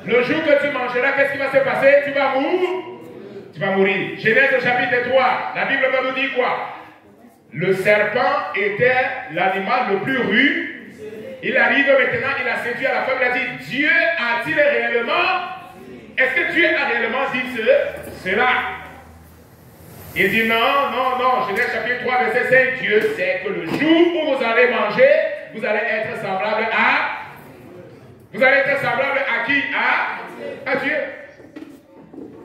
Le jour que tu mangeras, qu'est-ce qui va se passer? Tu vas mourir. Tu vas mourir. Genèse chapitre 3, la Bible va nous dire quoi? Le serpent était l'animal le plus rude. Il arrive maintenant, il a séduit à la femme, il a dit, Dieu a-t-il réellement? Est-ce que Dieu a réellement dit cela? Il dit non, non, non. Genèse chapitre 3, verset 5, Dieu sait que le jour où vous allez manger, vous allez être semblable à... Vous allez être semblable à qui? À Dieu.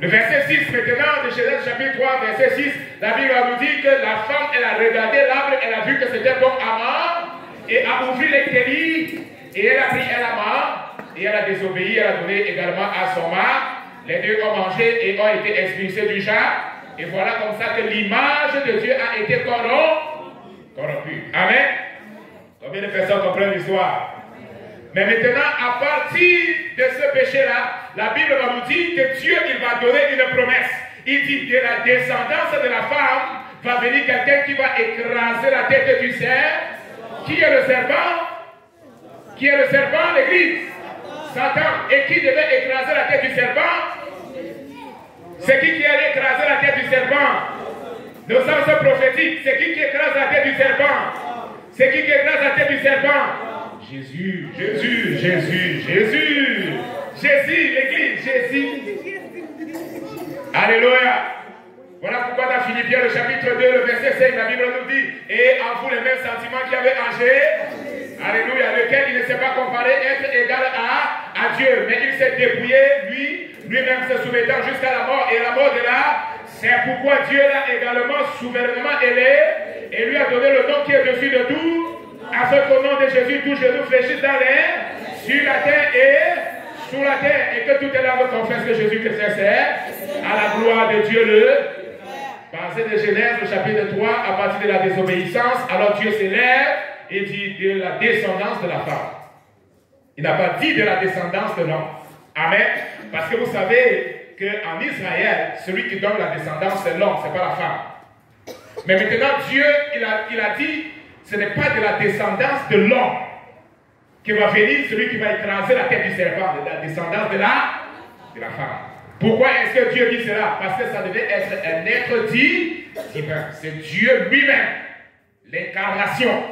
Le verset 6 maintenant de Genèse chapitre 3, verset 6, la Bible nous dit que la femme, elle a regardé l'arbre, elle a vu que c'était bon à manger, et a ouvert les terrils, et elle a pris elle a mangé, et elle a désobéi, elle a donné également à son mari. Les deux ont mangé et ont été expulsés du jardin. Et voilà comme ça que l'image de Dieu a été corrompue. Amen. Combien de personnes comprennent l'histoire? Mais maintenant, à partir de ce péché-là, la Bible va nous dire que Dieu, il va donner une promesse. Il dit de la descendance de la femme va venir quelqu'un qui va écraser la tête du serpent. Qui est le serpent? Qui est le serpent? L'Église. Satan. Et qui devait écraser la tête du serpent? C'est qui allait écraser la tête du serpent? Le sens prophétique. C'est qui écrase la tête du serpent? C'est qui écrase la tête du serpent? Jésus, Jésus, Jésus, Jésus. Jésus, l'Église, Jésus. Alléluia. Voilà pourquoi dans Philippiens, le chapitre 2, le verset 5, la Bible nous dit, et en vous les mêmes sentiments qu'il y avait en Jésus. Alléluia. Lequel il ne s'est pas comparé être égal à Dieu. Mais il s'est débrouillé, lui-même se soumettant jusqu'à la mort. Et la mort de là, c'est pourquoi Dieu l'a également souverainement élevé et lui a donné le nom qui est dessus de tout, afin qu'au nom de Jésus, tout genou fléchisse dans l'air, sur la terre et sous la terre, et que toute langue confesse que Jésus-Christ est à la gloire de Dieu le Passé de Genèse, le chapitre 3, à partir de la désobéissance, alors Dieu s'élève et dit de la descendance de la femme. Il n'a pas dit de la descendance de l'homme. Amen. Parce que vous savez qu'en Israël, celui qui donne la descendance, c'est l'homme, ce n'est pas la femme. Mais maintenant, Dieu, il a dit, ce n'est pas de la descendance de l'homme qui va venir celui qui va écraser la tête du serpent, de la descendance de la femme. Pourquoi est-ce que Dieu dit cela? Parce que ça devait être un être divin. C'est Dieu lui-même, l'incarnation,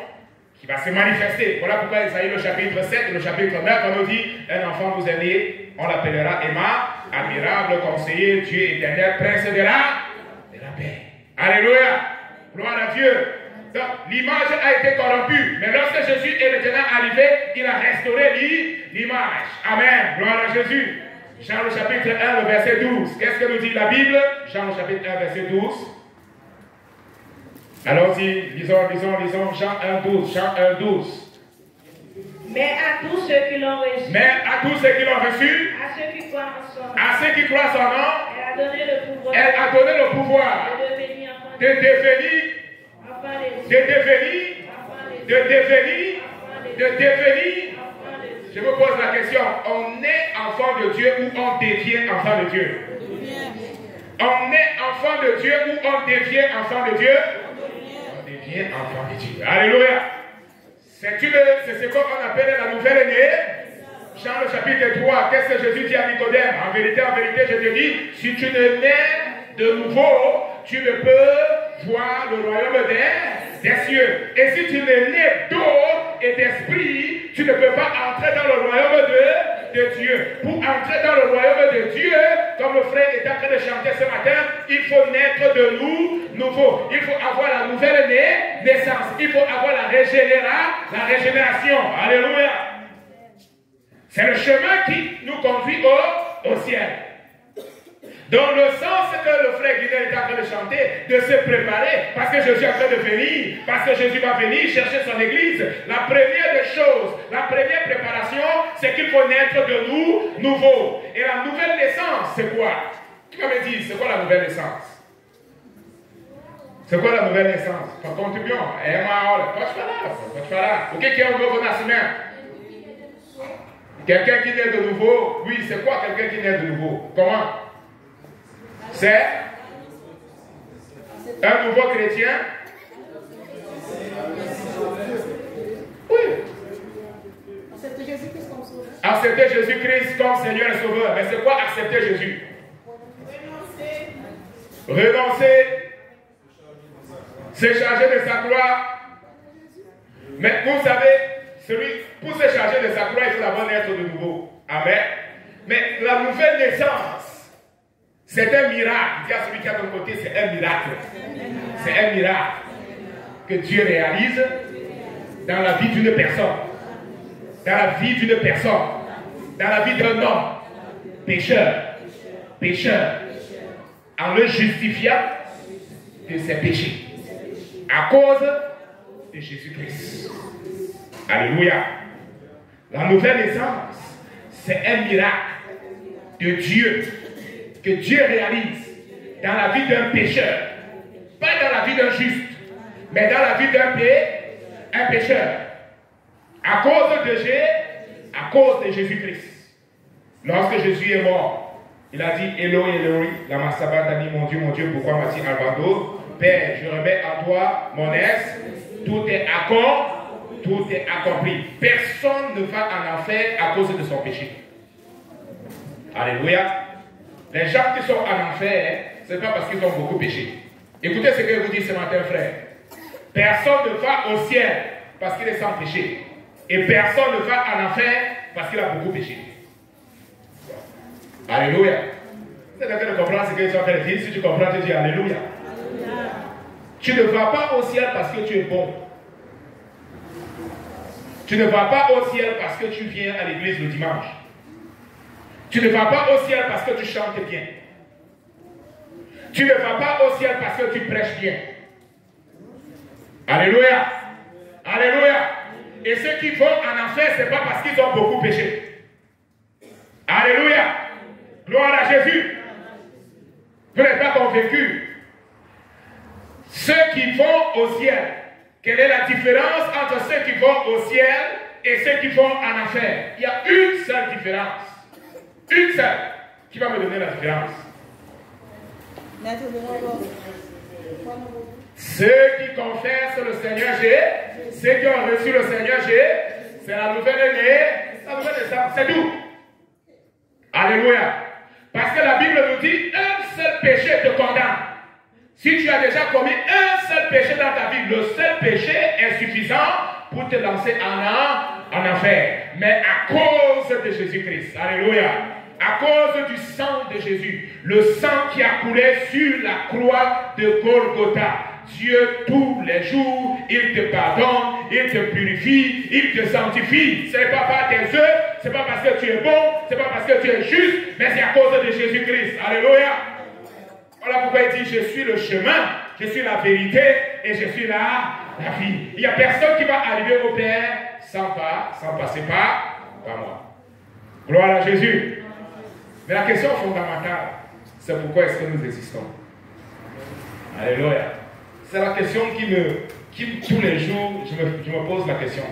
qui va se manifester. Voilà pourquoi Isaïe, le chapitre 7 et le chapitre 9, on nous dit, un enfant nous est né, on l'appellera Emma, admirable conseiller, Dieu éternel, prince de la paix. Alléluia. Gloire à Dieu. Donc, l'image a été corrompue. Mais lorsque Jésus est maintenant arrivé, il a restauré l'image. Amen. Gloire à Jésus. Jean le chapitre 1, le verset 12. Qu'est-ce que nous dit la Bible? Jean le chapitre 1, verset 12. Allons-y, lisons. Jean 1, 12. Jean 1, 12. Mais à tous ceux qui l'ont reçu. À ceux qui croient en son nom. Elle a donné le pouvoir. De devenir. Je me pose la question, on est enfant de Dieu ou on devient enfant de Dieu? On est enfant de Dieu ou on devient enfant de Dieu? On devient enfant de Dieu. Alléluia. C'est ce qu'on appelle la nouvelle née. Jean le chapitre 3, qu'est-ce que Jésus dit à Nicodème? En vérité, je te dis, si tu ne nais de nouveau, tu ne peux voir le royaume des cieux. Et si tu ne nais d'eau et d'esprit, tu ne peux pas entrer dans le royaume de Dieu. Pour entrer dans le royaume de Dieu, comme le frère est en train de chanter ce matin, il faut naître de nouveau. Il faut avoir la nouvelle naissance. Il faut avoir la régénération. Alléluia. C'est le chemin qui nous conduit au ciel. Dans le sens que le frère Guinel est en train de chanter, de se préparer, parce que Jésus est en train de venir, parce que Jésus va venir chercher son église. La première des choses, la première préparation, c'est qu'il faut naître de nouveau. Et la nouvelle naissance, c'est quoi? Qui va me dire, c'est quoi la nouvelle naissance? C'est quoi la nouvelle naissance? Compte bien. Pode falar. O que é o novo nascimento? Quelqu'un qui naît de nouveau, oui, c'est quoi quelqu'un qui naît de nouveau? Comment? C'est un nouveau chrétien? Oui. accepter Jésus-Christ comme Seigneur et Sauveur. Mais c'est quoi accepter Jésus? Renoncer. Se charger de sa croix. Mais vous savez, pour se charger de sa croix, il faut d'abord naître de nouveau. Amen. Mais la nouvelle naissance, c'est un miracle. Dis à celui qui est à ton côté, c'est un miracle. C'est un miracle que Dieu réalise dans la vie d'une personne. Dans la vie d'une personne. Dans la vie d'un homme. Pécheur. En le justifiant de ses péchés. À cause de Jésus-Christ. Alléluia. La nouvelle naissance, c'est un miracle de Dieu que Dieu réalise dans la vie d'un pécheur. Pas dans la vie d'un juste, mais dans la vie d'un pécheur. À cause de Jésus-Christ. Lorsque Jésus est mort, il a dit Eloi, Eloi, lama sabachthani, mon Dieu, pourquoi m'as-tu abandonné? Père, je remets à toi mon est, tout est accompli. Personne ne va en enfer à cause de son péché. Alléluia. Les gens qui sont en enfer, ce n'est pas parce qu'ils ont beaucoup péché. Écoutez ce que je vous dis ce matin, frère. Personne ne va au ciel parce qu'il est sans péché. Et personne ne va en enfer parce qu'il a beaucoup péché. Alléluia. Vous êtes en train de comprendre ce que je suis en train de dire. Si tu comprends, tu dis Alléluia. Tu ne vas pas au ciel parce que tu es bon. Tu ne vas pas au ciel parce que tu viens à l'église le dimanche. Tu ne vas pas au ciel parce que tu chantes bien. Tu ne vas pas au ciel parce que tu prêches bien. Alléluia. Alléluia. Et ceux qui vont en enfer, ce n'est pas parce qu'ils ont beaucoup péché. Alléluia. Gloire à Jésus. Vous n'êtes pas convaincus. Ceux qui vont au ciel, quelle est la différence entre ceux qui vont au ciel et ceux qui vont en enfer? Il y a une seule différence. Une seule. Qui va me donner la différence? Ceux qui confessent le Seigneur Jésus, ceux qui ont reçu le Seigneur Jésus, c'est la nouvelle naissance, c'est tout. Alléluia. Parce que la Bible nous dit, un seul péché te condamne. Si tu as déjà commis un seul péché dans ta vie, le seul péché est suffisant pour te lancer en enfer. Mais à cause de Jésus-Christ, alléluia, à cause du sang de Jésus, le sang qui a coulé sur la croix de Golgotha, Dieu, tous les jours, il te pardonne, il te purifie, il te sanctifie. Ce n'est pas par tes œuvres, ce n'est pas parce que tu es bon, ce n'est pas parce que tu es juste, mais c'est à cause de Jésus-Christ. Alléluia. Voilà pourquoi il dit, je suis le chemin, je suis la vérité et je suis la vie. Il n'y a personne qui va arriver au Père sans passer par moi. Gloire à Jésus. Mais la question fondamentale, c'est pourquoi est-ce que nous existons? Alléluia. C'est la question qui tous les jours, je me pose la question.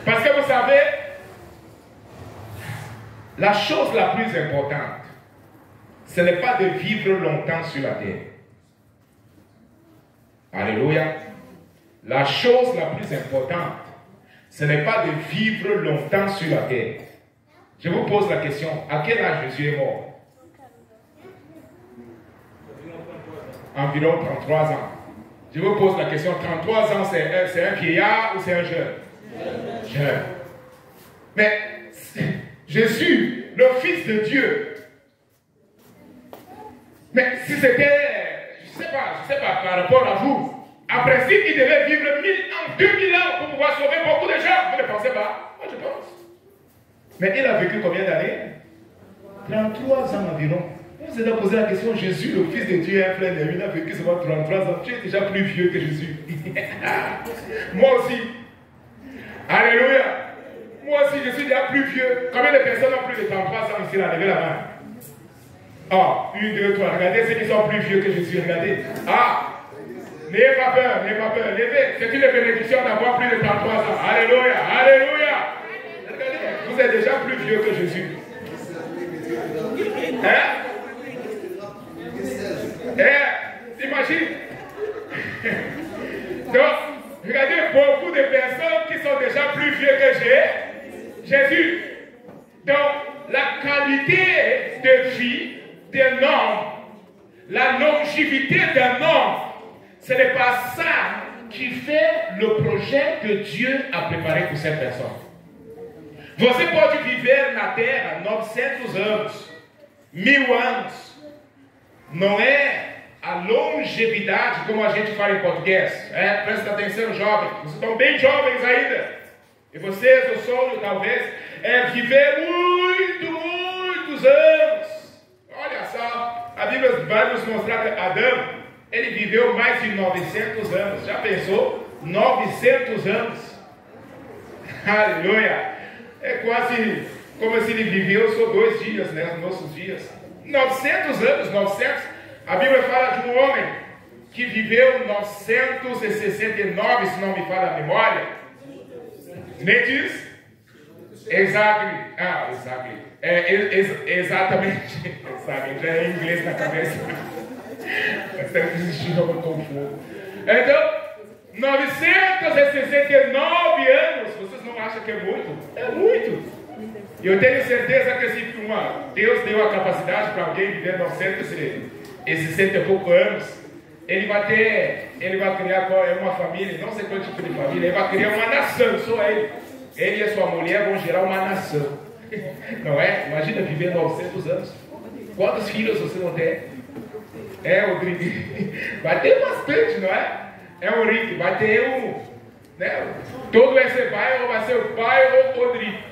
Parce que vous savez, la chose la plus importante, ce n'est pas de vivre longtemps sur la terre. Alléluia. La chose la plus importante, ce n'est pas de vivre longtemps sur la terre. Je vous pose la question, à quel âge Jésus est mort? Environ 33 ans. Je vous pose la question, 33 ans, c'est un vieillard ou c'est un jeune? Jeune. Mais Jésus, le Fils de Dieu, mais si c'était, je ne sais pas, par rapport à vous, en principe, il devait vivre 1000 ans, 2000 ans pour pouvoir sauver beaucoup de gens. Vous ne pensez pas? Moi, je pense. Mais il a vécu combien d'années? 33 ans environ. Vous avez posé la question, Jésus, le Fils de Dieu, un frère de lui, il a vécu seulement 33 ans. Tu es déjà plus vieux que Jésus. Moi aussi. Alléluia. Moi aussi, je suis déjà plus vieux. Combien de personnes ont plus de 33 ans ici? Là, levez la main. Oh, 1, 2, 3. Regardez ceux qui sont plus vieux que Jésus. Regardez. Ah, n'ayez pas peur, levez. C'est une bénédiction d'avoir plus de 33 ans. Alléluia, alléluia. Regardez, vous êtes déjà plus vieux que Jésus. Hein? Imagine. Donc, regardez beaucoup de personnes qui sont déjà plus vieux que Jésus. la qualité de vie d'un homme, la longévité d'un homme, ce n'est pas ça qui fait le projet que Dieu a préparé pour cette personne. Você pode viver na Terra 900 anos, 1000 anos. Não é a longevidade como a gente fala em português. Presta atenção, jovens. Vocês estão bem jovens ainda. E vocês, o sonho talvez é viver muitos anos. Olha só, a Bíblia vai nos mostrar que Adão, ele viveu mais de 900 anos. Já pensou? 900 anos. Aleluia. É quase como se ele viveu só 2 dias, né? Os nossos dias. 900 anos, 900. A Bíblia fala de um homem que viveu 969, se não me falha a memória. Nem diz? Exactly. Exactly. Exatamente. Exactly. Já é inglês na cabeça. Então, 969 anos. Vocês não acham que é muito? É muito. E eu tenho certeza que se Deus deu a capacidade para alguém viver 960 e poucos anos, ele vai criar uma família, não sei qual tipo de família, ele vai criar uma nação, só ele. Ele e a sua mulher vão gerar uma nação. Não é? Imagina viver 900 anos. Quantos filhos você não tem? Vai ter bastante, não é? É o Rick, vai ter né? Todo vai ser pai, ou vai ser o pai ou o Rodrigo.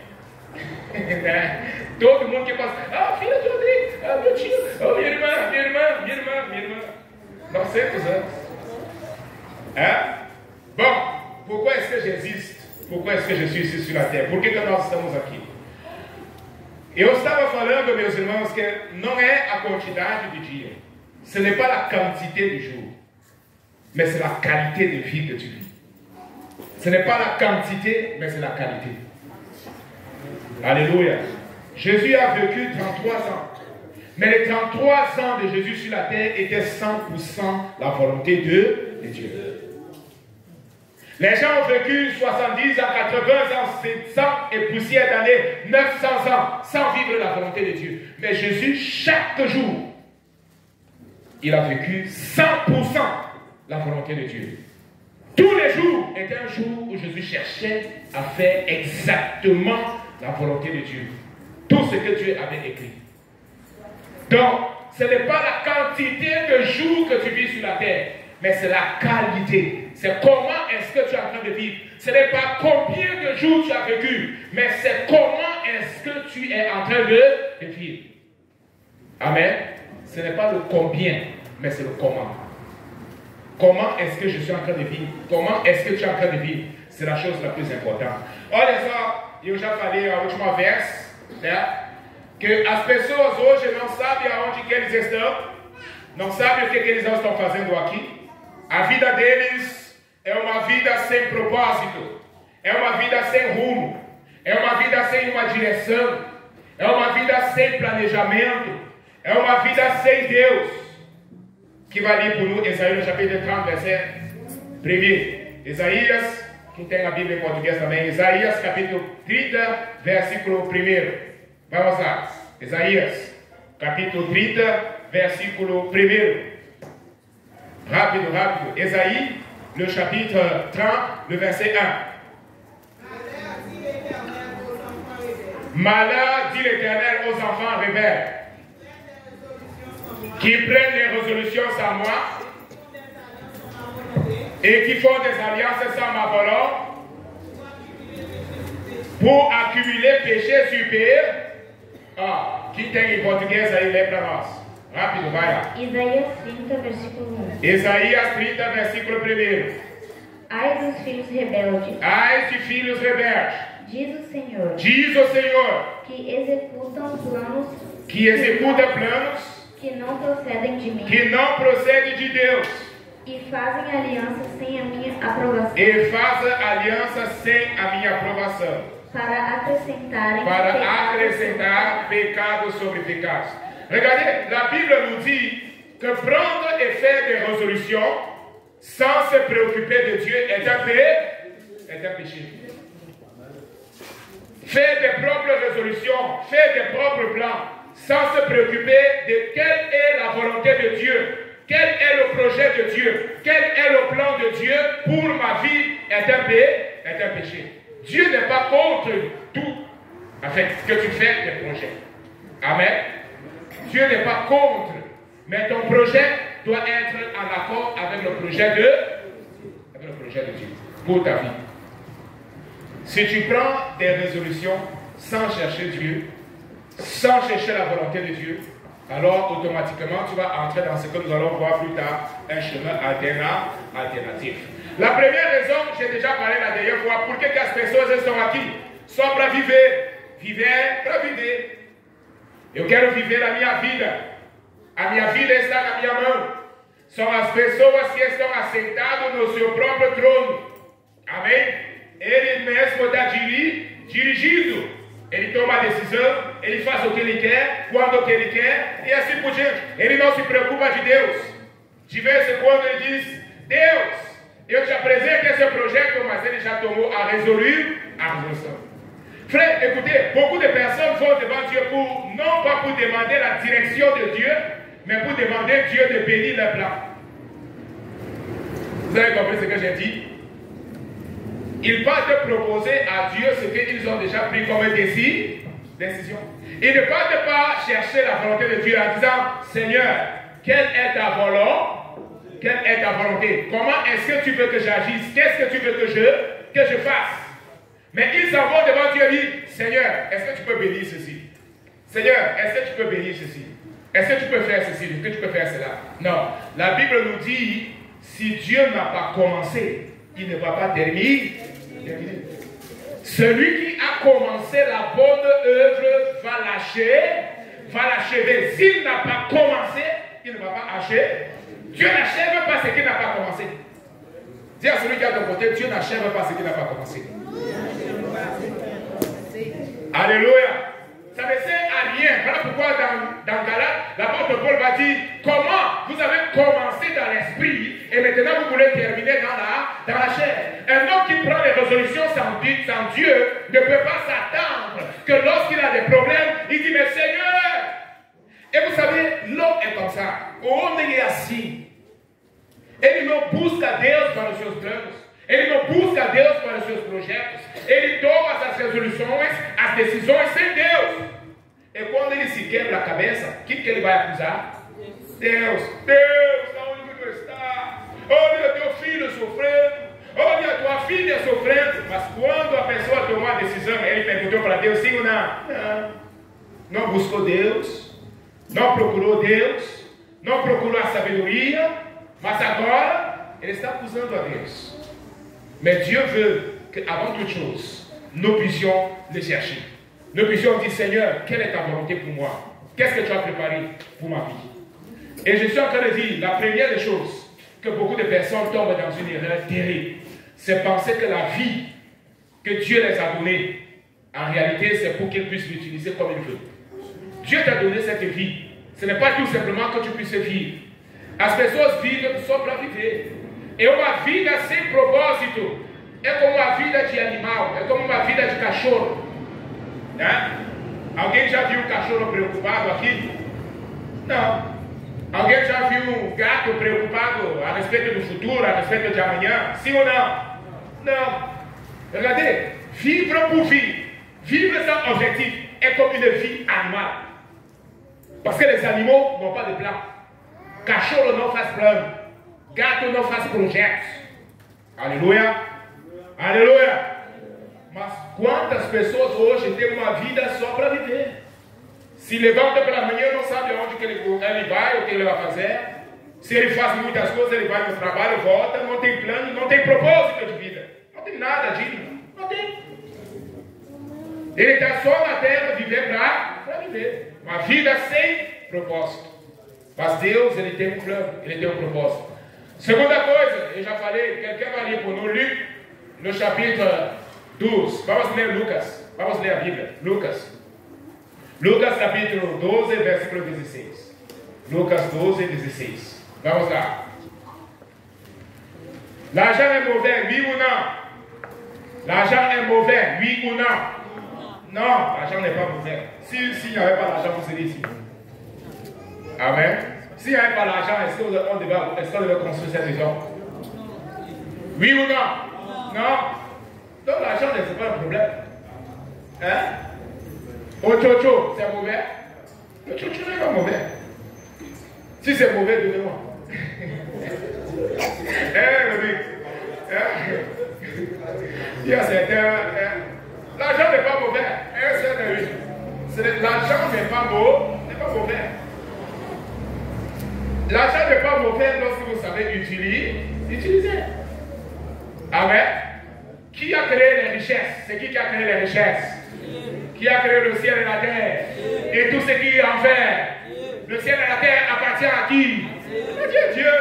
Né? Todo mundo que passa, filha de Rodrigo, meu tio, minha irmã. 900 anos. Bom, pourquoi est-ce que j'existe? Pourquoi est-ce que je suis ici sur la terre? Por que nós estamos aqui? Eu estava falando, meus irmãos, que não é a quantidade de dia. Ce n'est pas la quantité de jours, mais c'est la qualité de vie que tu vis. Ce n'est pas la quantité, mais c'est la qualité. Alléluia. Jésus a vécu 33 ans. Mais les 33 ans de Jésus sur la terre étaient 100% la volonté de Dieu. Les gens ont vécu 70 à 80 ans, 700 et poussière d'années, 900 ans, sans vivre la volonté de Dieu. Mais Jésus, chaque jour, il a vécu 100% la volonté de Dieu. Tous les jours étaient un jour où Jésus cherchait à faire exactement la volonté de Dieu. Tout ce que Dieu avait écrit. Donc, ce n'est pas la quantité de jours que tu vis sur la terre, mais c'est la qualité. C'est comment est-ce que tu es en train de vivre. Ce n'est pas combien de jours tu as vécu, mais c'est comment est-ce que tu es en train de vivre. Amen. Ce n'est pas le combien, mais c'est le comment. Comment est-ce que je suis en train de vivre? Comment est-ce que tu es en train de vivre? C'est la chose la plus importante. Olha só, eu já falei a última vez, né? Que as pessoas hoje não sabem aonde que eles estão, não sabem o que eles estão fazendo aqui. A vida deles é uma vida sem propósito, é uma vida sem rumo, é uma vida sem uma direção, é uma vida sem planejamento, é uma vida sem Deus. Que vai ali por Isaías, capítulo 30, verset 1. Isaías, quem tem a Bíblia em português também, Isaías, capítulo 30, versículo 1. Vamos lá. Isaías, capítulo 30, versículo 1. Rápido, rápido. Isaïe, le chapitre 30, le verset 1. Malheur, dit l'Éternel aux enfants rebelles, qui prennent les résolutions sans moi et qui font des alliances sans ma volonté pour accumuler péché sur péché. Quem tem em português aí, lê para nós. Rápido, vai lá. Isaías 30, versículo 1. Isaías 30, versículo 1. Ai dos filhos rebeldes. Ai de filhos rebeldes. Diz o Senhor. Diz o Senhor. Que executam planos. Que executa planos. Que não procedem de mim. Que não procedem de Deus. E fazem aliança sem a minha aprovação. E fazem aliança sem a minha aprovação. Para acrescentar pecados sobre pecados. Regardez, la Bible nous dit que prendre et faire des résolutions sans se préoccuper de Dieu est un péché. faire des propres résolutions, faire des propres plans, sans se préoccuper de quelle est la volonté de Dieu, quel est le projet de Dieu, quel est le plan de Dieu pour ma vie est un péché. Dieu n'est pas contre tout, en fait, que tu fais des projets. Amen. Dieu n'est pas contre, mais ton projet doit être en accord avec le projet de Dieu pour ta vie. Si tu prends des résolutions sans chercher Dieu, sans chercher la volonté de Dieu, alors automatiquement tu vas entrer dans ce que nous allons voir plus tard, un chemin alternatif. La première raison, j'ai déjà parlé la dernière fois, pour que as pessoas estão aqui, só para viver para viver. Eu quero viver a minha vida está na minha mão. São as pessoas que estão assentadas no seu próprio trono. Amém? Ele mesmo está dirigindo. Ele toma a decisão, ele faz o que ele quer, quando que ele quer, e assim por diante. Ele não se preocupa de Deus. De vez em quando ele diz, Deus, eu te apresento esse projeto, mas ele já tomou a resolução. Frère, écoutez, beaucoup de personnes vont devant Dieu non pas pour demander la direction de Dieu, mais pour demander Dieu de bénir leur plan. Vous avez compris ce que j'ai dit? Ils vont te proposer à Dieu ce qu'ils ont déjà pris comme décision. Ils ne vont pas chercher la volonté de Dieu en disant, Seigneur, quelle est ta volonté? Quelle est ta volonté? Comment est-ce que tu veux que j'agisse? Qu'est-ce que tu veux que je fasse? Mais ils s'en vont devant Dieu et disent, Seigneur, est-ce que tu peux bénir ceci? Seigneur, est-ce que tu peux bénir ceci? Est-ce que tu peux faire ceci? Est-ce que tu peux faire cela? Non. La Bible nous dit, si Dieu n'a pas commencé, il ne va pas terminer. Celui qui a commencé la bonne œuvre va l'achever. S'il n'a pas commencé, il ne va pas achever. Dieu n'achève pas ce qu'il n'a pas commencé. Dis à celui qui est à ton côté, Dieu n'achève pas ce qu'il n'a pas commencé. Alléluia. Ça ne sert à rien. Voilà pourquoi dans Galates, l'apôtre Paul va dire, comment vous avez commencé dans l'esprit et maintenant vous voulez terminer dans la chair. Un homme qui prend des résolutions sans Dieu ne peut pas s'attendre que lorsqu'il a des problèmes, il dit, mais Seigneur. Et vous savez, l'homme est comme ça. O homem é assim. Ele não busca Deus para os seus planos. Ele não busca Deus para os seus projetos. Ele toma as resoluções, as decisões sem Deus. E quando ele se quebra a cabeça, o que ele vai acusar? Deus, aonde tu está? Olha teu filho sofrendo. Olha tua filha sofrendo. Mas quando a pessoa tomou a decisão, ele perguntou para Deus, sim ou não? Não buscou Deus. Não procurou Deus. Não procurou a sabedoria. Mas agora, ele está acusando a Deus. Mais Dieu veut qu'avant toute chose, nous puissions le chercher. Nous puissions dire, Seigneur, quelle est ta volonté pour moi? Qu'est-ce que tu as préparé pour ma vie? Et je suis en train de dire, la première des choses que beaucoup de personnes tombent dans une erreur terrible, c'est penser que la vie que Dieu les a donnée, en réalité, c'est pour qu'ils puissent l'utiliser comme ils veulent. Dieu t'a donné cette vie. Ce n'est pas tout simplement que tu puisses vivre. As pessoas vivem só para viver. É uma vida sem propósito. É como uma vida de animal. É como uma vida de cachorro. Né? Alguém já viu um cachorro preocupado aqui? Não. Alguém já viu um gato preocupado a respeito do futuro, a respeito de amanhã? Sim ou não? Não. Regardez, vivre pour vivre. Vivre sans objectif est comme une vie animale. Parce que les animaux n'ont pas de plan. Cachorro não faz plano. Gato não faz projetos. Aleluia. Aleluia. Mas quantas pessoas hoje têm uma vida só para viver? Se levanta pela manhã, não sabe aonde que ele vai, o que ele vai fazer. Se ele faz muitas coisas, ele vai no trabalho, volta, não tem plano, não tem propósito de vida. Não tem nada digno. Não tem. Ele está só na terra, viver para viver. Uma vida sem propósito. Mas Deus, ele tem um plano, ele tem um propósito. Segunda coisa, eu já falei, quem vai ler por Luke, no capítulo 12. Vamos ler Lucas. Vamos ler a Bíblia. Lucas capítulo 12, versículo 16. Lucas 12, 16. Vamos lá. L'argent est mauvais, oui ou non? L'argent est mauvais, oui ou non? Non, l'argent n'est pas mauvais. S'il n'y avait pas l'argent, vous seriez ici. Amen. S'il n'y avait pas l'argent, est-ce qu'on devait construire cette maison? Oui ou non? Non. Donc l'argent n'est pas le problème. Hein? Ochocho, c'est mauvais? Le chocho n'est pas mauvais. Si c'est mauvais, donnez-moi. Il y a certains. L'argent n'est pas mauvais. L'argent n'est pas mauvais. L'argent n'est pas mauvais lorsque vous savez utiliser. Amen. Qui a créé les richesses? C'est qui a créé les richesses? Qui a créé le ciel et la terre? Et tout ce qui est en fait. Le ciel et la terre appartient à qui? À Dieu.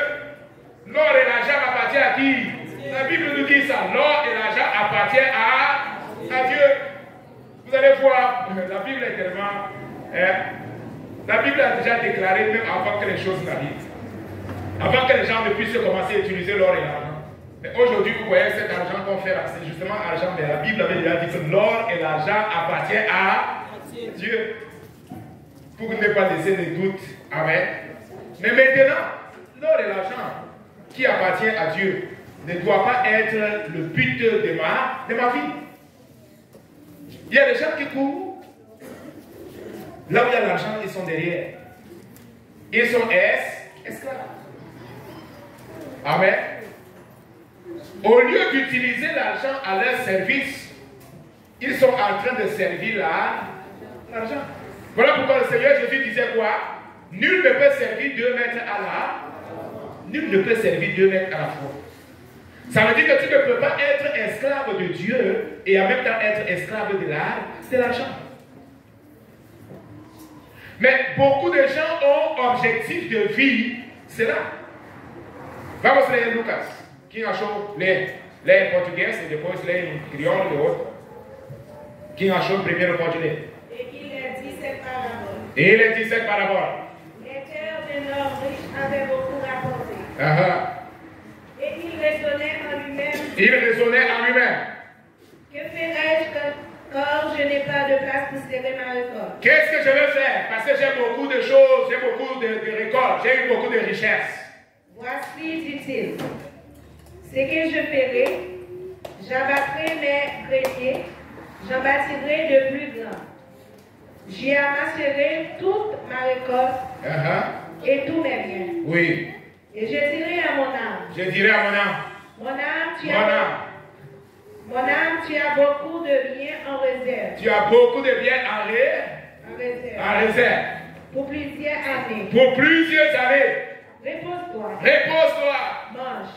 L'or et l'argent appartiennent à qui? La Bible nous dit ça. L'or et l'argent appartiennent à Dieu. Vous allez voir, la Bible est tellement... la Bible a déjà déclaré, même avant que les choses n'arrivent. Avant que les gens ne puissent commencer à utiliser l'or et l'argent. Mais aujourd'hui, vous voyez cet argent qu'on fait là, c'est justement argent. Mais la Bible avait déjà dit que l'or et l'argent appartiennent à Dieu. Pour ne pas laisser de doute. Amen. Mais maintenant, l'or et l'argent qui appartient à Dieu ne doit pas être le but de ma vie. Il y a des gens qui courent. Là où il y a l'argent, ils sont derrière. Ils sont esclaves. Amen. Au lieu d'utiliser l'argent à leur service, ils sont en train de servir l'argent. Voilà pourquoi le Seigneur Jésus disait quoi? Nul ne peut servir 2 maîtres Nul ne peut servir 2 maîtres à la fois. Ça veut dire que tu ne peux pas être esclave de Dieu et en même temps être esclave de l'argent. Mais beaucoup de gens ont objectif de vie, c'est là. Vamos ler Lucas. Quem achou? Lê em português e depois lê em crioulo e outro. Quem achou primeiro pode ler. Ele dit cette parabole. Les cœurs d'un homme riche avaient beaucoup rapporté. Et il raisonnait en lui-même. Que ferais-je quand je n'ai pas de place pour serrer ma récolte? Qu'est-ce que je vais faire? Parce que j'ai beaucoup de choses, j'ai beaucoup de récoltes, j'ai eu beaucoup de richesses. Voici, dit-il, ce que je ferai, j'abattrai mes greniers, j'en bâtirai de plus grands. J'y amasserai toute ma récolte et tous mes biens. Oui. Et je dirai à mon âme. Je dirai à mon âme. Mon âme, tu as beaucoup de biens en réserve. Tu as beaucoup de biens en réserve. Pour plusieurs années. Pour plusieurs années. Repose-toi. Repose-toi. Mange.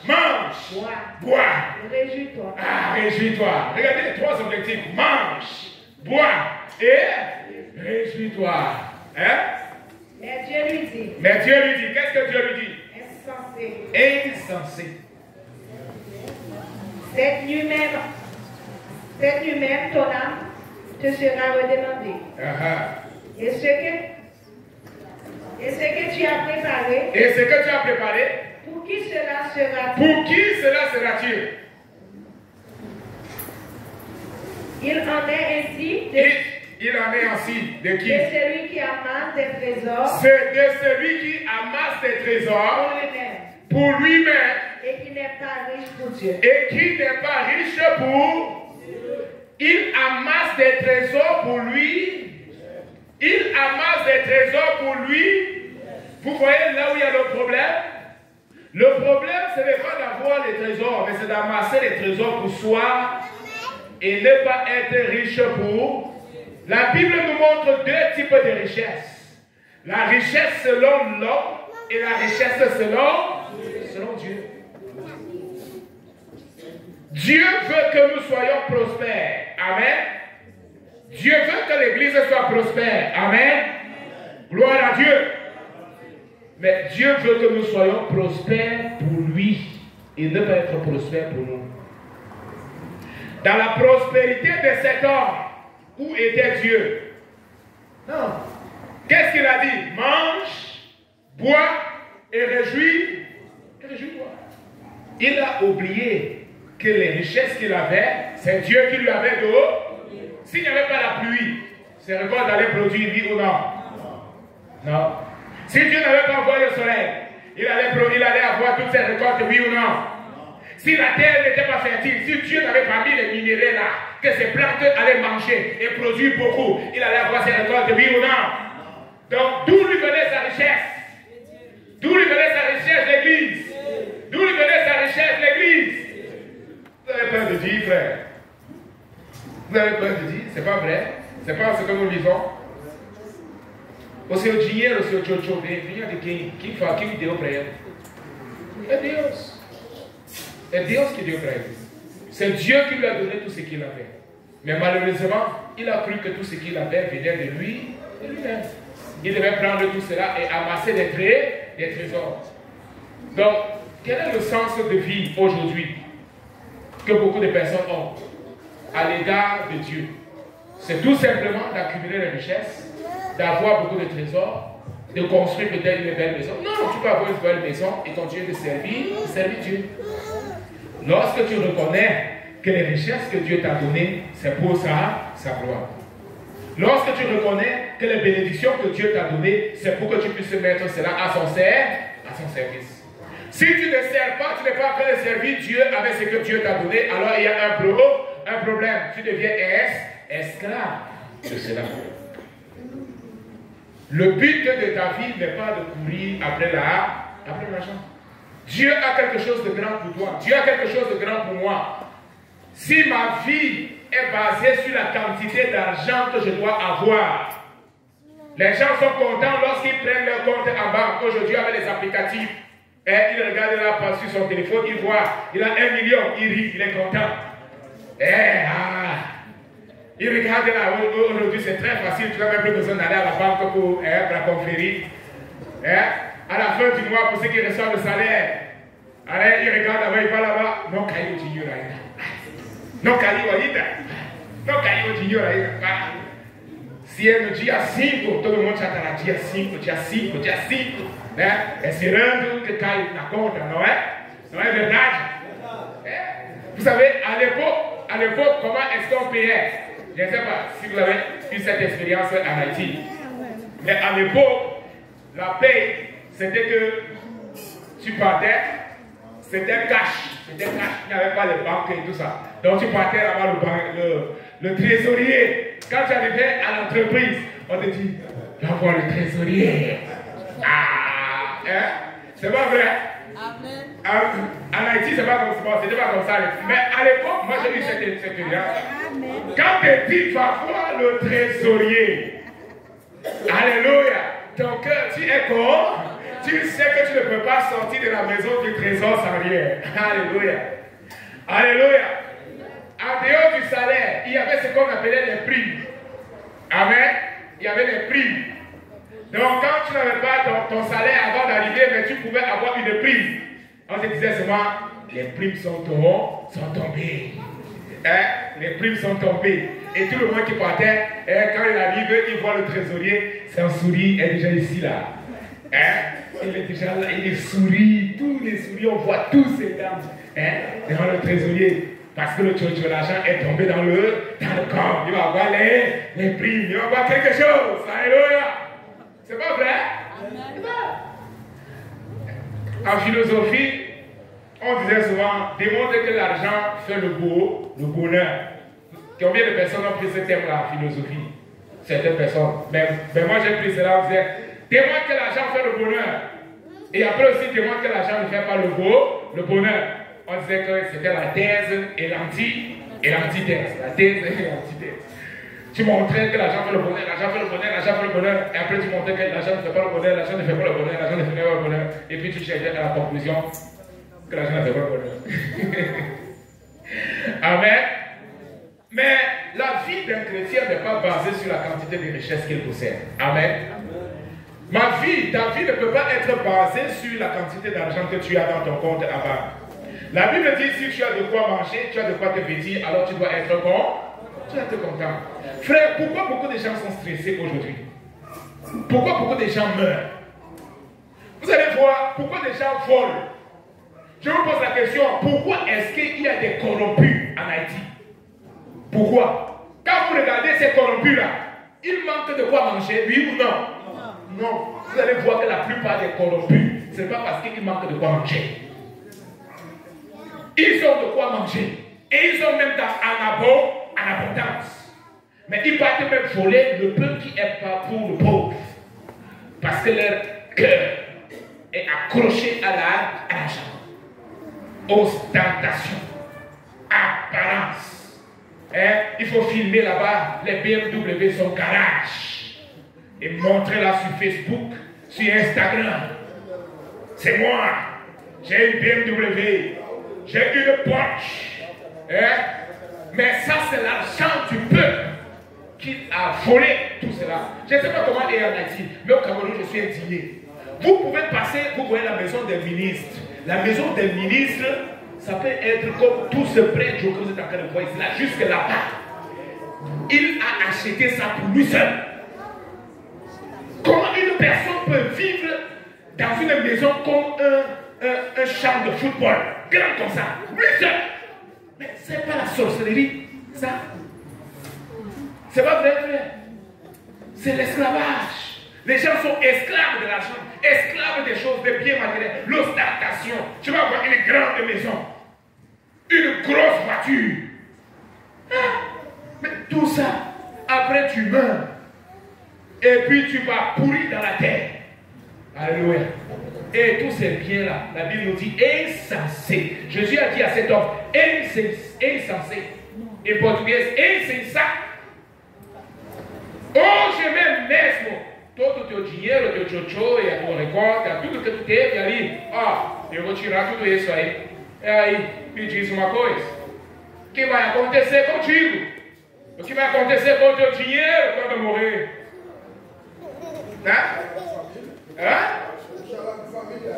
Bois. Réjouis-toi. Réjouis-toi. Regardez les 3 objectifs. Mange, bois et réjouis-toi. Hein? Mais Dieu lui dit. Qu'est-ce que Dieu lui dit? Insensé. Cette nuit même, ton âme te sera redemandée. Et ce que tu as préparé. Pour qui cela sera-t-il? Il en est ainsi de qui? De celui qui amasse des trésors. C'est de celui qui amasse des trésors pour lui-même. Et qui n'est pas riche pour Dieu. Il amasse des trésors pour lui. Vous voyez là où il y a le problème? Le problème, ce n'est pas d'avoir les trésors, mais c'est d'amasser les trésors pour soi et ne pas être riche pour. La Bible nous montre 2 types de richesses. La richesse selon l'homme et la richesse selon Dieu. Dieu veut que nous soyons prospères. Amen. Dieu veut que l'Église soit prospère. Amen. Gloire à Dieu. Mais Dieu veut que nous soyons prospères pour lui et ne pas être prospères pour nous. Dans la prospérité de cet homme, où était Dieu? Non. Qu'est-ce qu'il a dit? Mange, bois et réjouis-toi. Il a oublié que les richesses qu'il avait, c'est Dieu qui lui avait donné. S'il n'y avait pas la pluie, ces récoltes allaient produire, oui ou non? Non. Si Dieu n'avait pas envoyé le soleil, il allait avoir toutes ces récoltes, oui ou non? Si la terre n'était pas fertile, si Dieu n'avait pas mis les minéraux là, que ces plantes allaient manger et produire beaucoup, il allait avoir ses récoltes, oui ou non? Donc, d'où lui venait sa richesse? D'où lui venait sa richesse, l'église? D'où lui venait sa richesse, l'église? Vous avez peur de dire, frère? Vous avez peur de dire? C'est pas vrai? C'est pas ce que nous vivons? O seu dinheiro, o seu tchotcho, vinha de quem? Quem deu para ele? É Deus. É Deus qui deu para ele. C'est Dieu qui lui a donné tout ce qu'il avait. Mais malheureusement, il a cru que tout ce qu'il avait venait de lui et lui-même. Il devait prendre tout cela et amasser des trésors. Donc, quel est le sens de vie aujourd'hui que beaucoup de personnes ont à l'égard de Dieu? C'est tout simplement d'accumuler les richesses, d'avoir beaucoup de trésors, de construire peut-être une belle maison. Non, tu peux avoir une belle maison et continuer de servir Dieu. Lorsque tu reconnais que les richesses que Dieu t'a données, c'est pour sa gloire. Lorsque tu reconnais que les bénédictions que Dieu t'a données, c'est pour que tu puisses mettre cela à son service. Si tu ne sers pas, tu n'es pas en train de servir Dieu avec ce que Dieu t'a donné, alors il y a un problème. Tu deviens esclave de cela. Le but de ta vie n'est pas de courir après l'argent. Dieu a quelque chose de grand pour toi. Dieu a quelque chose de grand pour moi. Si ma vie est basée sur la quantité d'argent que je dois avoir, les gens sont contents lorsqu'ils prennent leur compte en banque. Aujourd'hui, avec les applicatifs, et il regarde là sur son téléphone, il voit, il a 1 million, il rit, il est content. Il regarde là, aujourd'hui c'est très facile, tu n'as même plus besoin d'aller à la banque pour la conférer. À la fin du mois, pour ceux qui reçoivent le salaire, allez, il regarde là-bas, il va là-bas, non, caillou, tu non, caillou, si elle me dit à 5, tout le monde s'attend à dire 5. Et c'est rendre que caillou n'a compte, non est verdade? Vous savez, à l'époque, comment est-ce qu'on payait? Je ne sais pas si vous avez eu cette expérience en Haïti. Mais à l'époque, la paye, c'était que tu partais, c'était cash. Il n'y avait pas les banques et tout ça. Donc tu partais là-bas, le trésorier. Quand tu arrivais à l'entreprise, on te dit, va voir le trésorier. C'est pas vrai? En Haïti, c'est pas comme ça. C'était pas comme ça. Mais à l'époque, moi j'ai eu cette expérience. Quand tu dis, va voir le trésorier. Alléluia. Ton cœur, tu es con. Tu sais que tu ne peux pas sortir de la maison du trésor sans rien. Alléluia. Alléluia. En dehors du salaire, il y avait ce qu'on appelait les primes. Amen. Il y avait les primes. Donc quand tu n'avais pas ton salaire avant d'arriver, mais tu pouvais avoir une prime. On te disait seulement, les primes sont tombées. Les primes sont tombées. Et tout le monde qui partait, quand il arrive, il voit le trésorier, c'est un sourire, est déjà ici là. Il est déjà là, il sourit, tous les souris, on voit tous ces dames devant le trésorier. Parce que l'argent est tombé dans le corps. Il va avoir les primes, il va avoir quelque chose. Alléluia. C'est pas vrai? En philosophie, on disait souvent, démontre que l'argent fait le bonheur. Combien de personnes ont pris ce thème-là en philosophie? Certaines personnes. Mais moi j'ai pris cela, on disait, démontre que l'argent fait le bonheur. Et après aussi, démontre que l'argent ne fait pas le bonheur. On disait que c'était la thèse et l'antithèse. La thèse et l'antithèse. Tu montrais que l'argent fait le bonheur, l'argent fait le bonheur, l'argent fait le bonheur. Et après tu montrais que l'argent ne fait pas le bonheur, l'argent ne fait pas le bonheur, l'argent ne fait pas le bonheur. Et puis tu cherchais à la conclusion que l'argent ne fait pas le bonheur. Amen. Mais la vie d'un chrétien n'est pas basée sur la quantité de richesses qu'il possède. Amen. Ta vie ne peut pas être basée sur la quantité d'argent que tu as dans ton compte à banque. La Bible dit, si tu as de quoi manger, tu as de quoi te vêtir, alors tu dois être bon. Tu dois être content. Frère, pourquoi beaucoup de gens sont stressés aujourd'hui? Pourquoi beaucoup de gens meurent? Vous allez voir, pourquoi des gens volent? Je vous pose la question, pourquoi est-ce qu'il y a des corrompus en Haïti? Pourquoi? Quand vous regardez ces corrompus-là, ils manquent de quoi manger, oui ou non? Non. Vous allez voir que la plupart des corrompus, ce n'est pas parce qu'ils manquent de quoi manger. Ils ont de quoi manger. Et ils ont même en abondance. Mais ils partent même voler le peu qui est pas pour le pauvre. Parce que leur cœur est accroché à l'argent. Ostentation. Apparence. Il faut filmer là-bas les BMW son garage. Et montrer là sur Facebook, sur Instagram. C'est moi. J'ai une BMW. J'ai une Porsche. Mais ça, c'est l'argent du peuple qui a volé tout cela. Je ne sais pas comment est en Haïti, mais au Cameroun, je suis indigné. Vous pouvez passer, vous voyez la maison des ministres. La maison des ministres, ça peut être comme tout ce prêt que vous êtes en train de voir ici, là, jusque là-bas. Il a acheté ça pour lui seul. Comment une personne peut vivre dans une maison comme un champ de football, grand comme ça, lui seul? Mais ce n'est pas la sorcellerie, ça. C'est pas vrai, frère. C'est l'esclavage. Les gens sont esclaves de l'argent, esclaves des choses, des biens matériels, l'ostentation. Tu vas avoir une grande maison, une grosse voiture. Mais tout ça, après tu meurs. Et puis tu vas pourrir dans la terre. Alléluia. Et tous ces biens-là, la Bible nous dit insensé. Jésus a dit à cet homme, insensé. En portugais, insensato. Hoje mesmo, todo o teu dinheiro, o teu tchotchô e a tua recorda, tudo que tu teve ali, eu vou tirar tudo isso aí. E aí, me diz uma coisa: o que vai acontecer contigo? O que vai acontecer com o teu dinheiro quando eu morrer?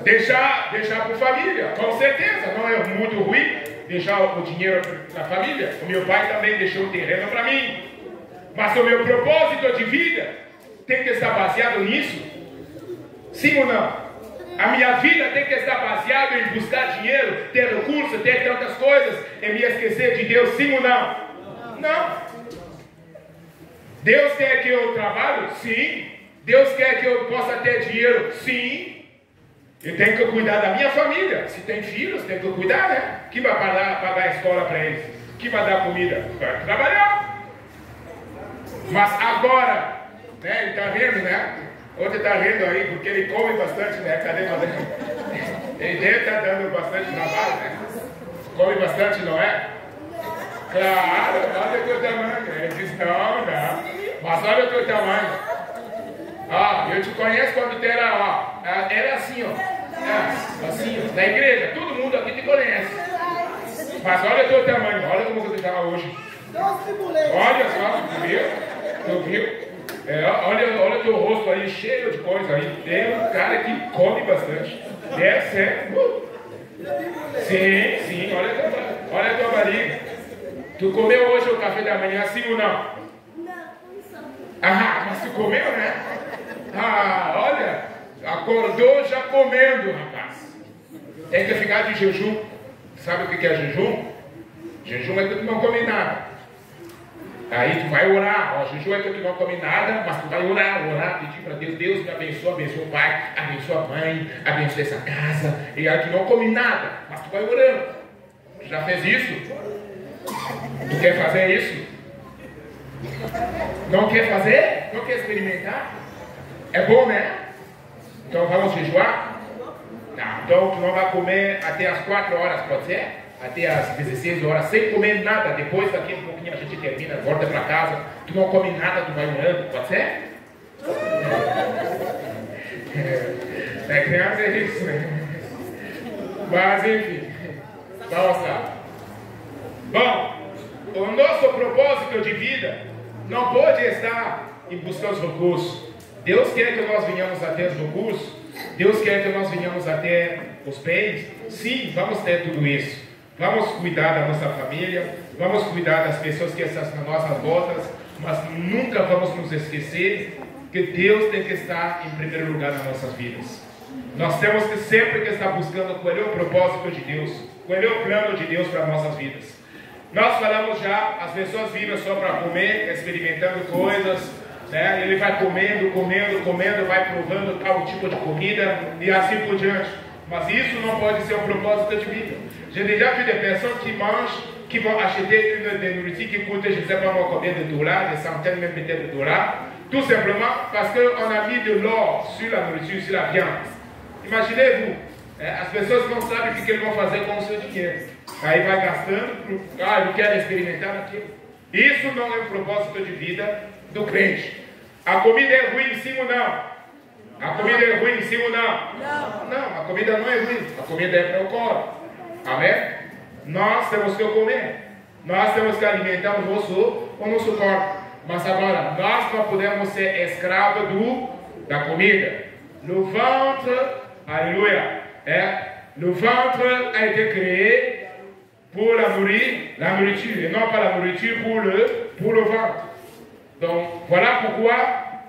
Deixar por família, com certeza, não é muito ruim deixar o dinheiro na família. O meu pai também deixou o terreno para mim. Mas o meu propósito de vida tem que estar baseado nisso? Sim ou não? A minha vida tem que estar baseada em buscar dinheiro, ter recursos, ter tantas coisas e me esquecer de Deus? Sim ou não? Não. Deus quer que eu trabalhe? Sim. Deus quer que eu possa ter dinheiro? Sim. Eu tenho que cuidar da minha família. Se tem filhos, tem que cuidar, né? Quem vai pagar a escola para eles? Quem vai dar comida? Vai trabalhar. Mas agora, né, ele está vendo, né? Outro está vendo aí, porque ele come bastante, né? Cadê o Ele deve estar dando bastante trabalho, né? Come bastante, não é? Claro, olha o teu tamanho. Ele diz, não. Mas olha o teu tamanho. Eu te conheço quando tu era assim, assim, na igreja. Todo mundo aqui te conhece. Mas olha o teu tamanho, olha como você está hoje. Olha só, tu viu? Olha o teu rosto aí, cheio de coisa aí. Tem um cara que come bastante. É sério. Sim, olha a tua barriga. Tu comeu hoje o café da manhã, sim ou não? Mas tu comeu, né? Olha, acordou já comendo, rapaz. Tem que ficar de jejum. Sabe o que é jejum? Jejum é que tu não come nada. Aí tu vai orar, jejum é que tu não come nada, mas tu vai orar, pedir para Deus, Deus me abençoa, abençoa o pai, abençoa a mãe, abençoa essa casa, e aí tu não come nada, mas tu vai orando. Tu já fez isso? Tu quer fazer isso? Não quer fazer? Não quer experimentar? É bom, né? Então vamos jejuar? Tá, então tu não vai comer até as 4 horas, pode ser? Até as 16 horas, sem comer nada. Depois daqui um pouquinho a gente termina, volta para casa. Tu não come nada, tu vai orando, pode ser? Criança é isso, né? Mas enfim, vamos lá. Bom, o nosso propósito de vida não pode estar em buscar os recursos. Deus quer que nós venhamos a ter os recursos. Deus quer que nós venhamos a ter os bens. Sim, vamos ter tudo isso. Vamos cuidar da nossa família, vamos cuidar das pessoas que estão nas nossas voltas, mas nunca vamos nos esquecer que Deus tem que estar em primeiro lugar nas nossas vidas. Nós temos que sempre estar buscando qual é o propósito de Deus, qual é o plano de Deus para as nossas vidas. Nós falamos já, as pessoas vivem só para comer, experimentando coisas, né? Ele vai comendo, vai provando tal tipo de comida e assim por diante. Mas isso não pode ser um propósito de vida. J'ai déjà vu des personnes qui mangent, qui vont acheter une des nourritures qui coûte, je ne sais pas moi combien de dollars, des centaines même peut-être de dollars, tout simplement parce qu'on a mis de l'or sur la nourriture, sur la viande. Imaginez-vous, as pessoas não sabem o que eles vão fazer com o seu dinheiro. Aí vai gastando, eu quero experimentar aquilo. Isso não é um propósito de vida do crente. A comida é ruim, sim ou não? A comida é ruim, sim ou não? Não, a comida não é ruim. A comida é para o corpo. Amém? Nós temos que comer. Nós temos que alimentar o nosso corpo. Mas agora, nós não podemos ser escravos da comida. Le ventre, aleluia, le ventre a été créé pour la nourriture, et non pas la nourriture pour le ventre. Donc, voilà pourquoi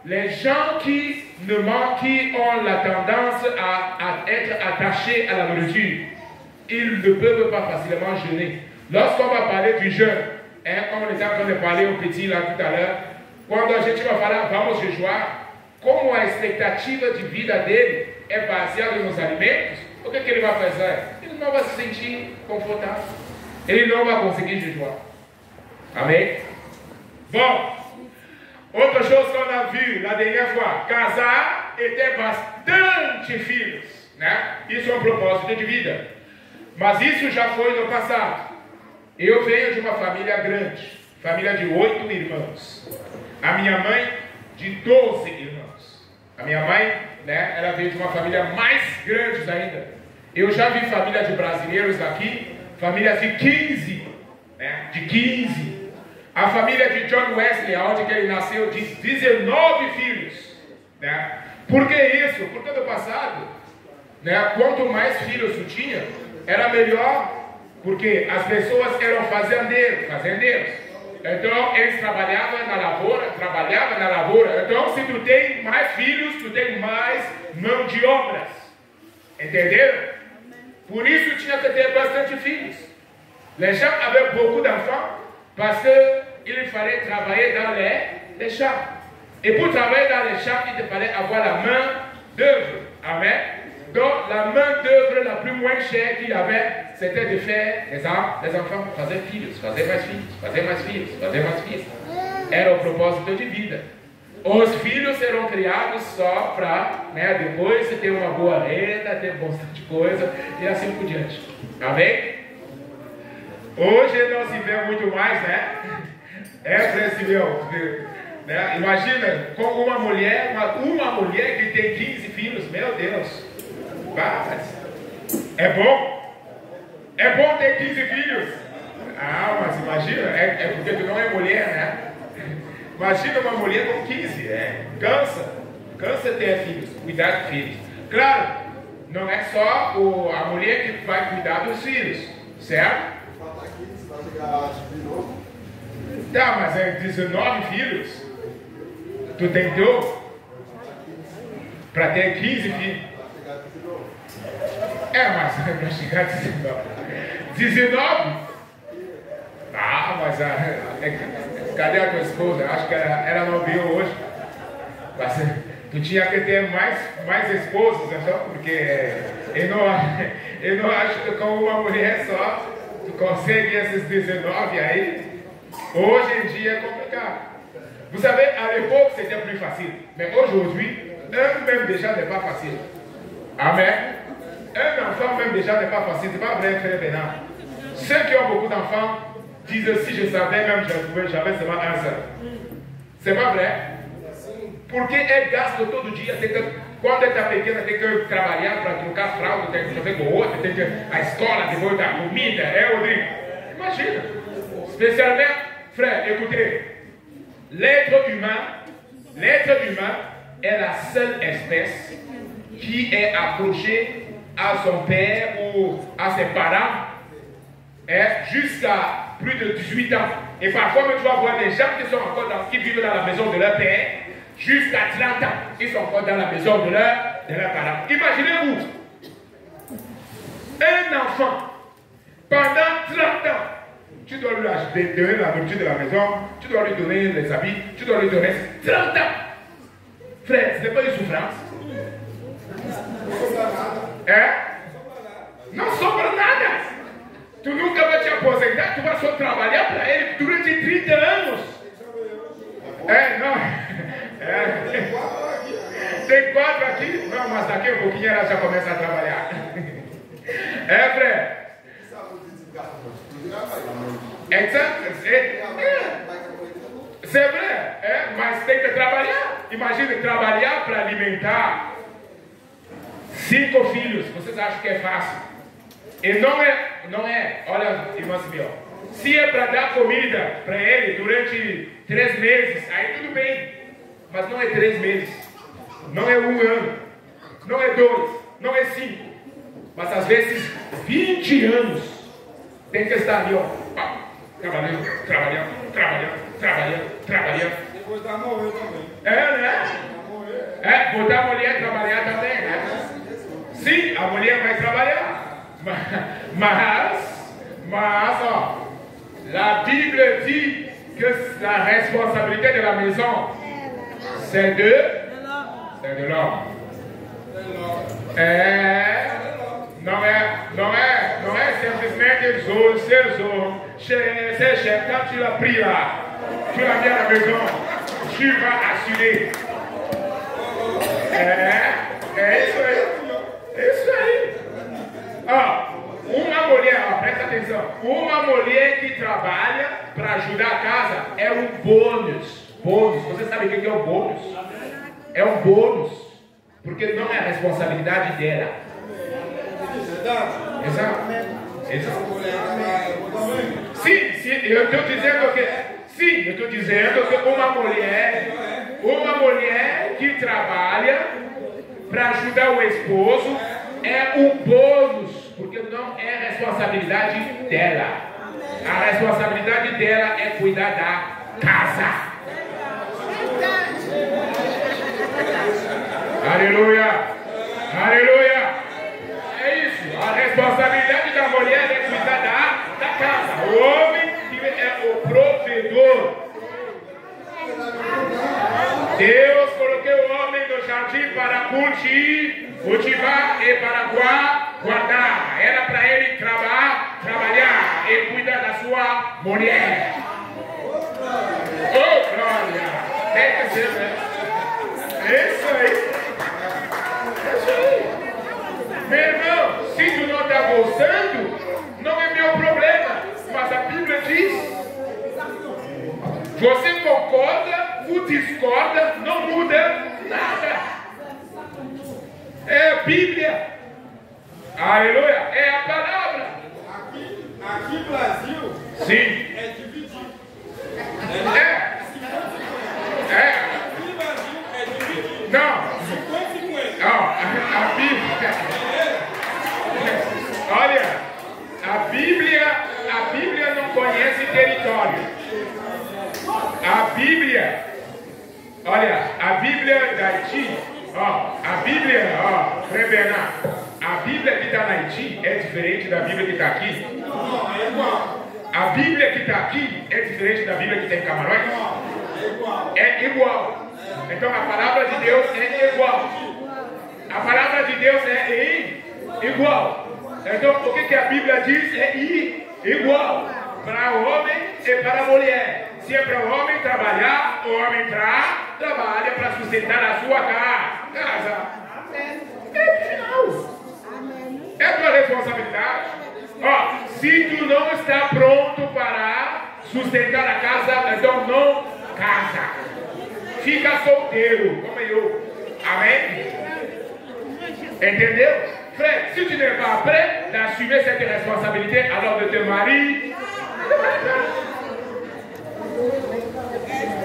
les gens qui ont la tendance à être attachés à la nourriture, ils ne peuvent pas facilement jeûner. Lorsqu'on va parler du jeûne, comme on était en train de parler au petit là tout à l'heure, quando a gente vai falar, vamos jejuar, como a expectativa de vida dele é baseada nos alimentos, o que ele vai fazer? Ele não vai se sentir confortável. Ele não vai conseguir jejuar. Amém? Bom, outra chose qu'on a vu la dernière fois, casar e ter bastante filhos, né? Isso é um propósito de vida. Mas isso já foi no passado. Eu venho de uma família grande, família de 8 irmãos. A minha mãe de 12 irmãos. A minha mãe, né, ela veio de uma família mais grande ainda. Eu já vi família de brasileiros aqui, famílias de 15, né, de 15. A família de John Wesley, onde que ele nasceu, de 19 filhos. Né? Por que isso? Porque no passado, né, quanto mais filhos tu tinha, era melhor, porque as pessoas eram fazendeiros. Então, eles trabalhavam na lavoura. Então, se tu tem mais filhos, tu tem mais mão de obras. Entenderam? Por isso, tinha que ter bastante filhos. Les gens avaient beaucoup d'enfants parce qu'il fallait travailler dans les champs. Et pour travailler dans les champs, il te fallait avoir la main d'œuvre. Amen. Donc, la main d'œuvre la plus moins chère qu'il y avait, c'était de faire les enfants, fazer filhos, fazer mais filhos. Era o propósito de vida. Os filhos serão criados só para, né, depois ter uma boa renda, ter bastante coisa e assim por diante. Amém? Hoje nós vivemos muito mais, né? Né? Imagina com uma mulher que tem 15 filhos, meu Deus. É bom? É bom ter 15 filhos? Ah, mas imagina, é porque tu não é mulher, né? Imagina uma mulher com 15, cansa ter filhos, cuidar de filhos. Claro, não é só a mulher que vai cuidar dos filhos, certo? Tá, mas é 19 filhos. Tu tentou para ter 15 filhos. Mas para chegar a 19. 19? Ah, mas cadê a tua esposa? Acho que ela não veio hoje. Mas tu tinha que ter mais esposas, então, porque eu não acho que com uma mulher só tu consegue esses 19 aí. Hoje em dia é complicado. Vous savez, à l'époque c'était plus facile. Mais aujourd'hui, un même déjà n'est pas facile. Amen. Un enfant même déjà n'est pas facile. C'est pas vrai, frère Bénin. Ceux qui ont beaucoup d'enfants disent si je savais même j'avais seulement un seul. C'est pas vrai? Porque gasto todo dia. Quando ele está pequeno, tem que trabalhar para trocar fralda, tem que fazer com o outro, tem que a escola, depois da comida, Rodrigo? Imagina. Spécialement, frère, écoutez. L'être humain est la seule espèce qui est accrochée à son père ou à ses parents jusqu'à plus de 18 ans. Et parfois, tu vas voir des gens qui vivent dans la maison de leur père jusqu'à 30 ans. Ils sont encore dans la maison de leurs parents. Imaginez-vous, un enfant, pendant 30 ans, tu dois lui donner la nourriture de la maison, tu dois lui donner les habits, tu dois lui donner 30 ans. Frère, ce n'est pas une souffrance. Hein? Não sobra nada. Tu nunca vai te aposentar, tu vai só trabalhar para ele durante 30 anos. É, não. É. Tem 4 aqui? Não, mas daqui a pouquinho ela já começa a trabalhar. É, Fré? C'est vrai, mas tem que trabalhar. Imagine trabalhar para alimentar 5 filhos. Vocês acham que é fácil? E não é. Olha, irmão Simeão, se é para dar comida para ele durante 3 meses, aí tudo bem. Mas não é 3 meses, não é 1 ano, não é 2, não é 5. Mas às vezes 20 anos tem que estar ali, ó, trabalhando. Depois da morrer também. É, né? Botar a mulher trabalhar também, né? Sim, a mulher vai trabalhar. Mas, ó, la Bible dit que la responsabilité de la maison, c'est de l'homme. Não é simplesmente c'est chef, quand tu l'as pris là, tu l'as mis à la maison, tu vas assurer. É isso aí. Uma mulher, ó, presta atenção, uma mulher que trabalha para ajudar a casa é um bônus. Você sabe o que é o bônus? É um bônus, porque não é a responsabilidade dela. Exato. Sim, eu estou dizendo que uma mulher que trabalha para ajudar o esposo é um bônus, porque não é responsabilidade dela. A responsabilidade dela é cuidar da casa. Aleluia! É isso. A responsabilidade da mulher é cuidar da casa. O homem é o provedor. Deus colocou o homem no jardim para cultivar e para guardar. Era para ele trabalhar e cuidar da sua mulher. Oh, glória! Tem que ser, né? Isso aí. Meu irmão, se tu não está gostando, não é meu problema. Mas a Bíblia diz: você concorda ou discorda, não muda nada. É a Bíblia. Aleluia. É a palavra. Aqui no Brasil, sim, é dividido. Aqui no Brasil é dividido. Não. 50-50. A Bíblia. Olha, a Bíblia não conhece território. A Bíblia da Haiti, a Bíblia que está na Haiti é diferente da Bíblia que está aqui. Não, é igual. A Bíblia que está aqui é diferente da Bíblia que tem em Camarões. É igual. É igual. Então a palavra de Deus é igual. A palavra de Deus é igual. Então o que a Bíblia diz é igual para o homem e para a mulher. Se é para o homem trabalhar, o homem trabalha para sustentar a sua casa. É final. É tua responsabilidade. Se tu não está pronto para sustentar a casa, então não casa. Fica solteiro, como eu. Amém? Entendeu? Frère, si tu n'es pas prêt d'assumer cette responsabilité, alors de te marier,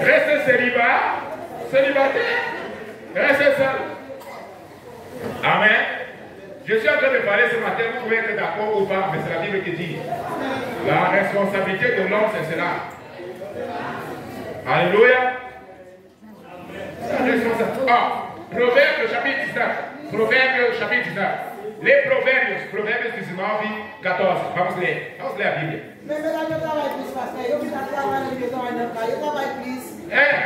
reste célibataire, reste seul. Amen. Je suis en train de parler ce matin, vous pouvez être d'accord ou pas, mais c'est la Bible qui dit. La responsabilité de l'homme, c'est cela. Alléluia. La responsabilité. Proverbe chapitre 19. Proverbe chapitre 19. Les Provérbios, Provérbios 19, 14. Vamos ler a Bíblia.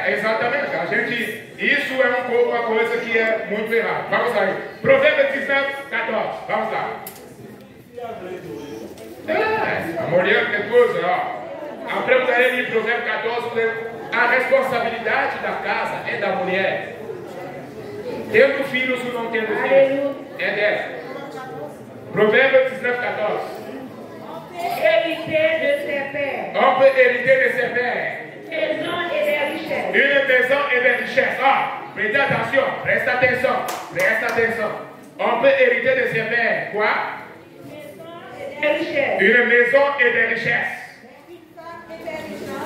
Exatamente. A gente, isso é um pouco uma coisa que é muito errada. Vamos lá. Provérbios 19, 14. Vamos lá. A mulher que coisa, ó. Aprendeu em Provérbios 14, a responsabilidade da casa é da mulher. Tendo filhos ou não tendo filhos, é dela. Provérbios 19, 14. Hériter de ses pères. On peut hériter de ses pères. Maison et des richesses. Une maison et des richesses. Prêtez attention, preste attention, preste attention. On peut hériter de ses pères. Quoi? Des richesses. Une maison et des richesses.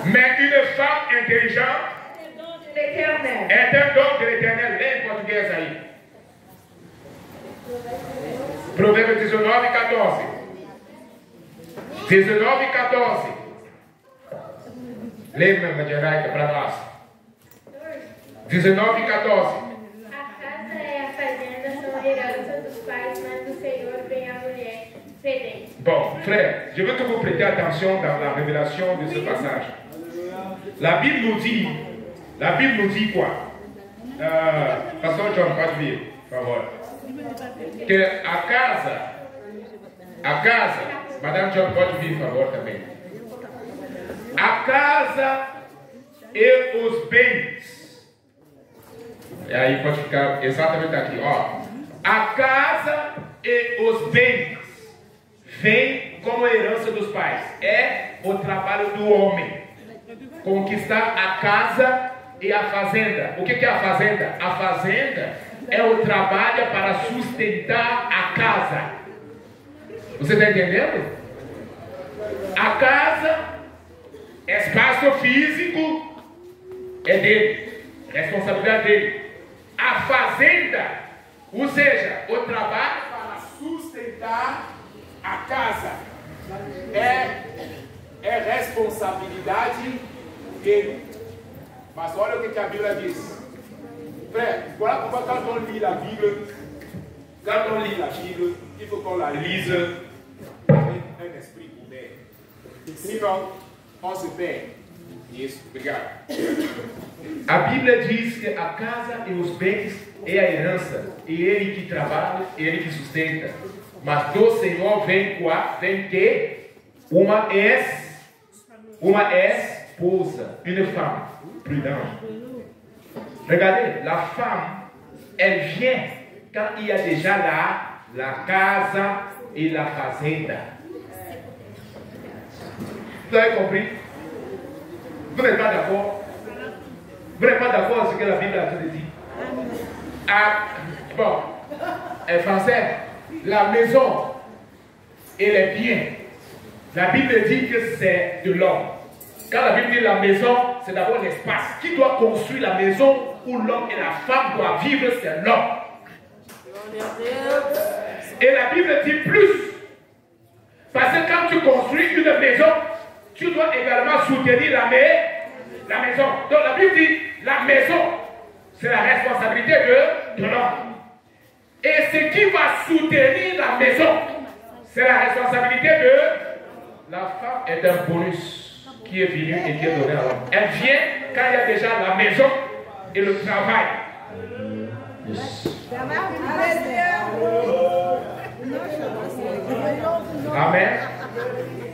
Mais une femme intelligente L'Éternel. est un don de l'Éternel. Lê em português aí. Provérbios 19, 14. 19, 14. Lê, Madianaica, para nós. 19, 14. A casa e a fazenda são a herança dos pais, mas do Senhor vem a mulher prudente. Bon, frère, je veux que vous prêtiez attention dans la révélation de ce passage. La Bible nous dit quoi? Pastor John, pode vir, por favor. Que a casa, Madame John, pode vir, por favor, também. A casa e os bens. E aí pode ficar exatamente aqui, ó. A casa e os bens vem como herança dos pais. É o trabalho do homem. Conquistar a casa e a fazenda. O que é a fazenda? A fazenda é o trabalho para sustentar a casa. Você está entendendo? A casa, espaço físico, é dele. Responsabilidade dele. A fazenda, ou seja, o trabalho para sustentar a casa, é responsabilidade dele. Mas olha o que a Bíblia diz. Frère, voilà pourquoi quand on lit la Bible, il faut qu'on la lise avec un esprit ouvert. Sinon, on se perd. Isso, obrigado. A Bíblia diz que a casa e os bens é a herança, e ele que trabalha, ele que sustenta. Mas do Senhor vem que uma esposa, une femme prudente. Regardez, la femme, elle vient quand il y a déjà la casa et la fazenda. Vous avez compris? Vous n'êtes pas d'accord? Vous n'êtes pas d'accord avec ce que la Bible a dit? Bon, en français, la maison et les biens. La Bible dit que c'est de l'homme. Quand la Bible dit la maison, c'est d'abord l'espace. Qui doit construire la maison où l'homme et la femme doivent vivre, c'est l'homme. Et la Bible dit plus. Parce que quand tu construis une maison, tu dois également soutenir la maison. Donc la Bible dit, la maison, c'est la responsabilité de l'homme. Et ce qui va soutenir la maison, c'est la responsabilité de la femme. Est un bonus qui est venu et qui est donné à l'homme. Elle vient quand il y a déjà la maison et le travail. Yes. Amen.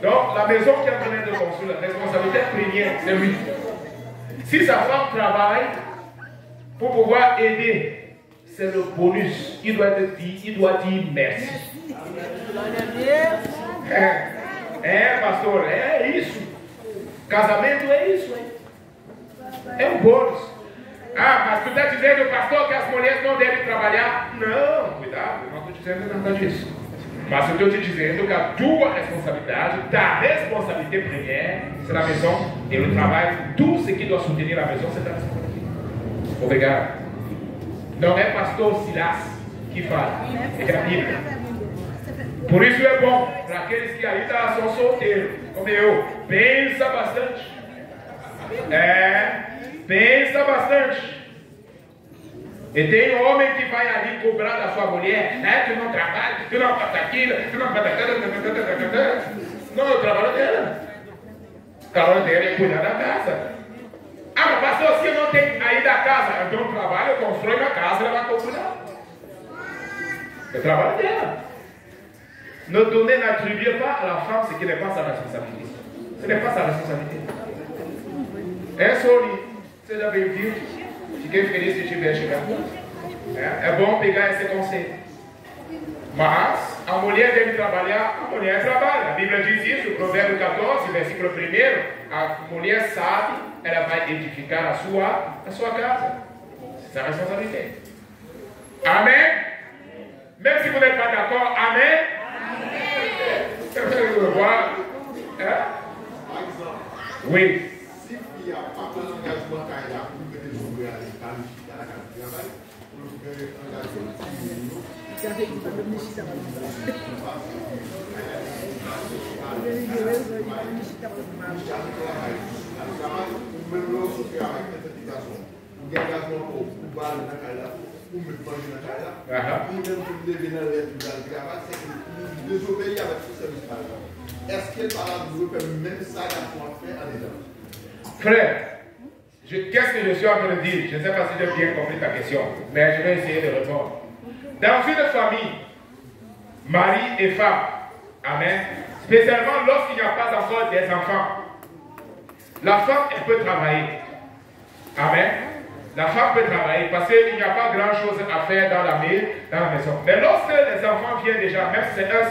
Donc la maison qui est en train de construire, la responsabilité première, c'est lui. Si sa femme travaille pour pouvoir aider, c'est le bonus. Il doit dire merci. Pastor, é isso. Casamento é isso. É um bônus. Mas tu está dizendo, pastor, que as mulheres não devem trabalhar? Não, cuidado, eu não estou dizendo nada disso. Mas eu estou te dizendo que a tua responsabilidade, ta responsabilité première, c'est la maison et le travail. Tout ce qui doit soutenir la maison, c'est ta responsabilité. Obrigado. Não é pastor Silas que fala, é a Bíblia. Por isso é bom para aqueles que ainda são solteiros, como eu. Pensa bastante. Pensa bastante. E tem um homem que vai ali cobrar da sua mulher, tu não trabalha, tu não faz aquilo, tu não faz aquilo. Não, eu trabalho dela. O trabalho dela é cuidar da casa. Ah, mas pastor, se eu não tenho ainda a casa, então eu trabalho, eu construo uma casa, ela vai cuidar. Eu trabalho dela. Ne donnez, n'attribuez pas à la femme ce qui n'est pas sa responsabilité. Ce n'est pas sa responsabilité. É Sony, você já bem viu? Fiquei feliz se tiver chegado. É bom pegar esse conceito. Mas a mulher deve trabalhar, a mulher trabalha. A Bíblia diz isso, Provérbio 14, versículo 1. A mulher sabe, ela vai edificar a sua casa. C'est sa responsabilité. Amen. Même si vous n'êtes pas d'accord, amen. Hein? Oui. Si il n'y a pas d'engagement là pour que les ouvriers qualifiés à la carte de travail, pour le faire engagement. Est-ce qu'elle parle de même ça qu'on fait en dedans? Frère, qu'est-ce que je suis en train de dire? Je ne sais pas si j'ai bien compris ta question, mais je vais essayer de répondre. Dans une famille, mari et femme, amen, spécialement lorsqu'il n'y a pas encore des enfants, la femme, elle peut travailler. Amen. La femme peut travailler parce qu'il n'y a pas grand-chose à faire dans la maison. Mais lorsque les enfants viennent déjà, même si c'est un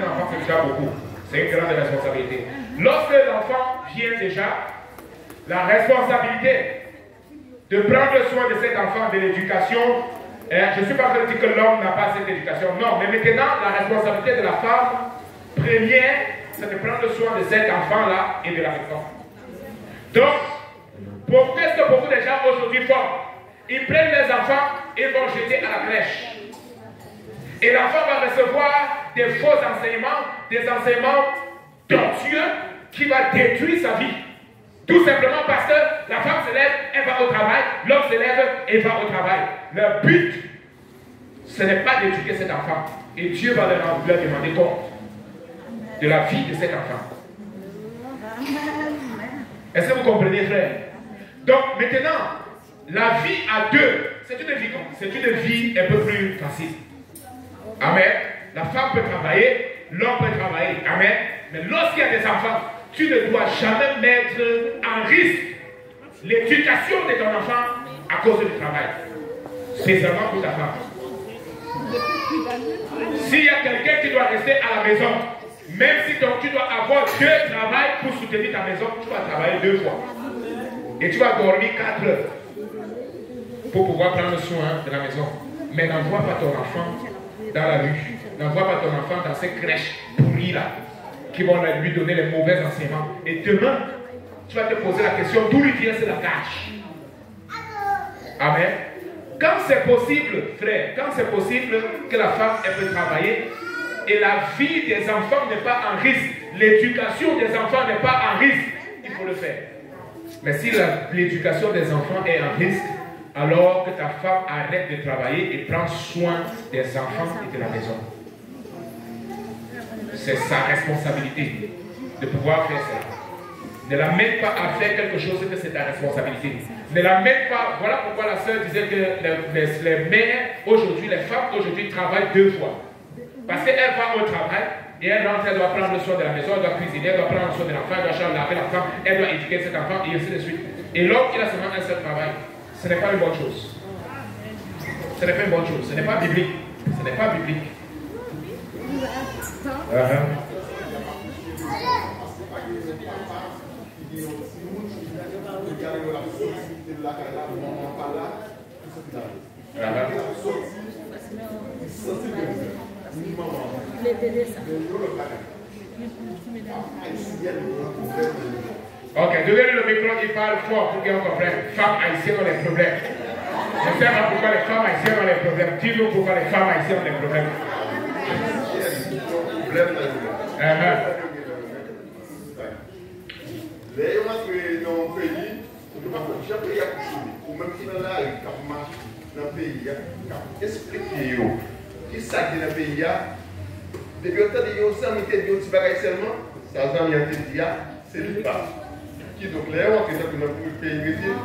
enfant, c'est déjà beaucoup. C'est une grande responsabilité. Lorsque l'enfant vient déjà, la responsabilité de prendre soin de cet enfant, de l'éducation, je ne suis pas en train de dire que l'homme n'a pas cette éducation. Non, mais maintenant, la responsabilité de la femme première, c'est de prendre soin de cet enfant-là et de la maison. Donc, qu'est-ce que beaucoup de gens aujourd'hui font? Ils prennent les enfants et vont jeter à la crèche. Et l'enfant va recevoir des faux enseignements, des enseignements tortueux qui vont détruire sa vie. Tout simplement parce que la femme se lève, elle va au travail, l'homme se lève et va au travail. Le but, ce n'est pas d'éduquer cet enfant. Et Dieu va leur demander compte de la vie de cet enfant. Est-ce que vous comprenez, frère? Donc maintenant, la vie à deux, c'est une vie un peu plus facile. Amen. La femme peut travailler, l'homme peut travailler. Amen. Mais lorsqu'il y a des enfants, tu ne dois jamais mettre en risque l'éducation de ton enfant à cause du travail. Spécialement pour ta femme. S'il y a quelqu'un qui doit rester à la maison, même si tu dois avoir 2 travails pour soutenir ta maison, tu vas travailler 2 fois. Et tu vas dormir 4 heures pour pouvoir prendre soin de la maison. Mais n'envoie pas ton enfant dans la rue. N'envoie pas ton enfant dans ces crèches pourries là, qui vont lui donner les mauvais enseignements. Et demain, tu vas te poser la question, d'où lui vient cette cache? Amen. Quand c'est possible, frère, quand c'est possible que la femme elle peut travailler et la vie des enfants n'est pas en risque, l'éducation des enfants n'est pas en risque, il faut le faire. Mais si l'éducation des enfants est en risque, alors que ta femme arrête de travailler et prend soin des enfants et de la maison. C'est sa responsabilité de pouvoir faire ça. Ne la mets pas à faire quelque chose que c'est ta responsabilité. Ne la mets pas. Voilà pourquoi la sœur disait que les mères aujourd'hui, les femmes aujourd'hui travaillent 2 fois. Parce qu'elle va au travail et elle rentre, elle doit prendre soin de la maison, elle doit cuisiner, elle doit prendre soin de l'enfant, elle doit laver l'enfant, elle doit éduquer cet enfant et ainsi de suite. Et l'homme qui a seulement un seul travail, ce n'est pas une bonne chose. Ce n'est pas une bonne chose. Ce n'est pas biblique. Ce n'est pas biblique. Ok, donnez-lui le micro, il parle fort pour qu'on comprenne. Femmes haïtiennes ont des problèmes. Je ne sais pas pourquoi les femmes haïtiennes ont des problèmes. Dis-nous pourquoi les femmes haïtiennes ont des problèmes. Les gens qui ont fait, ou même qui sont là, ils marchent. dans le pays, expliquez qui ça qui est dans le pays. Depuis que vous avez dit que vous avez seulement, ça a dit c'est le pas. Qui donc là, on est dans le pays brésilien.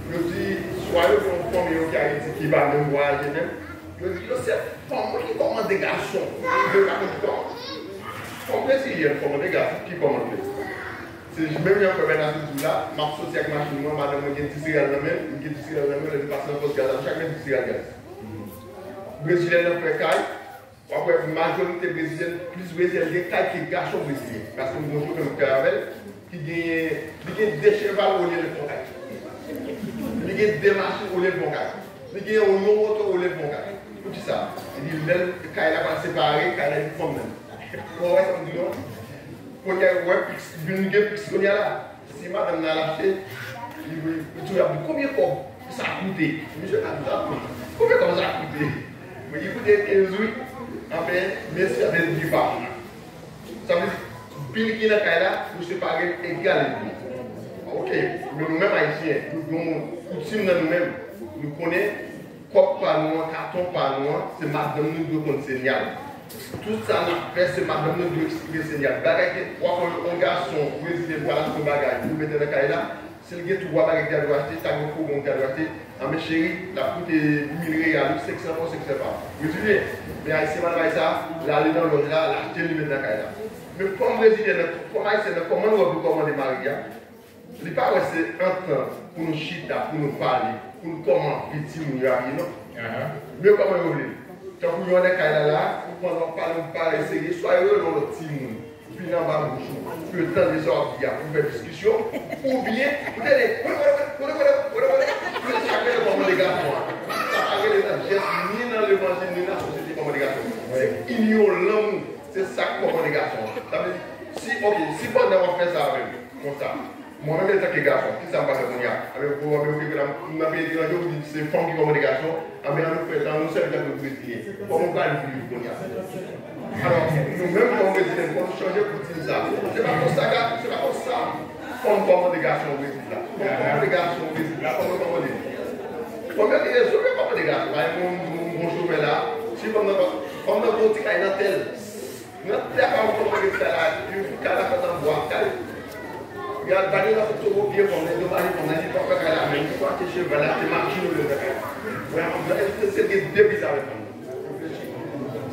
Je dis, soyez une femme qui a dit qui va me voir, je dis, c'est une femme qui commande des garçons. Comme brésilienne, comme des garçons qui commandent. C'est même un peu dans ce là, je suis sorti avec ma fille, madame, je suis tiré à la main, je suis tiré à la main, je passe un poste de gaz, chaque main, je suis tiré à la gaz. Brésilienne, on fait caille. Après, la majorité brésilienne, plus brésilienne, il y a des cailles qui sont garçons brésiliens. Parce que nous avons joué comme caravelle, qui ont des chevaux au lieu de contact. Il y a des machines au lieu de contact. Il y a un moto au lieu de contact. Tout ça. Il dit, les cailles là, séparées, les cailles là, ils font même. Pour voir ça, on dit non. Quand il y a une pix qu'on y a là, si madame l'a acheté, il dit combien ça a coûté? Monsieur a dit, combien ça a coûté? Mais il coûte 15 oui, mais ça veut dire pas. Ça veut dire, pile qui est là, vous séparez égal. Ok, mais nous-mêmes haïtiens, nous coutume nous-mêmes, nous connaissons cop par noir, carton par noir, c'est madame nous deux qu'on signale. Tout ça, fait, c'est madame nous deux expliquer signal. Bagage, un garçon, brésilien, voilà son bagage, vous mettez dans le là, c'est le gars tout voit bagage qu'il doit acheter, ça vous faut qu'on doit acheter. Ah mais chérie, la coûte est 1000 réals, 600 francs, 600 francs. Vous suivez? Mais ici, madame ça, là, aller dans l'autre là, l'acheter, lui mettre dans le là. Mais comme brésilien, comme haïtien, comment nous avons commandé Maria? Ce n'est pas c'est un temps pour nous chita, pour nous parler, pour nous comment victime nous arrive, non? Mais comment vous voulez? Quand vous avez des cas là, pendant qu'on parle sérieux, soyez dans le team, puis dans ma bouche, puis le temps des ordres, pour faire discussion, ou bien, vous allez, chacun le moment des garçons. Ça n'a pas de ni dans le manger, ni dans la société comme des garçons. C'est ignorer l'amour, c'est ça comme des garçons. Ça veut dire, si pendant on fait ça avec, comme ça, moi-même, en tant que garçon, qui ça me passe pour moi? Avec vous, c'est une femme qui comme des garçons, mais dans nous sommes des Brésiliens. Comment on parle de vous? Alors, nous-mêmes, comme Brésiliens, pour nous changer pour dire ça. C'est pas pour ça, comme des garçons au Brésil. Comme des garçons au Brésil, comme on dit. Combien de raisons, comme des garçons? Mon chauffeur là, si comme nous boutique à une telle, nous n'avons pas encore de ça là, il faut qu'elle a fait un bois. Il y a des gens qui sont bien comme les dommages, on a dit pas faire la même, soit tes cheveux là, tes marchés ou le c'est des débuts avec nous.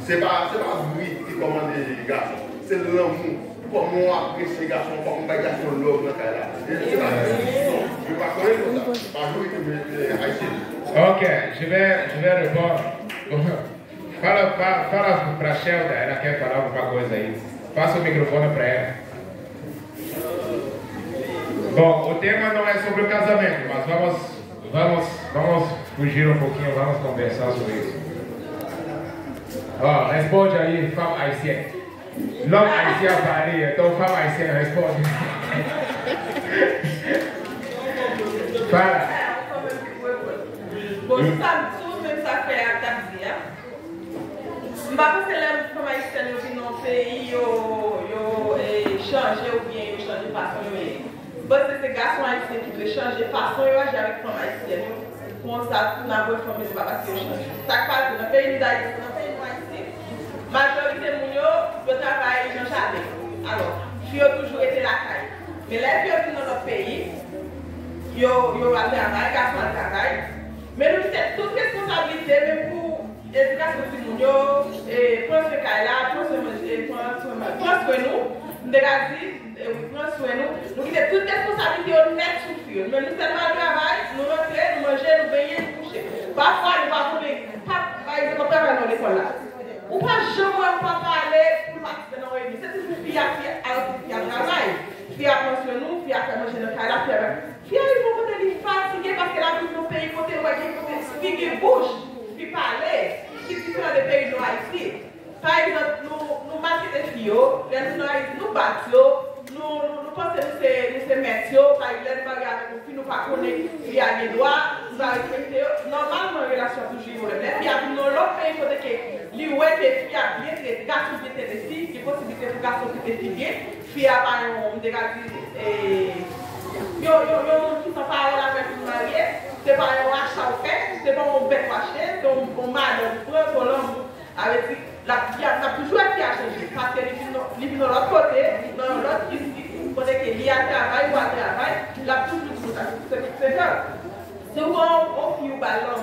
C'est pas bruit qui commande les garçons, c'est l'amour. Comment apprécier les garçons, comment les garçons l'offre dans le là. C'est pas je ne vais pas connaître ça. Par jour, il est haïtien. Ok, je vais répondre. Fala para a Shelda, ela quer falar alguma coisa aí. Passa o microfone para ela. Bom, o tema não é sobre o casamento, mas vamos fugir um pouquinho, vamos conversar sobre isso. Ó, responde aí, fala haïtien. L'homme haïtien parle, então fala haïtien, responde. Fala. Bon, ça, tout même ça fait à taxi. Je ne sais pas si les femmes haïtiennes qui dans le pays ont changé ou bien ont changé de façon. Bon, c'est ces garçons haïtiens qui veulent changer de façon et agir avec les femmes haïtiennes. Pour ça, tout n'a pas de femme, c'est pas parce qu'ils changent. Ça passe dans le pays d'Haïti, dans le pays haïtien. Majorité de gens, le travail est changé. Alors, ils ont toujours été la caille. Mais les filles dans notre pays, ils ont un travail, les garçons ont un travail. Mais nous avons toute responsabilité, même pour l'éducation de tout le monde, et prendre ce cas-là, prendre soin de nous, nous avons toute responsabilité honnête sur le fil. Mais nous sommes au travail, nous rentrons, nous mangeons, nous veillons, nous couchons. Parfois, nous ne pouvons pas aller dans l'école là. Ou pas jamais pas parler pour participer dans l'église. C'est toujours fille à travail. Fille à prendre soin de nous, fille à faire manger dans le cas-là. Fille, ils vont côté les fatigués parce que la vie de nos pays, côté fille qui bouge, puis parler, qui sont dans des pays de Haïti. Par exemple, nous marquons des filles, nous battons, nous pensons que c'est métier, par exemple, nous ne pas connaître, il y a des droits, nous allons respecter. Normalement, la relation toujours problème. Il y a dans l'autre pays, côté que les filles a bien traité, garçons bien traité, filles, il y a possibilité pour garçons qui traité bien, filles a par exemple, qui sont pas avec nous mariés, c'est pas un achat au fait, c'est pas un bête acheté, c'est un mal pour l'homme. Avec la vie a toujours été à changer. Parce que les de l'autre côté, dans l'autre qui est lié à travail ou à travail, il a toujours c'est ça. Souvent, on fait un ballon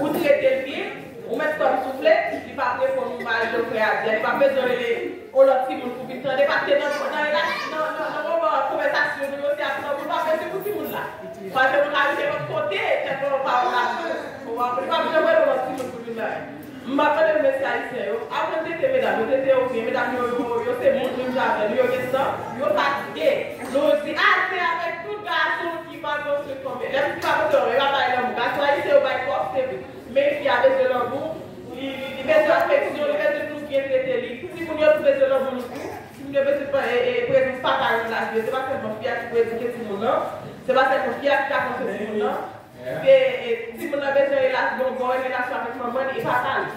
ou traiter le pied, on met comme soufflet, il va pas répondre au mal de frère. Il va pas besoin de l'autre qui pour vite tendre parce que dans la conversation, nous aussi après, on va faire ce petit monde là. Parce que nous arrivons de l'autre côté, c'est qu'on va pas besoin de l'autre qui pour vite là. Je ne sais pas de message ici. Après, c'était mesdames, c'était OK. Mesdames, c'est mon jour j'avais. Yo que ça, yo fatigué. Nous dit ah c'est avec tout garçon qui va construire comme elle. Même si pas construire, il va pas aller au garçon ici au bail corps c'est mais qui a besoin de l'amour, il besoin d'affection, il besoin de tout bien traiter. Si vous avez besoin de l'amour, si vous avez besoin de présence partage la vie, c'est pas seulement fier qui peut éduquer tout le monde, c'est pas seulement fier qui a construit tout le monde. Si vous avez besoin de la bonne relation avec maman, il partage.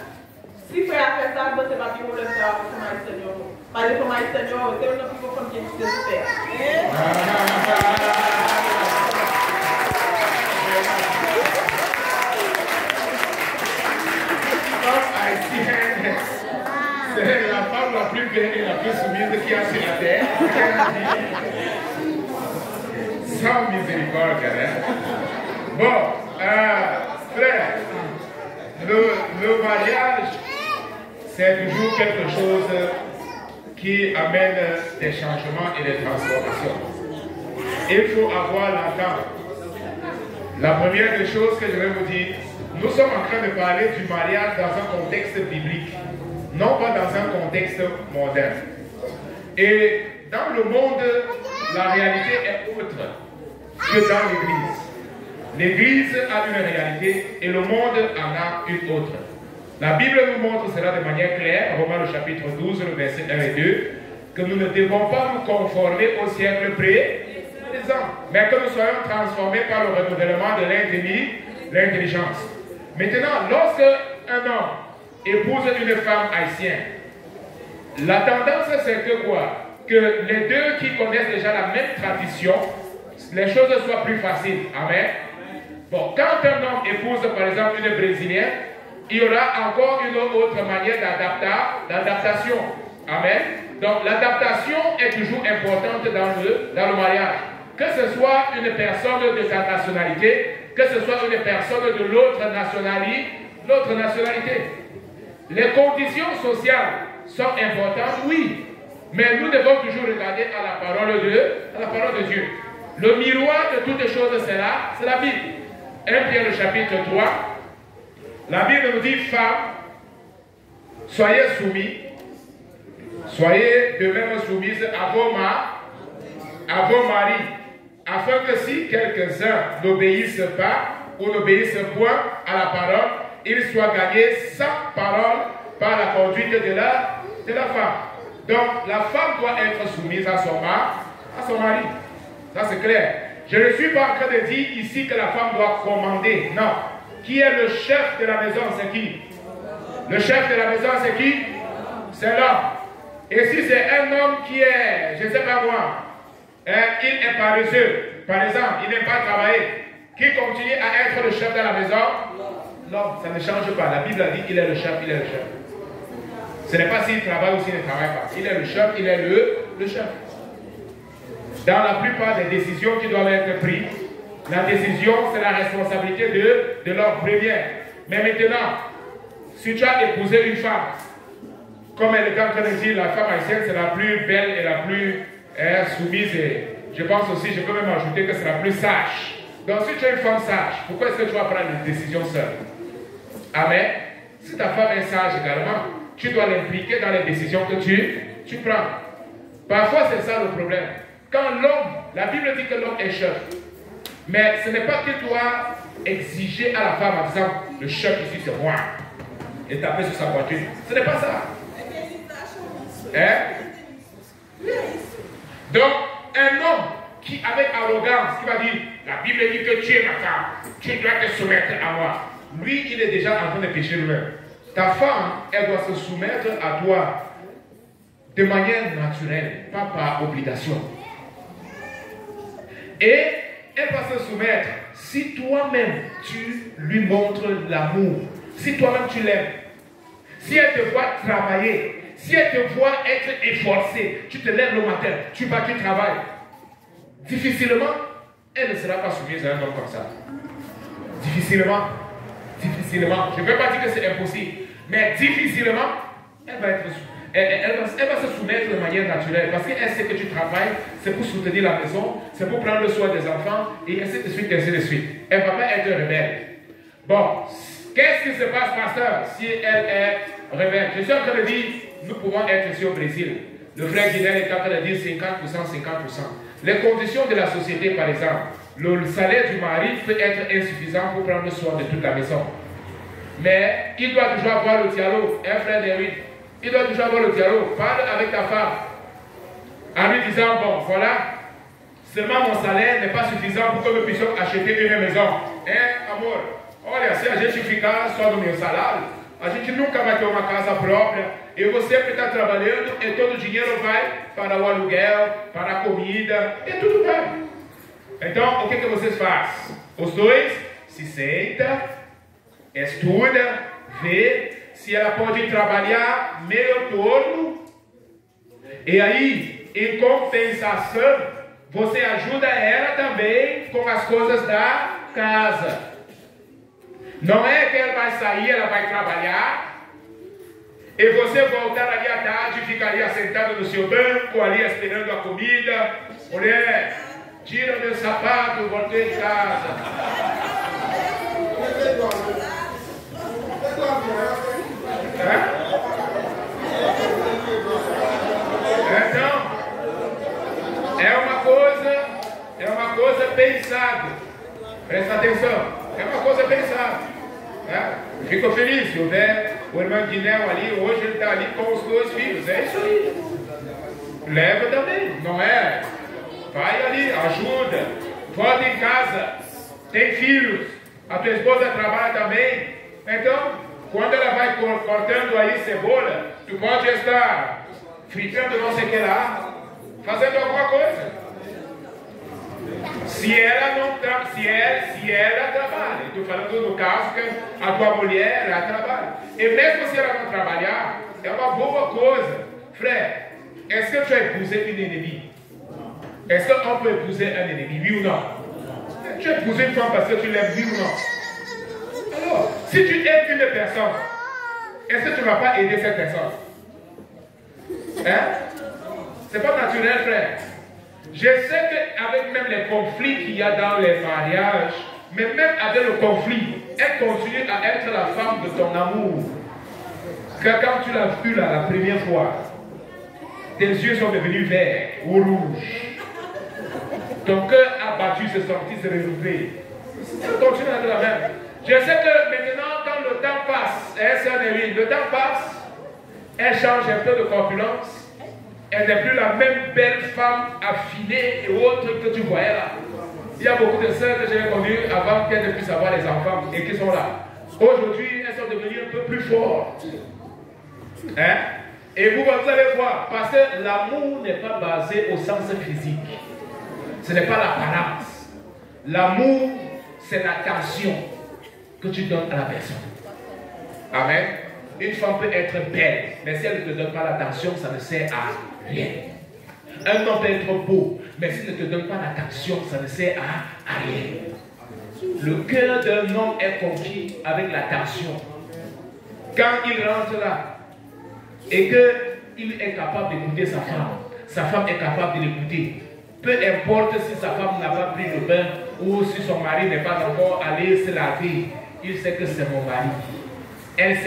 Si vous avez fait ça, c'est pas plus pour le faire avec le Seigneur. Parce que le Seigneur, c'est un peu comme qui se fait. C'est la femme la plus belle et la plus soumise qui a sur la terre. Sans miséricorde, hein? Bon, frère, le mariage, c'est toujours quelque chose qui amène des changements et des transformations. Il faut avoir l'entente. La première des choses que je vais vous dire, nous sommes en train de parler du mariage dans un contexte biblique, non pas dans un contexte moderne. Et dans le monde, la réalité est autre que dans l'Église. L'Église a une réalité et le monde en a une autre. La Bible nous montre cela de manière claire, Romains le chapitre 12, le verset 1 et 2, que nous ne devons pas nous conformer au siècle présent, mais que nous soyons transformés par le renouvellement de l'intelligence. Maintenant, lorsque un homme épouse une femme haïtienne, la tendance c'est que quoi? Que les deux qui connaissent déjà la même tradition, les choses soient plus faciles. Amen. Bon, quand un homme épouse par exemple une brésilienne, il y aura encore une autre manière d'adaptation. Amen. Donc l'adaptation est toujours importante dans le mariage. Que ce soit une personne de ta nationalité, que ce soit une personne de l'autre nationalité. Les conditions sociales sont importantes, oui, mais nous devons toujours regarder à la parole de Dieu. Le miroir de toutes choses, c'est là, c'est la Bible. 1 Pierre le chapitre 3, la Bible nous dit, femmes, soyez soumis, soyez de même soumises à vos maris, afin que si quelques-uns n'obéissent pas ou n'obéissent point à la parole, ils soient gagnés sans parole par la conduite de la femme. Donc la femme doit être soumise à son mari. Ça c'est clair. Je ne suis pas en train de dire ici que la femme doit commander. Non. Qui est le chef de la maison? C'est qui? Le chef de la maison, c'est qui? C'est l'homme. Et si c'est un homme qui est, je ne sais pas moi, il est paresseux, par exemple, il n'aime pas travailler, qui continue à être le chef de la maison? L'homme, ça ne change pas. La Bible a dit qu'il est le chef, il est le chef. Ce n'est pas s'il travaille ou s'il ne travaille pas. Il est le chef, il est le chef. Dans la plupart des décisions qui doivent être prises, la décision, c'est la responsabilité de l'homme première. Mais maintenant, si tu as épousé une femme, comme elle est en train de dire, la femme haïtienne, c'est la plus belle et la plus soumise. Et je pense aussi, je peux même ajouter que c'est la plus sage. Donc si tu es une femme sage, pourquoi est-ce que tu vas prendre des décisions seule? Amen. Si ta femme est sage également, tu dois l'impliquer dans les décisions que tu prends. Parfois, c'est ça le problème. Quand l'homme, la Bible dit que l'homme est chef. Mais ce n'est pas qu'il doit exiger à la femme en disant, le chef ici c'est moi. Et taper sur sa voiture. Ce n'est pas ça. Hein? Donc, un homme qui, avec arrogance, qui va dire, la Bible dit que tu es ma femme, tu dois te soumettre à moi. Lui, il est déjà en train de pécher lui-même. Ta femme, elle doit se soumettre à toi de manière naturelle, pas par obligation. Et elle va se soumettre si toi-même tu lui montres l'amour, si toi-même tu l'aimes, si elle te voit travailler, si elle te voit être efforcée, tu te lèves le matin, tu vas, tu travailles, difficilement, elle ne sera pas soumise à un homme comme ça. Difficilement. Difficilement. Je ne veux pas dire que c'est impossible, mais difficilement, elle va se soumettre de manière naturelle parce qu'elle sait que tu travailles, c'est pour soutenir la maison, c'est pour prendre soin des enfants, et ainsi de suite, ainsi de suite. Elle ne va pas être rebelle. Bon, qu'est-ce qui se passe, pasteur, si elle est rebelle? Je suis en train de dire, nous pouvons être ici au Brésil. Le frère Guinel est en train de dire 50%, 50%. Les conditions de la société, par exemple, le salaire du mari peut être insuffisant pour prendre soin de toute la maison. Mais il doit toujours avoir le dialogue, un frère d'Eric. Il doit toujours avoir le dialogue. Parle avec ta femme. En lui disant, bon, voilà, seulement mon salaire n'est pas suffisant pour que nous puissions acheter une maison. Hein, amor? Olha, se a gente ficar só no meu salário, a gente nunca vai ter uma casa própria. Eu vou sempre estar trabalhando e todo o dinheiro vai para o aluguel, para a comida, e tudo vai. Então, o que vocês fazem? Os dois se sentam, estudam, vê se ela pode trabalhar meio turno. E aí, em compensação, você ajuda ela também com as coisas da casa. Não é que ela vai sair, ela vai trabalhar, e você voltar ali à tarde, ficaria sentado no seu banco, ali esperando a comida. Mulher, tira meu sapato, voltei de casa. Então, é uma coisa pensada. Presta atenção, é uma coisa pensada. Fico feliz, se houver o irmão Guinel ali, hoje ele está ali com os dois filhos, é isso aí. Leva também, não é? Vai ali, ajuda, volta em casa, tem filhos, a tua esposa trabalha também. Então, quando ela vai cortando aí cebola, tu pode estar fritando não sei o que lá, fazendo alguma coisa. Se ela não se ela trabalha, estou falando no caso que a tua mulher ela trabalha. E mesmo se ela não trabalhar, é uma boa coisa. Frère, est-ce que tu as épousé une ennemie? Est-ce qu'on peut épouser un ennemi, oui ou non? Tu as épousé une femme parce que tu l'aimes, oui ou non? Alors, si tu aimes une personne, est-ce que tu ne vas pas aider cette personne? Hein? C'est pas naturel, frère. Je sais qu'avec même les conflits qu'il y a dans les mariages, mais même avec le conflit, elle continue à être la femme de ton amour. Car quand tu l'as vue là, la première fois, tes yeux sont devenus verts ou rouges. Ton cœur a battu, se sentit se renouveler. Elle continue à être la même. Je sais que maintenant, quand le temps passe, le temps passe, elle change un peu de corpulence. Elle n'est plus la même belle femme affinée et autre que tu voyais là. Il y a beaucoup de sœurs que j'ai connues avant qu'elles ne puissent avoir les enfants et qui sont là. Aujourd'hui, elles sont devenues un peu plus fortes. Hein? Et vous allez voir, parce que l'amour n'est pas basé au sens physique. Ce n'est pas l'apparence. L'amour, c'est l'attention que tu donnes à la personne. Amen. Une femme peut être belle, mais si elle ne te donne pas l'attention, ça ne sert à rien. Un homme peut être beau, mais s'il ne te donne pas l'attention, ça ne sert à rien. Le cœur d'un homme est conquis avec l'attention. Quand il rentre là, et qu'il est capable d'écouter sa femme est capable de l'écouter. Peu importe si sa femme n'a pas pris le bain ou si son mari n'est pas encore allé se laver, il sait que c'est mon mari. Il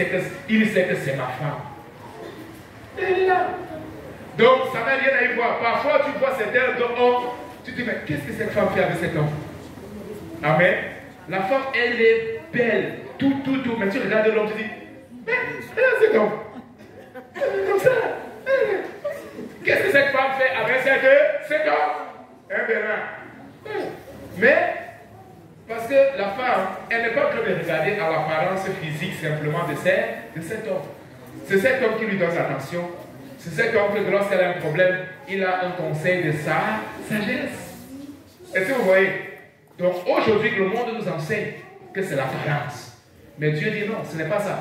sait que c'est ma femme. Elle est là. Donc, ça n'a rien à y voir. Parfois, tu vois certains hommes, tu te dis, mais qu'est-ce que cette femme fait avec cet homme? Amen. La femme, elle est belle. Tout. Mais tu regardes l'homme, tu dis, mais elle a cet homme. Comme ça. Qu'est-ce que cette femme fait avec cet homme? Un bénin. Mais, parce que la femme, elle n'est pas en train de regarder à l'apparence physique simplement de cet homme. C'est cet homme qui lui donne l'attention. C'est cet homme que lorsqu'elle a un problème, il a un conseil de sa sagesse. Est-ce que vous voyez? Donc aujourd'hui, le monde nous enseigne que c'est l'apparence. Mais Dieu dit non, ce n'est pas ça.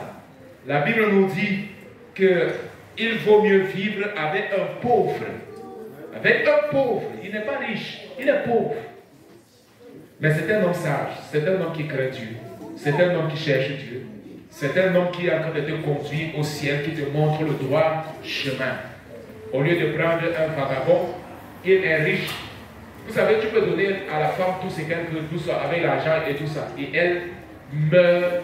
La Bible nous dit qu'il vaut mieux vivre avec un pauvre. Avec un pauvre, il n'est pas riche, il est pauvre. Mais c'est un homme sage, c'est un homme qui craint Dieu, c'est un homme qui cherche Dieu, c'est un homme qui est en train de te conduire au ciel, qui te montre le droit chemin. Au lieu de prendre un vagabond, il est riche. Vous savez, tu peux donner à la femme tout ce qu'elle veut, tout ça, avec l'argent et tout ça. Et elle meurt,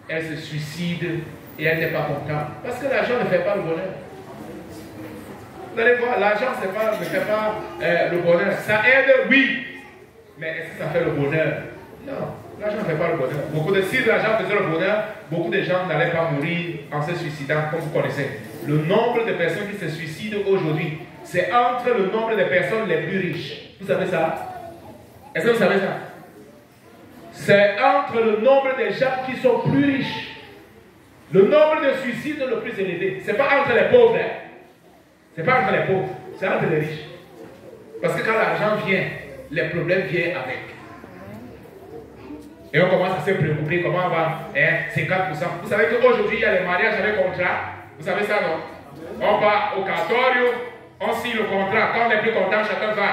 elle se suicide et elle n'est pas contente. Parce que l'argent ne fait pas le bonheur. Vous allez voir, l'argent ne fait pas le bonheur. Ça aide, oui. Mais est-ce que ça fait le bonheur? Non, l'argent ne fait pas le bonheur. Si l'argent faisait le bonheur, beaucoup de gens n'allaient pas mourir en se suicidant, comme vous connaissez. Le nombre de personnes qui se suicident aujourd'hui, c'est entre le nombre de personnes les plus riches. Vous savez ça? Est-ce que vous savez ça? C'est entre le nombre de gens qui sont plus riches. Le nombre de suicides le plus élevé. Ce n'est pas entre les pauvres. Hein? Ce n'est pas entre les pauvres. C'est entre les riches. Parce que quand l'argent vient, les problèmes viennent avec. Et on commence à se préoccuper comment on va 50%. Vous savez qu'aujourd'hui, il y a les mariages avec contrat. Vous savez ça, non? On va au cartorio, on signe le contrat. Quand on n'est plus content, chacun va.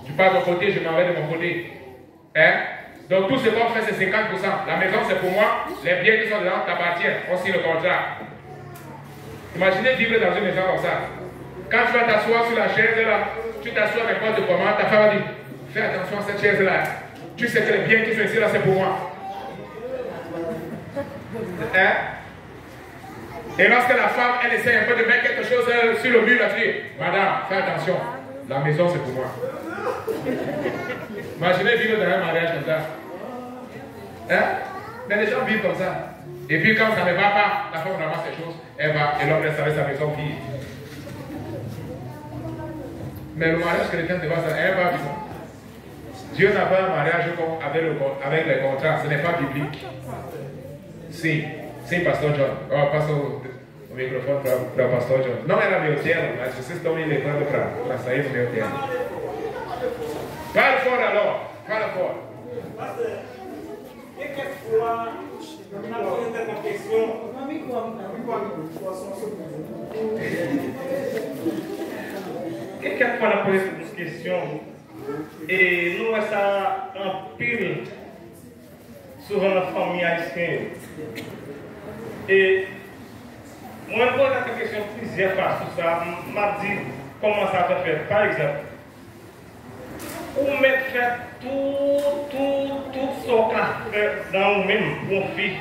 Tu pars de mon côté, je m'en vais de mon côté. Hein? Donc tout ce qu'on fait, c'est 50%. La maison, c'est pour moi. Les biens qui sont dedans t'appartiennent. On signe le contrat. Imaginez vivre dans une maison comme ça. Quand tu vas t'asseoir sur la chaise là, tu t'assois avec quoi de commande, ta femme va dire, fais attention à cette chaise là. Tu sais que les biens qui sont ici là, c'est pour moi. Hein? Et lorsque la femme, elle essaie un peu de mettre quelque chose sur le mur, elle dit, madame, fais attention, la maison c'est pour moi. Imaginez vivre dans un mariage comme ça. Hein? Mais les gens vivent comme ça. Et puis quand ça ne va pas, la femme ramasse ses choses, elle va, et l'homme reste avec sa maison fille. Mais le mariage chrétien, c'est pas ça, elle va vivre. Dieu n'a pas un mariage avec les contrats, ce n'est pas biblique. Si, Pasteur John. Oh, passe au microphone para o Pastor John. Não era meu termo, mas vocês estão me levando para sair do meu termo. Fala fora, Ló. Fala fora. Pastor, o que é falar na coisa da questão? O que é falar por essa questão? E não está um pire sobre a família haïtienne. Et moi, je pose la question plusieurs fois sur ça, m'a dit comment ça va faire. Par exemple, on met faire tout ce qu'on fait dans nous-mêmes pour une fille.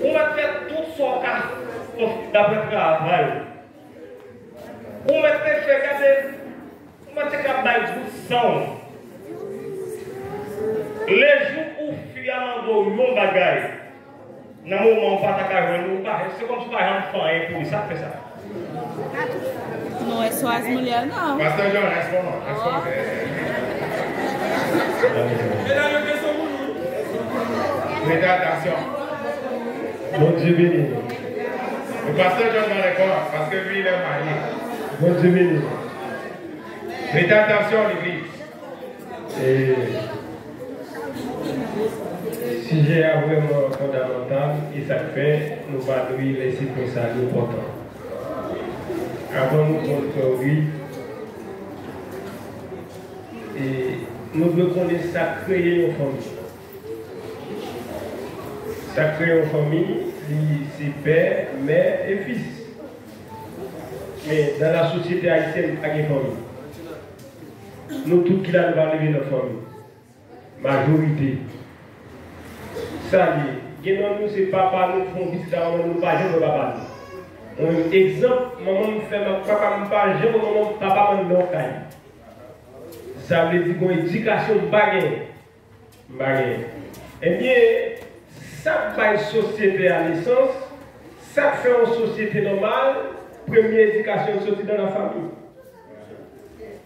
On met faire tout ce qu'on fait d'après le travail. On met faire regarder, on met faire du sang. Les jours où fille a mandé mon bagage, dans le moment où on va t'accueillir, c'est comme si tu avais un enfant pour ça, fait ça. Não é só as mulheres, não. Pastor John, responde. Prêtez attention. Bon Dieu béni. Le pasteur John va répondre parce que lui, il est marié. Bon Dieu béni. Prêtez attention, l'église. Sujet vraiment fondamental et ça fait nous valoriser les circonstances importantes. Avant nous construire, et nous devons connaître ça créer une famille. Ça crée une famille, c'est père, mère et fils. Mais dans la société haïtienne, il n'y a pas de famille. Nous tous qui là, nous allons lever notre famille. Majorité. Ça y est, nous c'est papa, nous font visite à nous, nous pas jamais papa. Un exemple, maman me fait papa me pas jamais maman papa me non caille. Ça veut dire qu'on éducation baguette. Eh bien, ça fait une société à naissance, ça fait une société normale, première éducation sortie dans la famille.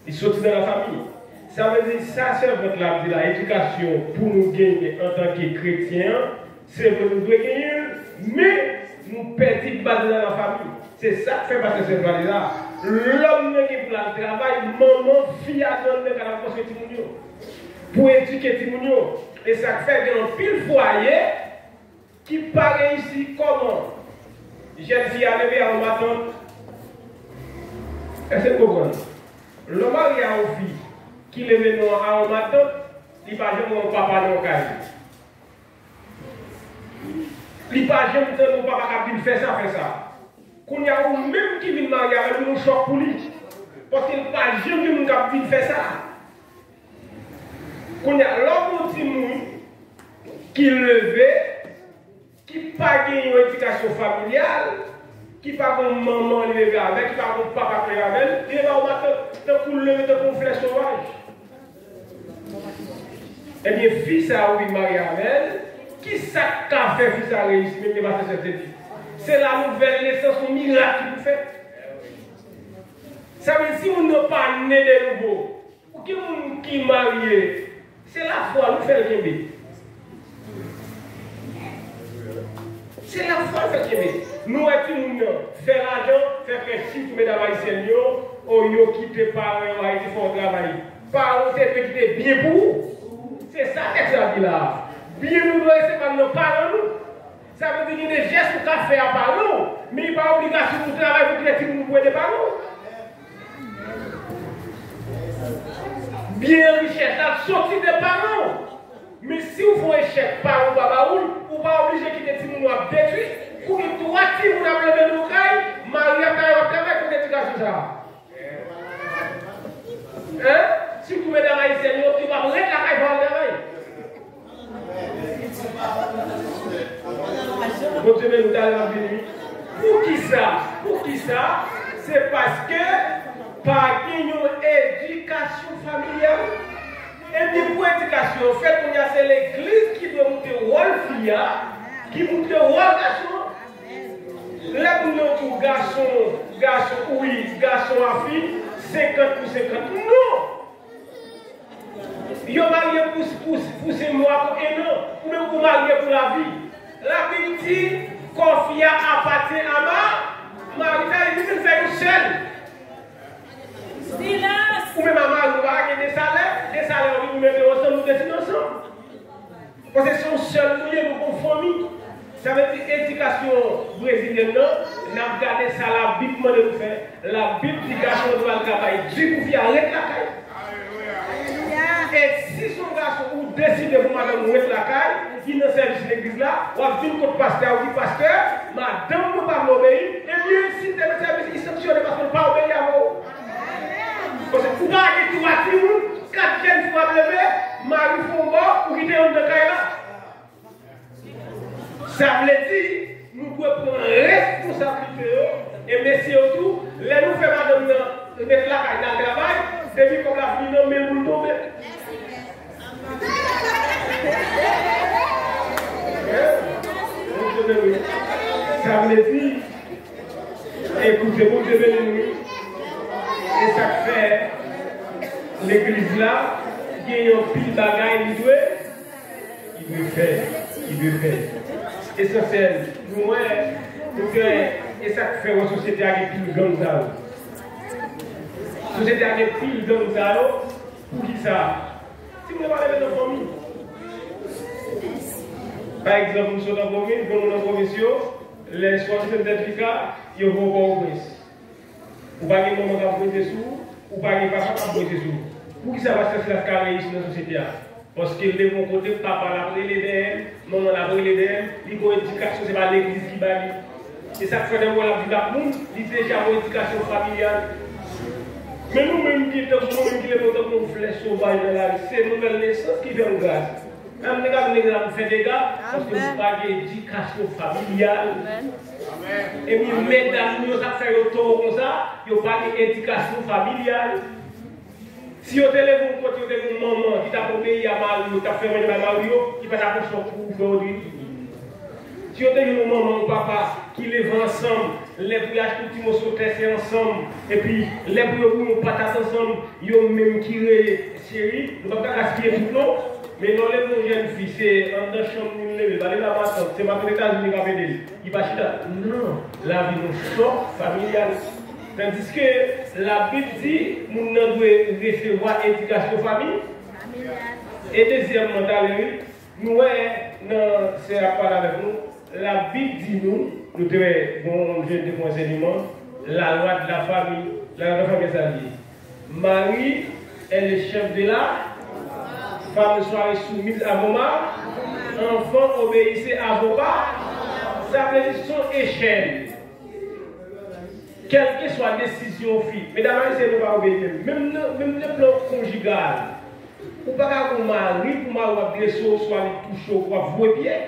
Il sortit dans la famille. Ça veut dire ça, c'est votre l'éducation pour nous gagner en tant que chrétiens, c'est que nous devons gagner, mais nous perdons base dans la famille. C'est ça qui fait passer cette valeur-là. L'homme qui pour le travail, maman, fille a donné qu'elle a construit Timounio. Pour éduquer Timounio. Et ça fait qu'il y a un pile foyer qui paraît ici comment? Jeune fille a levé à un matin. Est-ce que vous comprenez? Le mari a une fille qui lève à un matin, il va jamais mon papa dans le cas. Il va jamais dire mon papa qui fait ça, fait ça. Qu'on y a même qui vient marier avec nous, choc pour lui. Parce qu'il ne va jamais faire ça. Qu'on y a l'homme qui levait, qui n'a pas une éducation familiale, qui n'a pas une maman lever avec, qui n'a pas un papa lever avec, il va au matin pour lever de flèche sauvage. Eh bien, fils a oui marié avec elle, qui ça qu'a fait fils a réussi, même il va faire cette étude. C'est la nouvelle naissance, un miracle qui vous fait. Ça veut dire si vous n'êtes pas né de nouveau, ou qui est marié, c'est la foi nous fait le bébé. C'est la foi qui fait le bébé. Nous, nous faire l'argent, faire que si vous mesdames haïtiennes, vous quittez par Haïti pour travailler. Parents, c'est quitter bien pour vous. C'est ça que ça dit là. Bien nous doit essayer par nos parents. Ça veut dire qu'il y a des gestes pour faire par nous, mais il n'y a pas d'obligation pour travailler pour que les gens ne par nous. Bien richesse, ça sortit des parents. Mais si vous faites un chèque par ou vous n'êtes pas obligé de quitter les gens détruits. Pour que trois petits vous avez levé nos cailles, Marie a travaillé pour l'éducation ça. Hein? Si vous mettez dans haïtienne, vous va mettre la caille pour le travail. Vous devez nous donner la vie. Pour qui ça? Pour qui ça? C'est parce que par une éducation familiale. Et bien pour l'éducation, en fait, c'est l'église qui doit monter au rôle fille, qui monte au rôle garçon. Là, nous avons garçon, oui, garçon à fille, 50 pour 50. Non! Ils ont marié pour 6 mois, pour 1 an, ou même pour marier pour la vie. La Bible dit, confia appartient à ma, mariage, il faut faire une seule. Silence! Ou même à ma, vous avez des salaires, vous mettez ensemble, vous dessinez ensemble. Parce que c'est un seul moyen de famille. Ça veut dire éducation brésilienne, nous avons regardé ça, la Bible de nous faire. La Bible dit garçon doit travailler, Dieu pour faire arrêter la caille. Et si son garçon ou décide de vous madame mettre la caille, qui ne service l'église là, ou a vu contre pasteur ou dit pasteur, madame ne pas m'obéir, et bien si tel service il sanctionne parce qu'on ne pas obéir à vous. Parce que vous ne pouvez pas dire tout à tout, 4 jeunes fois lever, Marie Fombo, ou qui était en de caille là. Ça veut dire, nous devons prendre responsabilité, et mais surtout, les nous faisons madame mettre la caille dans le travail, c'est vu comme la vie non, mais nous tomber. Ça veut dire, écoutez, vous devez nous, et ça fait l'église là, qui a un pile bagaille, il doit faire. Essentiel, nous, et ça fait une société avec plus de gang. Société avec plus de gang, pour qui ça? Si vous ne parlez pas de famille. Par exemple, nous sommes dans la commune, nous sommes dans la commission, les 60 certificats, ils vont pas au prince. Ou pas de maman qui a posé sous, ou pas de papa qui a posé sous. Pour qui ça va se faire carré ici dans la société? Parce que de mon côté, papa l'a pris les DM, maman l'a pris les DM, l'éducation, ce n'est pas l'église qui va. Et ça fait des mots la vie de la monde, il déjà une éducation familiale. Mais nous-mêmes qui sommes comme une flèche sauvage dans la vie, c'est une nouvelle naissance qui fait une grâce. Même les gars, nous fait des gars, parce que nous n'avons pas d'éducation familiale. Et puis, mesdames, nous avons fait autour comme ça, nous n'avons pas d'éducation familiale. Si vous avez un côté de maman qui t'a obéi à Mario, qui t'a fait à Mario, qui va t'apporter son coup aujourd'hui. Si vous avez une maman ou papa qui lèvent ensemble, les voyages tout le monde se ensemble, et puis les bouillons ou patates ensemble, ils ont même tiré chérie, nous ne pouvons pas gaspiller tout l'eau, mais non, les jeunes filles, c'est en deux chambres, nous les lèvons, allez là-bas, c'est ma États-Unis qui va venir. Il va chier. Non, la vie nous choc familial. Tandis que la Bible dit, nous devons recevoir éducation famille. Et deuxièmement, nous, c'est à parler avec nous, la Bible dit nous devons de enseignement, la loi de la famille, la loi de la famille, ça dit. Marie est le chef de la femme soit soumise à vos mains, enfant obéissez à vos pas, ça veut dire son échelle. Quelle que soit la décision fille, mesdames et messieurs, nous pas obéir, même le plan conjugal, ou pas qu'on marie, pour m'avoir des choses, soit les toucher ou quoi, vous bien.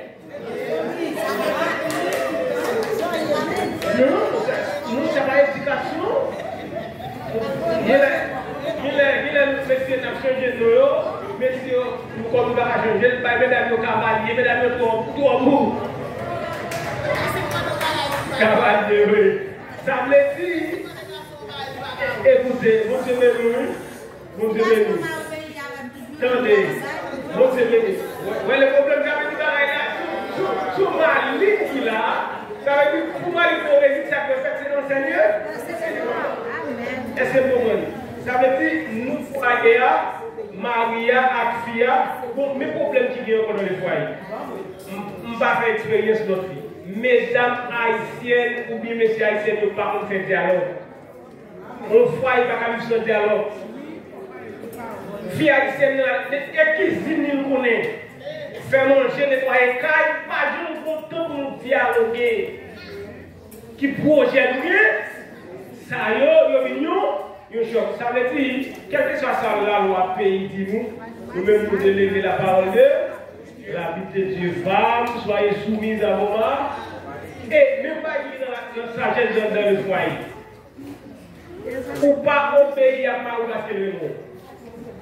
Non, c'est pas éducation. Il est monsieur n'a changé de l'eau, monsieur, nous comme nous pas changer, mesdames au cavalier, mesdames tout en bout. Cavalier, oui. Ça me dit, écoutez, mon Dieu béni, attendez, mon Dieu béni. Ouais, le problème qu'avec nous là, sur ma ligne là, ça veut dire pour moi il faut réussir ça peut faire c'est dans le Seigneur. Est-ce que pour moi? Ça veut dire nous foyer, Maria, Akfia, bon, mes problèmes qui viennent dans le foyer. Je ne vais pas faire expérience de notre vie. Mesdames haïtiennes ou bien messieurs haïtiens ne pas faire dialogue. On foyer pas qu'à vivre sans dialogue. Fille haïtienne, et cuisine nous connaît. Faire manger, nettoyer caille, pas de temps pour nous dialoguer. Qui projette rien, ça y est, ça veut dire, quelle que soit ça, la loi pays dit nous-mêmes nous élever la parole de la Bible de Dieu, femmes, soyez soumises à vos mains, et même pas dans la sagesse dans le foyer. Ou pas obéir à Marie parce que le mot.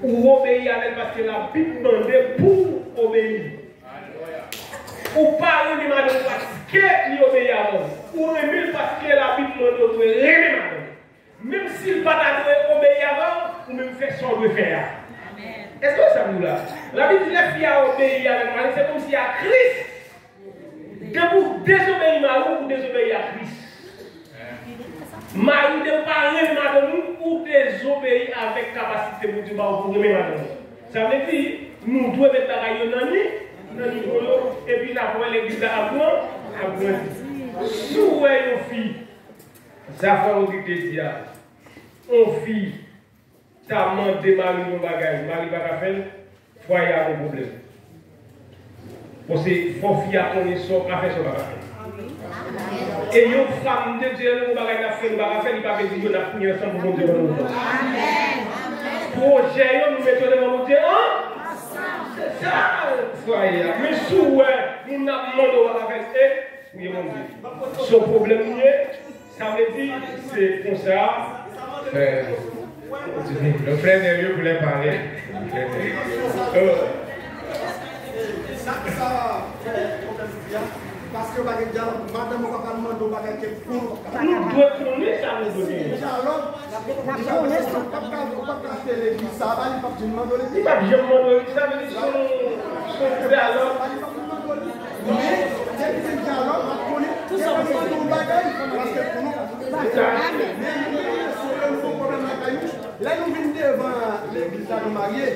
Ou obéir à elle parce que la Bible demande pour obéir. Ou pas remettre madame parce qu'il obéit à moi. Ou remettre parce que la Bible demande de remettre madame. Même s'il n'a pas obéi avant, ou même faire ce qu'on doit faire. Est-ce que ça nous là? La Bible dit les filles à obéir avec Marie, c'est comme si à Christ. Que vous désobéissez Marie ou désobéissez à Christ. Marie ne pas remettre madame ou désobéir avec capacité pour dire pour remettre madame. Ça veut dire, nous devons mettre la rayon dans le et puis la l'église à apprendre. Souhait aux filles. Ça fait dit on fille, ta demandé Marie mon bagage, Marie va faire, foyer a un problème. Parce que faut fille a connaissance, a fait son bagage. Et une femme de Dieu, mon bagage a fait, il va dire qu'on a pris ensemble pour Dieu. Amen. Projet, nous mettons devant Dieu, c'est ça, foyer. Mais souhait, nous n'avons pas demandé à faire, oui mon Dieu. Son problème, ça veut dire, c'est comme ça. Le frère Nervieux voulait parler. Parce que madame va demander au bagage pour nous devons connaître ça nous donner. Ça va il pas demander il pas bien demander ça veut dire son dialogue. Mais c'est un dialogue on connaît tout ça pour bagage parce que pour nous là nous venons devant l'église de mariée.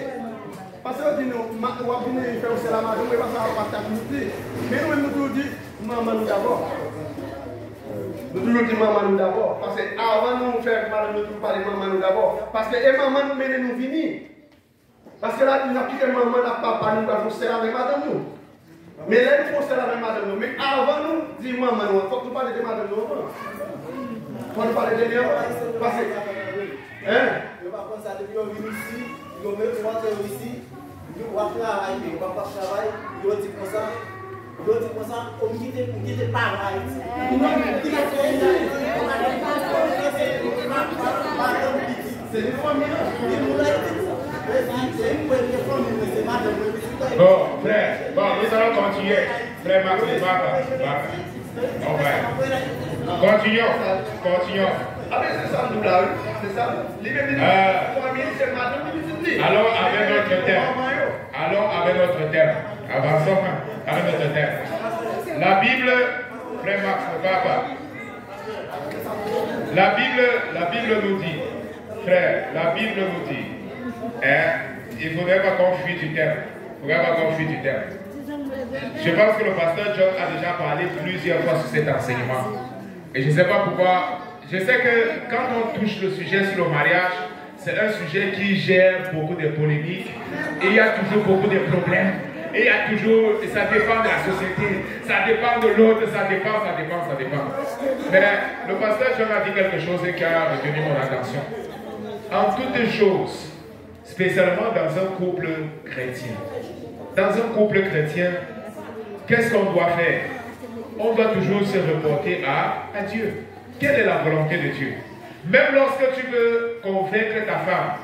Parce que nous, on va venir faire aussi la maison, mais on va partager nous. Mais nous toujours dit maman nous d'abord. Nous toujours dit maman nous d'abord. Parce que avant nous faire parler, nous parler maman nous d'abord. Parce que et maman nous mène nous venir. Parce que là, nous avons quitté maman, la papa, nous avons fait avec madame nous. Mais là, nous faisons avec madame nous. Mais avant nous, dit maman nous, il faut que nous parlions de madame nous. Il faut nous parler de lui. Parce que. Hein? Je ne vais pas penser à depuis qu'on vient ici, qu'on met le ici. On va travailler, on va pas travailler, on dit comme ça, on quitte pareil. C'est une famille. Bon, frère, nous allons continuer. Frère Marc, Continuons. Ah mais c'est ça, nous là, c'est ça. Allons avec notre thème. Avançons avec notre thème. La Bible, frère Max, papa, La Bible nous dit, frère, la Bible nous dit, il ne faudrait pas qu'on fuit du terme. Il ne faudrait pas qu'on fuit du terme. Je pense que le pasteur John a déjà parlé plusieurs fois sur cet enseignement. Et je ne sais pas pourquoi. Je sais que quand on touche le sujet sur le mariage, c'est un sujet qui gère beaucoup de polémiques. Et il y a toujours beaucoup de problèmes. Et il y a toujours, ça dépend de la société, ça dépend de l'autre, ça dépend. Mais le pasteur John a dit quelque chose qui a retenu mon attention. En toutes choses, spécialement dans un couple chrétien. Dans un couple chrétien, qu'est-ce qu'on doit faire? On doit toujours se reporter à Dieu. Quelle est la volonté de Dieu? Même lorsque tu veux convaincre ta femme,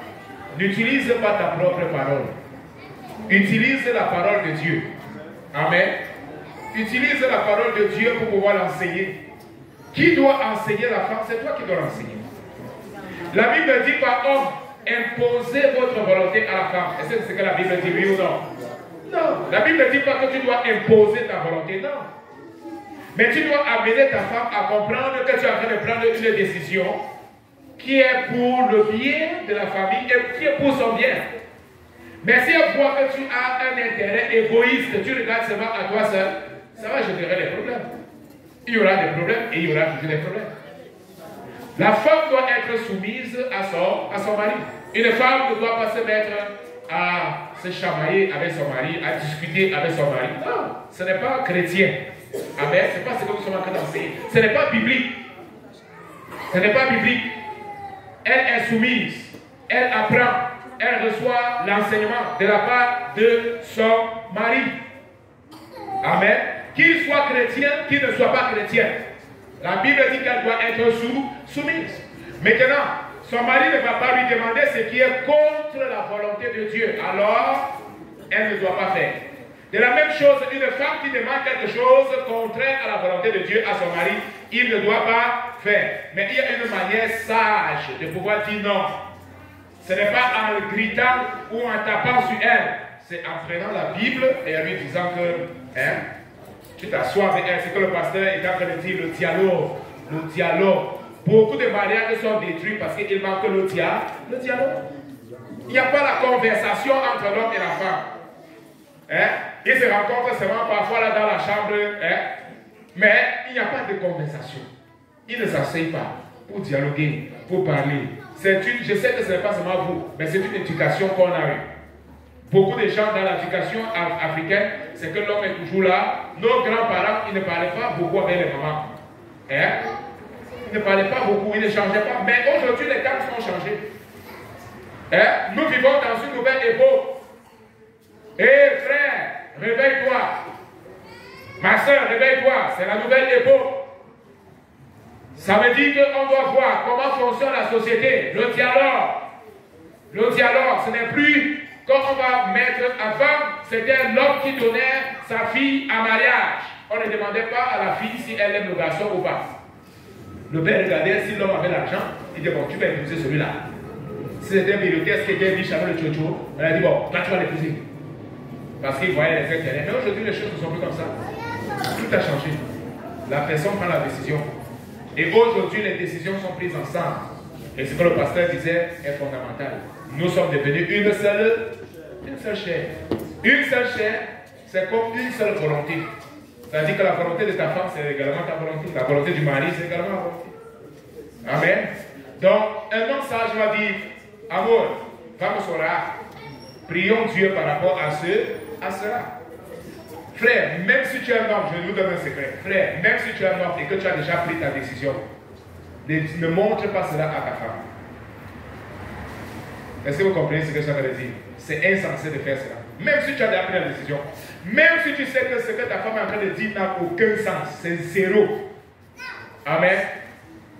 n'utilise pas ta propre parole. Utilise la parole de Dieu. Amen. Utilise la parole de Dieu pour pouvoir l'enseigner. Qui doit enseigner la femme? C'est toi qui dois l'enseigner. La Bible ne dit pas, homme, imposez votre volonté à la femme. Est-ce que c'est ce que la Bible dit, oui ou non? Non. La Bible ne dit pas que tu dois imposer ta volonté, non. Mais tu dois amener ta femme à comprendre que tu es en train de prendre une décision qui est pour le bien de la famille et qui est pour son bien. Mais si elle voit que tu as un intérêt égoïste, tu regardes seulement à toi seul, ça va générer des problèmes. Il y aura des problèmes et il y aura toujours des problèmes. La femme doit être soumise à son mari. Une femme ne doit pas se mettre à se chamailler avec son mari, à discuter avec son mari. Non, ce n'est pas chrétien. Amen. Ce n'est pas ce que nous sommes en train d'enseigner. Ce n'est pas biblique. Ce n'est pas biblique. Elle est soumise. Elle apprend. Elle reçoit l'enseignement de la part de son mari. Amen. Qu'il soit chrétien, qu'il ne soit pas chrétien. La Bible dit qu'elle doit être soumise. Maintenant, son mari ne va pas lui demander ce qui est contre la volonté de Dieu. Alors, elle ne doit pas faire. De la même chose, une femme qui demande quelque chose contraire à la volonté de Dieu à son mari, il ne doit pas faire. Mais il y a une manière sage de pouvoir dire non. Ce n'est pas en gritant ou en tapant sur elle. C'est en prenant la Bible et en lui disant que tu t'assois avec elle. C'est que le pasteur est en train de dire le dialogue. Le dialogue. Beaucoup de mariages sont détruits parce qu'il manque le dialogue. Il n'y a pas la conversation entre l'homme et la femme. Ils se rencontrent seulement parfois là dans la chambre. Mais il n'y a pas de conversation. Ils ne s'asseyent pas pour dialoguer, pour parler. Je sais que ce n'est pas seulement vous, mais c'est une éducation qu'on a eue. Beaucoup de gens dans l'éducation africaine, c'est que l'homme est toujours là. Nos grands-parents, ils ne parlaient pas beaucoup avec les mamans. Ils ne parlaient pas beaucoup, ils ne changeaient pas. Mais aujourd'hui, les temps ont changé. Nous vivons dans une nouvelle époque. Frère, réveille-toi. Ma soeur, réveille-toi. C'est la nouvelle époque. Ça veut dire qu'on doit voir comment fonctionne la société. Le dialogue. Le dialogue, ce n'est plus comme on va mettre avant, c'était l'homme qui donnait sa fille en mariage. On ne demandait pas à la fille si elle aime le garçon ou pas. Le père regardait si l'homme avait l'argent. Il dit bon, tu vas épouser celui-là. Si c'était un militaire qui était riche avec le tchotcho, on a dit bon, toi tu vas l'épouser. Parce qu'il voyait les intérêts. Mais aujourd'hui, les choses ne sont plus comme ça. Tout a changé. La personne prend la décision. Et aujourd'hui, les décisions sont prises ensemble. Et ce que le pasteur disait est fondamental. Nous sommes devenus une seule chair. Une seule chair, c'est comme une seule volonté. C'est-à-dire que la volonté de ta femme, c'est également ta volonté. La volonté du mari, c'est également la volonté. Amen. Donc, un homme sage va dire, amour, vamos orar. Prions Dieu par rapport à cela. Frère, même si tu es un homme, je vous donne un secret. Frère, même si tu es un homme et que tu as déjà pris ta décision, ne montre pas cela à ta femme. Est-ce que vous comprenez ce que ça veut dire? C'est insensé de faire cela. Même si tu as déjà pris la décision, même si tu sais que ce que ta femme est en train de dire n'a aucun sens, c'est zéro. Amen.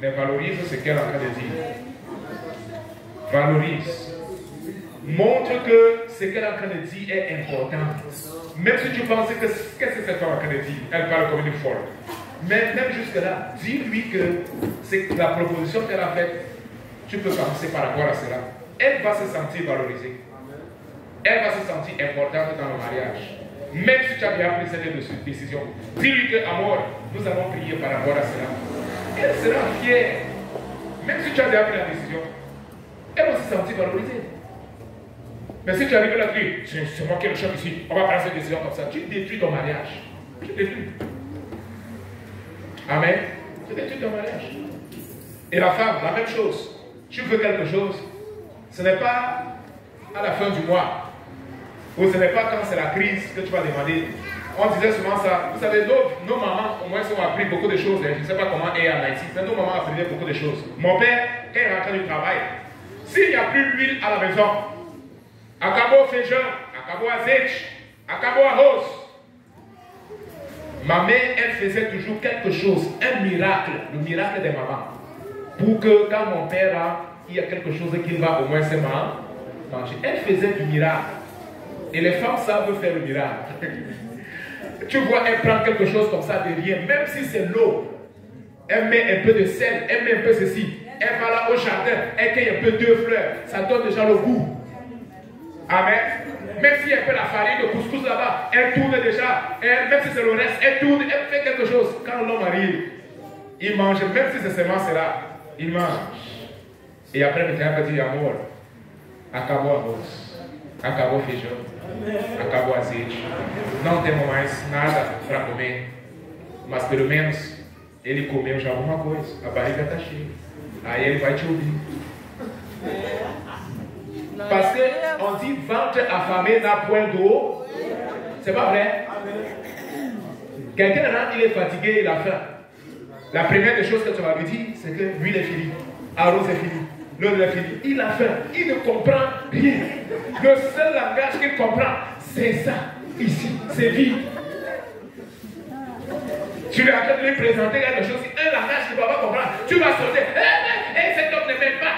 Mais valorise ce qu'elle est en train de dire. Valorise. Montre que ce qu'elle est en train de dire est important. Même si tu penses que qu'est-ce que cette femme est en train de dire, elle parle comme une folle. Mais même jusque-là, dis-lui que c'est la proposition qu'elle a faite, tu peux penser par rapport à cela. Elle va se sentir valorisée. Elle va se sentir importante dans le mariage. Même si tu as déjà pris cette décision, dis-lui que, amour, nous allons prier par rapport à cela. Elle sera fière. Même si tu as déjà pris la décision, elle va se sentir valorisée. Mais si tu arrives là, tu dis, c'est moi qui ai le chef ici, on va prendre cette décision comme ça, tu détruis ton mariage. Tu détruis. Amen. Tu détruis ton mariage. Et la femme, la même chose. Tu veux quelque chose, ce n'est pas à la fin du mois, ou ce n'est pas quand c'est la crise que tu vas demander. On disait souvent ça. Vous savez, nos mamans, au moins, ont appris beaucoup de choses. Je ne sais pas comment est en Haïti, mais nos mamans apprenaient beaucoup de choses. Mon père, quand il rentrait du travail, s'il n'y a plus d'huile à la maison, acabo feijão, acabo azeite, acabo arroz. Ma mère, elle faisait toujours quelque chose, un miracle, le miracle des mamans. Pour que quand mon père rentre, il y a quelque chose qu'il va au moins se manger. Elle faisait du miracle. Et les femmes savent faire le miracle. Tu vois, elle prend quelque chose comme ça de rien, même si c'est l'eau. Elle met un peu de sel, elle met un peu ceci. Elle va là au jardin, elle cueille un peu de fleurs. Ça donne déjà le goût. Amen. Même si elle fait la farine de couscous là-bas, elle tourne déjà. Même si c'est le reste, elle tourne, elle fait quelque chose. Quand l'homme arrive, il mange, même si c'est seulement cela, il mange. Et après, le temps dit amour. Acabou arroz. Acabou feijão. Acabou azeite. Não temos mais nada para comer. Mas pelo menos ele comeu já alguma coisa. A barriga está cheia. Aí ele vai te ouvir. Parce qu'on dit ventre affamé n'a point d'eau. C'est pas vrai? Quelqu'un rentre, il est fatigué, il a faim. La première des choses que tu vas lui dire, c'est que l'huile est finie, arroz est fini, l'eau est finie. Il a faim, il ne comprend rien. Le seul langage qu'il comprend, c'est ça, ici, c'est vide. Tu lui as de lui présenter quelque chose, un langage qu'il ne va pas comprendre. Tu vas sauter, cet homme ne m'aime pas,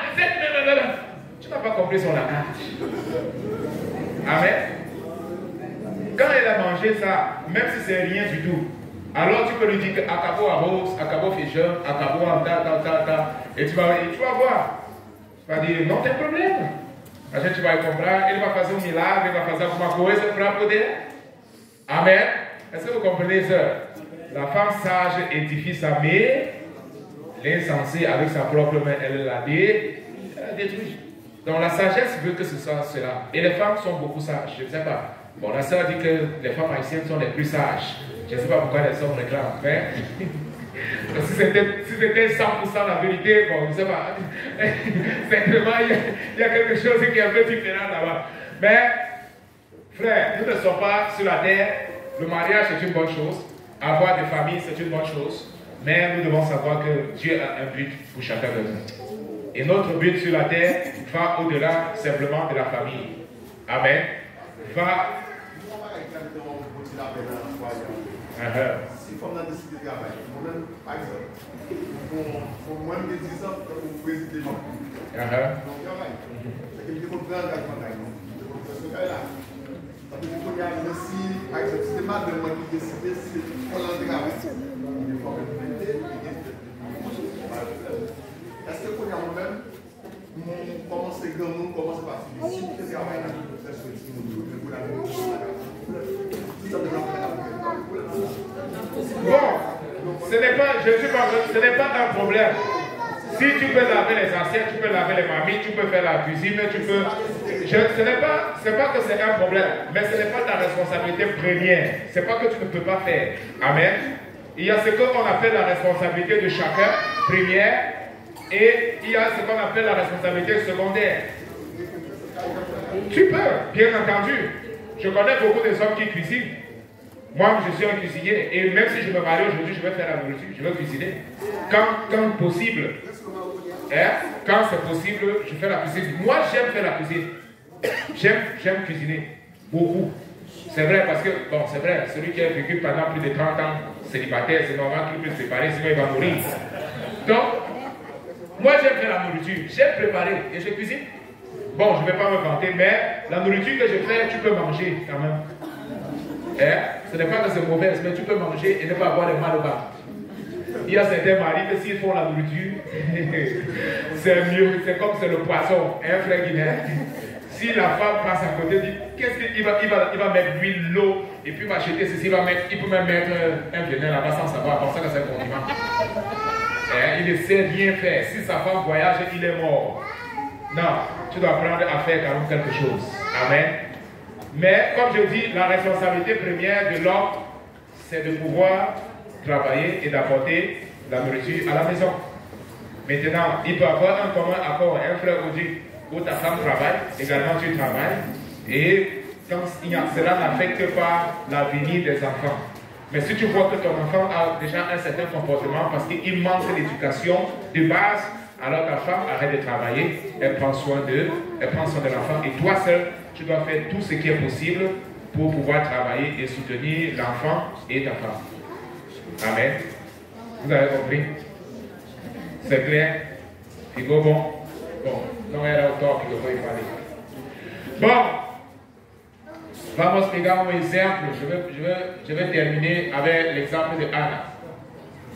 tu n'as pas compris son langage. Amen. Quand elle a mangé ça, même si c'est rien du tout, alors tu peux lui dire acabo arroz, acabo feijão, acabo ta. Et tu vas voir. Tu vas dire, non, t'as un problème. A gente vai comprar, ele vai fazer milagre, ele vai fazer alguma coisa para poder. Amen. Est-ce que vous comprenez ça? La femme sage édifie sa maison, l'insensé avec sa propre main, elle l'a détruit. Donc la sagesse veut que ce soit cela. Et les femmes sont beaucoup sages, je ne sais pas. Bon, la sœur dit que les femmes haïtiennes sont les plus sages. Je ne sais pas pourquoi les hommes réclament. Mais si c'était 100% la vérité, bon, je ne sais pas. Simplement, il y a quelque chose qui est un peu différent là-bas. Mais, frère, nous ne sommes pas sur la terre. Le mariage, c'est une bonne chose. Avoir des familles, c'est une bonne chose. Mais nous devons savoir que Dieu a un but pour chacun de nous. Et notre but sur la terre va au-delà simplement de la famille. Amen. Va. Si on a décidé de travailler, moi-même, par exemple, pour moi-même, 10 ans, pour président. Donc, travail. C'est que je comprends l'engagement. Ça veut dire qu'il y a aussi, par exemple, si c'est pas de moi qui décide, c'est pour l'engagement. Il faut implémenter. Est-ce que pour moi-même, comment c'est grand monde, comment c'est parti? Si je travaille là, je vais faire bon, ce n'est pas un problème. Si tu peux laver les assiettes, tu peux laver les mamies, tu peux faire la cuisine, tu peux. C'est pas que c'est un problème, mais ce n'est pas ta responsabilité première. C'est pas que tu ne peux pas faire. Amen. Il y a ce qu'on appelle la responsabilité de chacun, première, et il y a ce qu'on appelle la responsabilité secondaire. Tu peux, bien entendu. Je connais beaucoup de hommes qui cuisinent. Moi, je suis un cuisinier. Et même si je me marie aujourd'hui, je vais faire la nourriture. Je vais cuisiner. Quand possible. Quand c'est possible, je fais la cuisine. Moi, j'aime faire la cuisine. J'aime cuisiner. Beaucoup. C'est vrai parce que, bon, c'est vrai, celui qui a vécu pendant plus de 30 ans célibataire, c'est normal qu'il puisse se préparer, sinon il va mourir. Donc, moi, j'aime faire la nourriture. J'aime préparer et je cuisine. Bon, je ne vais pas me vanter, mais la nourriture que je fais, tu peux manger quand même. Ce n'est pas que c'est mauvais, mais tu peux manger et ne pas avoir les mal au bas. Il y a certains maris que s'ils font la nourriture, c'est mieux, c'est comme c'est le poisson, un frère guinéen. si la femme passe à côté, dit qu'est-ce qu'il va mettre l'huile, l'eau, et puis il va acheter ceci, il peut même mettre un venin là-bas sans savoir, pour ça que c'est un condiment. Il ne sait rien faire. Si sa femme voyage, il est mort. Non, tu dois apprendre à faire quand même quelque chose. Amen. Mais comme je dis, la responsabilité première de l'homme, c'est de pouvoir travailler et d'apporter la nourriture à la maison. Maintenant, il peut avoir un commun accord, un frère où ta femme travaille, également tu travailles, et quand cela n'affecte pas l'avenir des enfants. Mais si tu vois que ton enfant a déjà un certain comportement parce qu'il manque l'éducation de base, alors ta femme arrête de travailler, elle prend soin de l'enfant, et toi seul, tu dois faire tout ce qui est possible pour pouvoir travailler et soutenir l'enfant et ta femme. Amen. Vous avez compris? C'est clair? Figo bon? Bon, non era o toque que eu vou falar. Bon, vamos pegar un exemple. Je vais terminer avec l'exemple de Anna.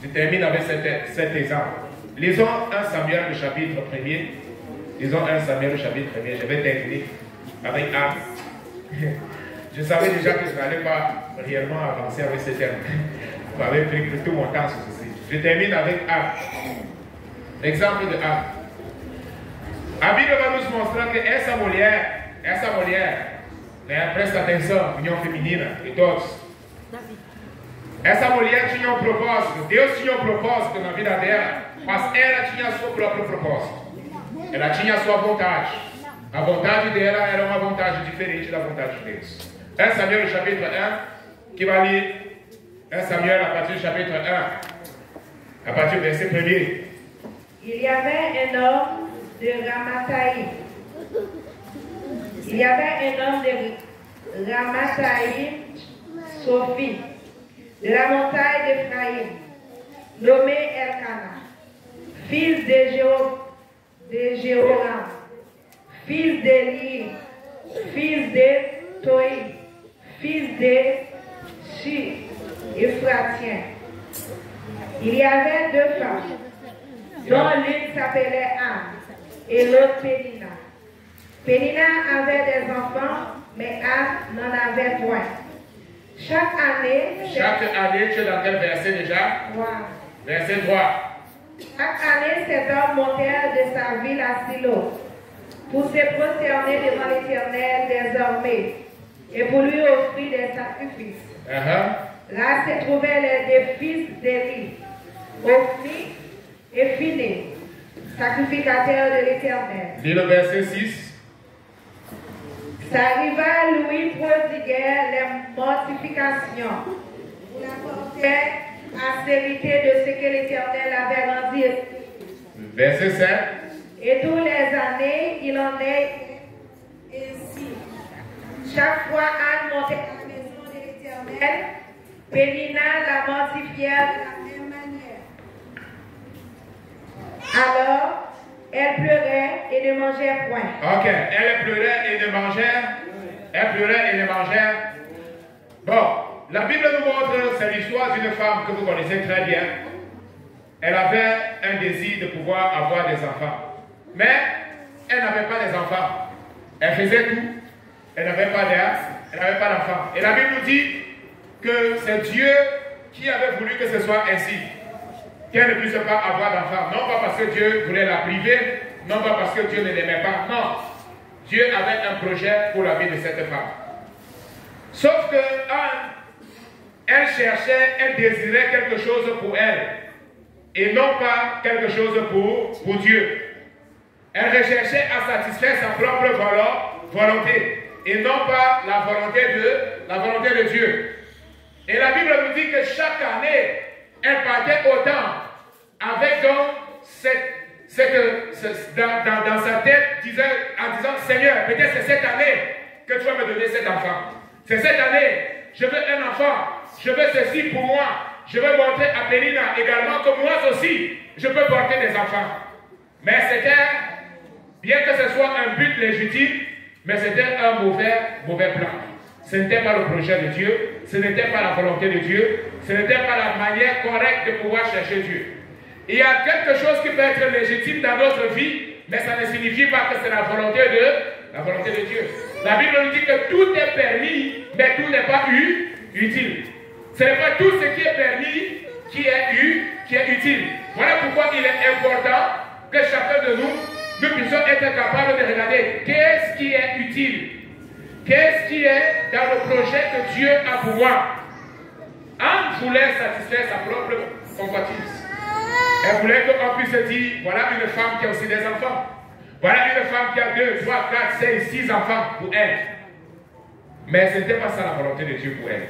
Je termine avec cet exemple. Lisons 1 Samuel le chapitre 1er. Lisons 1 Samuel le chapitre 1er. Je vais terminer avec Anne. Je savais déjà que je n'allais pas réellement avancer avec ce terme. Vous m'avez pris tout mon temps sur ceci. Je termine avec Anne. L'exemple de Anne. La Bible va nous montrer que essa mulher, né, presta atenção, união feminina e todos. Essa mulher tinha um propósito, Deus tinha um propósito na vida dela, mas ela tinha seu próprio propósito. Ela tinha a sua vontade. A vontade dela era uma vontade diferente da vontade de Deus. 1 Samuel, chapitre 1, que vai ler 1 Samuel, a partir do chapitre 1, a partir do verset 1er. Il y avait un homme de Ramathaïm. Il y avait un homme de Ramathaïm, Sophie, de la montagne d'Ephraïm, nommé Elkana, fils de Jéhoram, fils d'Élie, fils de Toi, fils de Shi, Ephratien. Il y avait deux femmes, dont l'une s'appelait Anne et l'autre Pénina. Pénina avait des enfants, mais Anne n'en avait point. Chaque année, tu es dans quel verset déjà? 3. Verset 3. Chaque année, cet homme montait de sa ville à Silo pour se prosterner devant l'Éternel des armées et pour lui offrir des sacrifices. Là se trouvaient les deux fils d'Élie, Ophni et Phiné, sacrificateurs de l'Éternel. Lis le verset 6. Sa rivale lui prodiguait les mortifications pour apporter à s'hériter de ce que l'Éternel avait rendu. Verset 7. Et toutes les années, il en est ainsi. Chaque fois, Anne montait à la maison de l'Éternel, Pénina la mortifiait de la même manière. Alors, elle pleurait et ne mangeait point. Ok, elle pleurait et ne mangeait. Bon, la Bible nous montre, c'est l'histoire d'une femme que vous connaissez très bien. Elle avait un désir de pouvoir avoir des enfants. Mais elle n'avait pas des enfants. Elle faisait tout. Elle n'avait pas d'air, elle n'avait pas d'enfants. Et la Bible nous dit que c'est Dieu qui avait voulu que ce soit ainsi. Qu'elle ne puisse pas avoir d'enfants. Non pas parce que Dieu voulait la priver, non pas parce que Dieu ne l'aimait pas. Non. Dieu avait un projet pour la vie de cette femme. Sauf que Anne, elle cherchait, elle désirait quelque chose pour elle. Et non pas quelque chose pour Dieu. Elle recherchait à satisfaire sa propre volonté. Et non pas la volonté de Dieu. Et la Bible nous dit que chaque année, elle partait au temple avec donc dans sa tête en disant Seigneur, peut-être c'est cette année que tu vas me donner cet enfant. C'est cette année, je veux un enfant, je veux ceci pour moi, je veux montrer à Pénina également que moi aussi, je peux porter des enfants. Mais c'était, bien que ce soit un but légitime, mais c'était un mauvais plan. Ce n'était pas le projet de Dieu, ce n'était pas la volonté de Dieu, ce n'était pas la manière correcte de pouvoir chercher Dieu. Il y a quelque chose qui peut être légitime dans notre vie, mais ça ne signifie pas que c'est la volonté La volonté de Dieu. La Bible nous dit que tout est permis, mais tout n'est pas utile. Ce n'est pas tout ce qui est permis qui est utile. Voilà pourquoi il est important que chacun de nous puissions être capables de regarder qu'est-ce qui est utile. Qu'est-ce qui est dans le projet que Dieu a pour moi. Anne voulait satisfaire sa propre convoitise. Elle voulait qu'on puisse dire, voilà une femme qui a aussi des enfants. Voilà une femme qui a 2, 3, 4, 5, 6 enfants pour elle. Mais ce n'était pas ça la volonté de Dieu pour elle.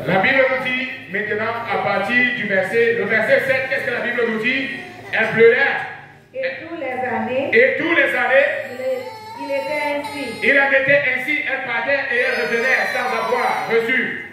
La Bible nous dit, maintenant, à partir du verset 7, qu'est-ce que la Bible nous dit? Elle pleurait. Et tous les années, il était ainsi. Il en était ainsi, elle partait et elle revenait sans avoir reçu.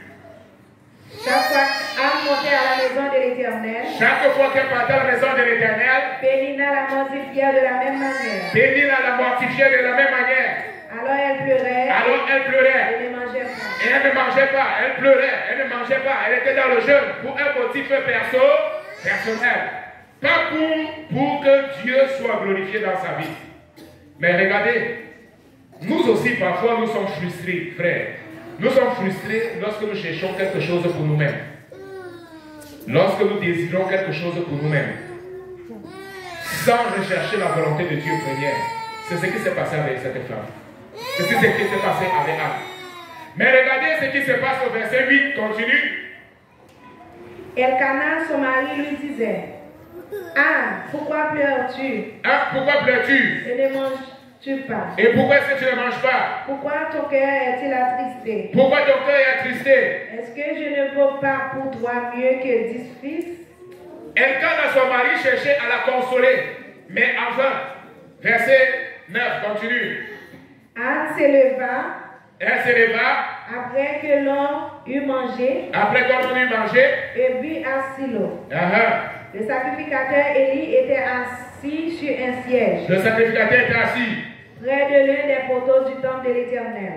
Chaque fois qu'elle montait à la maison de l'Éternel, chaque fois qu'elle partait à la maison de l'Éternel, Pénina la mortifiait de la même manière. Pénina la mortifiait de la même manière. Alors elle pleurait. Elle ne mangeait pas. Et elle ne mangeait pas. Elle pleurait. Elle ne mangeait pas. Elle était dans le jeûne pour un motif personnel. Pas pour que Dieu soit glorifié dans sa vie. Mais regardez, nous aussi parfois nous sommes frustrés, frères. Nous sommes frustrés lorsque nous cherchons quelque chose pour nous-mêmes. Lorsque nous désirons quelque chose pour nous-mêmes. Sans rechercher la volonté de Dieu première. C'est ce qui s'est passé avec cette femme. C'est ce qui s'est passé avec Anne. Mais regardez ce qui se passe au verset 8. Continue. Elkana, son mari, lui disait, Anne, pourquoi pleures-tu? Anne, pourquoi pleures-tu? Et ne manges-tu pas? Et pourquoi est-ce que tu ne manges pas? Pourquoi ton cœur est-il attristé? Pourquoi ton cœur est attristé? Est-ce que je ne vaux pas pour toi mieux que 10 fils? Elkana, son mari, cherchait à la consoler, mais enfin, verset 9, continue. Anne s'éleva. Elle s'éleva. Après que l'on eut mangé. Après qu'on eut mangé. Et bu à Silo. Le sacrificateur Élie était assis sur un siège. Le sacrificateur était assis. Près de l'un des poteaux du temple de l'Éternel.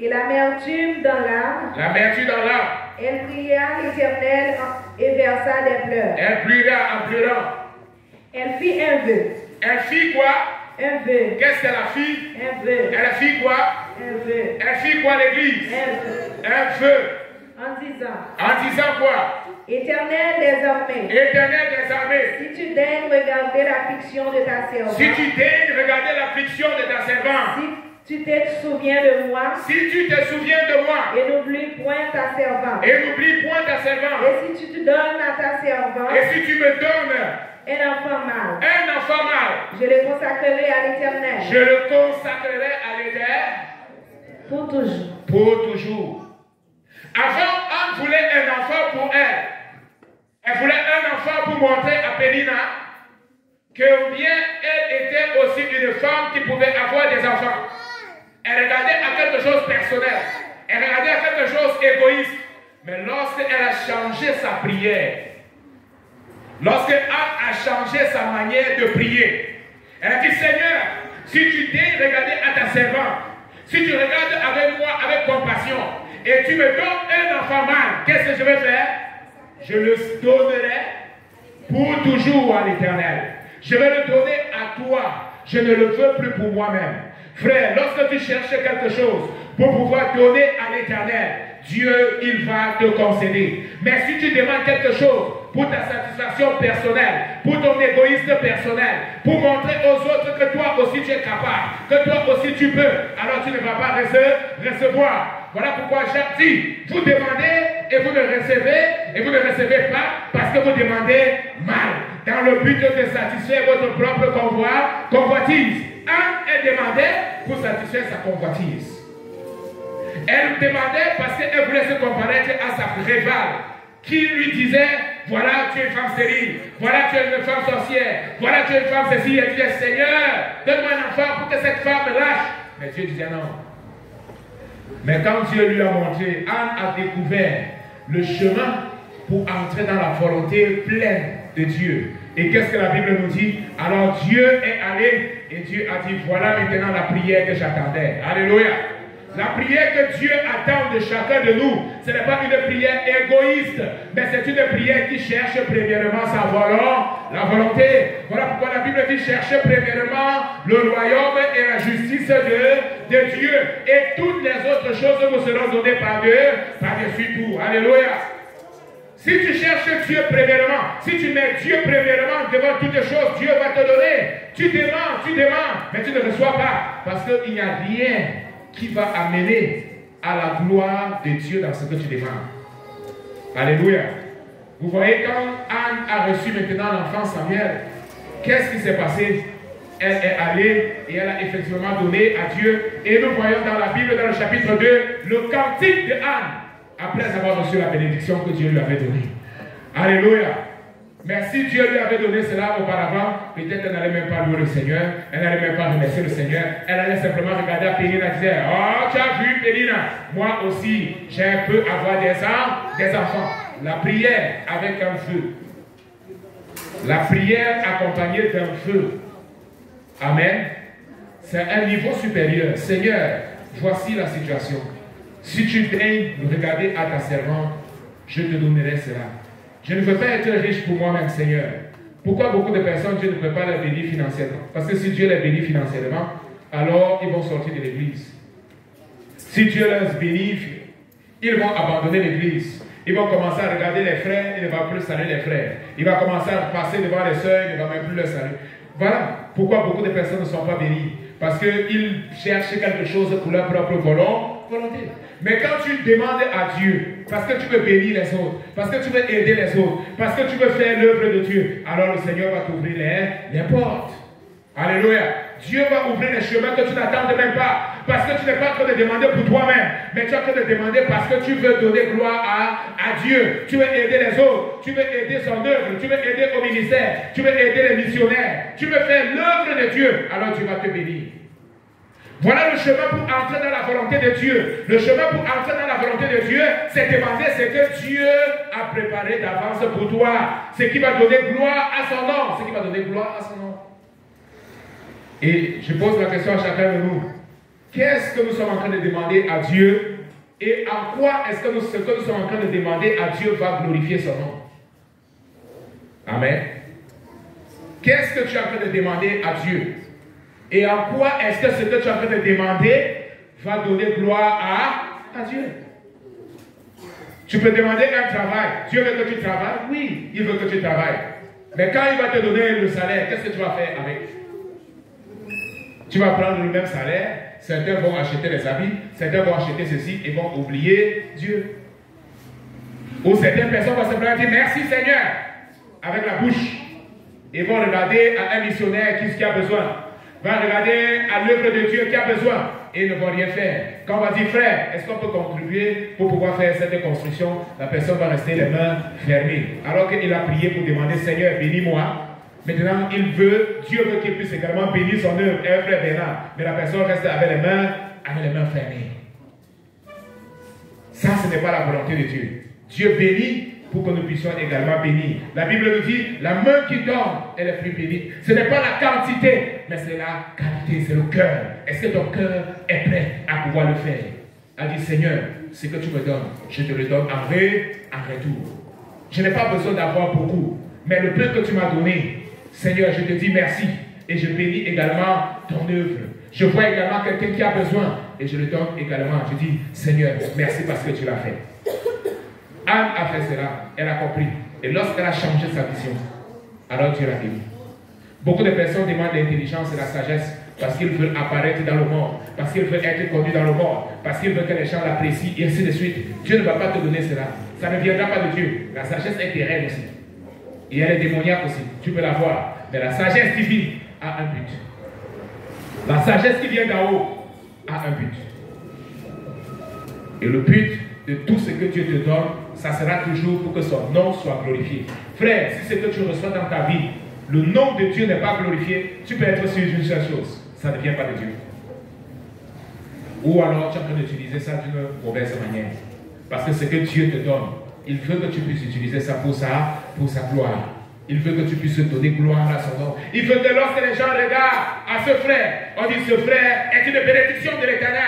Et l'amertume dans l'âme. L'amertume dans l'âme. Elle pria l'Éternel et versa des pleurs. Elle pria en pleurant. Elle fit un vœu. Elle fit quoi? Un vœu. Qu'est-ce qu'elle a fait? Un vœu. Elle fit quoi? Un vœu. Elle fit quoi l'église? Un vœu. Un vœu. En disant quoi? Éternel des armées. Éternel des armées. Si tu daignes regarder l'affliction de ta servante. Si tu daignes regarder l'affliction de ta servante. Si tu te souviens de moi. Si tu te souviens de moi. Et n'oublie point ta servante. Et n'oublie point ta servante. Et si tu te donnes à ta servante. Et si tu me donnes un enfant mâle. Un enfant mâle. Je le consacrerai à l'Éternel. Je le consacrerai à l'Éternel. Pour toujours. Pour toujours. Avant, Anne voulait un enfant pour elle. Elle voulait un enfant pour montrer à Pénina que bien elle était aussi une femme qui pouvait avoir des enfants. Elle regardait à quelque chose de personnel. Elle regardait à quelque chose d'égoïste. Mais lorsqu'elle a changé sa prière, lorsque Anne a changé sa manière de prier, elle a dit, Seigneur, si tu daignes regarder à ta servante, si tu regardes avec moi avec compassion, et tu me donnes un enfant mâle, qu'est-ce que je vais faire? Je le donnerai pour toujours à l'Éternel. Je vais le donner à toi. Je ne le veux plus pour moi-même. Frère, lorsque tu cherches quelque chose pour pouvoir donner à l'Éternel, Dieu, il va te concéder. Mais si tu demandes quelque chose pour ta satisfaction personnelle, pour ton égoïsme personnel, pour montrer aux autres que toi aussi tu es capable, que toi aussi tu peux, alors tu ne vas pas recevoir. Voilà pourquoi Jacques dit, vous demandez et vous ne recevez pas parce que vous demandez mal, dans le but de satisfaire votre propre convoitise. Anne, elle demandait pour satisfaire sa convoitise. Elle demandait parce qu'elle voulait se comparaître à sa rivale qui lui disait, voilà tu es une femme stérile, voilà tu es une femme sorcière, voilà tu es une femme ceci. Elle disait, Seigneur, donne-moi un enfant pour que cette femme me lâche. Mais Dieu disait non. Mais quand Dieu lui a montré, Anne a découvert le chemin pour entrer dans la volonté pleine de Dieu. Et qu'est-ce que la Bible nous dit? Alors Dieu est allé et Dieu a dit, voilà maintenant la prière que j'attendais. Alléluia. La prière que Dieu attend de chacun de nous, ce n'est pas une prière égoïste, mais c'est une prière qui cherche premièrement sa volonté. Voilà pourquoi la Bible dit cherchez premièrement le royaume et la justice de Dieu. Et toutes les autres choses vous seront données par-dessus tout. Alléluia. Si tu cherches Dieu premièrement, si tu mets Dieu premièrement devant toutes choses, Dieu va te donner. Tu demandes, mais tu ne reçois pas. Parce qu'il n'y a rien qui va amener à la gloire de Dieu dans ce que tu demandes. Alléluia. Vous voyez, quand Anne a reçu maintenant l'enfant Samuel, qu'est-ce qui s'est passé? Elle est allée et elle a effectivement donné à Dieu. Et nous voyons dans la Bible, dans le chapitre 2, le cantique de Anne, après avoir reçu la bénédiction que Dieu lui avait donnée. Alléluia. Mais si Dieu lui avait donné cela auparavant, peut-être elle n'allait même pas louer le Seigneur, elle n'allait même pas remercier le Seigneur, elle allait simplement regarder à Pélina et dire, oh, tu as vu Pélina, moi aussi, j'ai un peu avoir des enfants. La prière avec un feu. La prière accompagnée d'un feu. Amen. C'est un niveau supérieur. Seigneur, voici la situation. Si tu daignes regarder à ta servante, je te donnerai cela. Je ne veux pas être riche pour moi-même, Seigneur. Pourquoi beaucoup de personnes, Dieu ne peut pas les bénir financièrement? Parce que si Dieu les bénit financièrement, alors ils vont sortir de l'église. Si Dieu les bénit, ils vont abandonner l'église. Ils vont commencer à regarder les frères, il ne va plus saluer les frères. Il va commencer à passer devant les sœurs, il ne va même plus les saluer. Voilà pourquoi beaucoup de personnes ne sont pas bénies. Parce qu'ils cherchent quelque chose pour leur propre volonté. Mais quand tu demandes à Dieu, parce que tu veux bénir les autres, parce que tu veux aider les autres, parce que tu veux faire l'œuvre de Dieu, alors le Seigneur va t'ouvrir les portes. Alléluia. Dieu va ouvrir les chemins que tu n'attends même pas. Parce que tu n'es pas en train de demander pour toi-même, mais tu es en train de demander parce que tu veux donner gloire à Dieu. Tu veux aider les autres, tu veux aider son œuvre, tu veux aider au ministère, tu veux aider les missionnaires, tu veux faire l'œuvre de Dieu, alors Dieu va te bénir. Voilà le chemin pour entrer dans la volonté de Dieu. Le chemin pour entrer dans la volonté de Dieu, c'est demander ce que Dieu a préparé d'avance pour toi. Ce qui va donner gloire à son nom. Ce qui va donner gloire à son nom. Et je pose la question à chacun de nous. Qu'est-ce que nous sommes en train de demander à Dieu? Et en quoi est-ce que ce que nous sommes en train de demander à Dieu va glorifier son nom? Amen. Qu'est-ce que tu es en train de demander à Dieu? Et en quoi est-ce que ce que tu es en train de demander va donner gloire à Dieu? Tu peux demander un travail. Dieu veut que tu travailles? Oui, il veut que tu travailles. Mais quand il va te donner le salaire, qu'est-ce que tu vas faire avec? Tu vas prendre le même salaire. Certains vont acheter les habits, certains vont acheter ceci et vont oublier Dieu. Ou certaines personnes vont simplement dire merci Seigneur avec la bouche. Et vont regarder à un missionnaire qui a besoin. Va regarder à l'œuvre de Dieu qui a besoin et ne vont rien faire. Quand on va dire frère, est-ce qu'on peut contribuer pour pouvoir faire cette construction? La personne va rester les mains fermées. Alors qu'il a prié pour demander Seigneur, bénis-moi. Maintenant, Dieu veut qu'il puisse également bénir son œuvre, un frère Bernard. Mais la personne reste avec les mains fermées. Ça, ce n'est pas la volonté de Dieu. Dieu bénit pour que nous puissions également bénir. La Bible nous dit, la main qui donne, elle est plus bénie. Ce n'est pas la quantité, mais c'est la qualité, c'est le cœur. Est-ce que ton cœur est prêt à pouvoir le faire? Elle dit, Seigneur, ce que tu me donnes, je te le donne en retour. Je n'ai pas besoin d'avoir beaucoup, mais le peu que tu m'as donné, Seigneur, je te dis merci. Et je bénis également ton œuvre. Je vois également quelqu'un qui a besoin, et je le donne également. Je dis, Seigneur, merci parce que tu l'as fait. Anne a fait cela, elle a compris. Et lorsqu'elle a changé sa vision, alors Dieu l'a béni. Beaucoup de personnes demandent l'intelligence et la sagesse parce qu'ils veulent apparaître dans le monde, parce qu'ils veulent être connus dans le monde, parce qu'ils veulent que les gens l'apprécient, et ainsi de suite. Dieu ne va pas te donner cela. Ça ne viendra pas de Dieu. La sagesse est terrestre aussi. Et elle est démoniaque aussi. Tu peux la voir. Mais la sagesse divine a un but. La sagesse qui vient d'en haut a un but. Et le but de tout ce que Dieu te donne, ça sera toujours pour que son nom soit glorifié. Frère, si ce que tu reçois dans ta vie, le nom de Dieu n'est pas glorifié, tu peux être sûr d'une seule chose, ça ne vient pas de Dieu. Ou alors tu es en train d'utiliser ça d'une mauvaise manière. Parce que ce que Dieu te donne, il veut que tu puisses utiliser ça pour sa gloire. Il veut que tu puisses donner gloire à son nom. Il veut que lorsque les gens regardent à ce frère, on dit ce frère est une bénédiction de l'Éternel.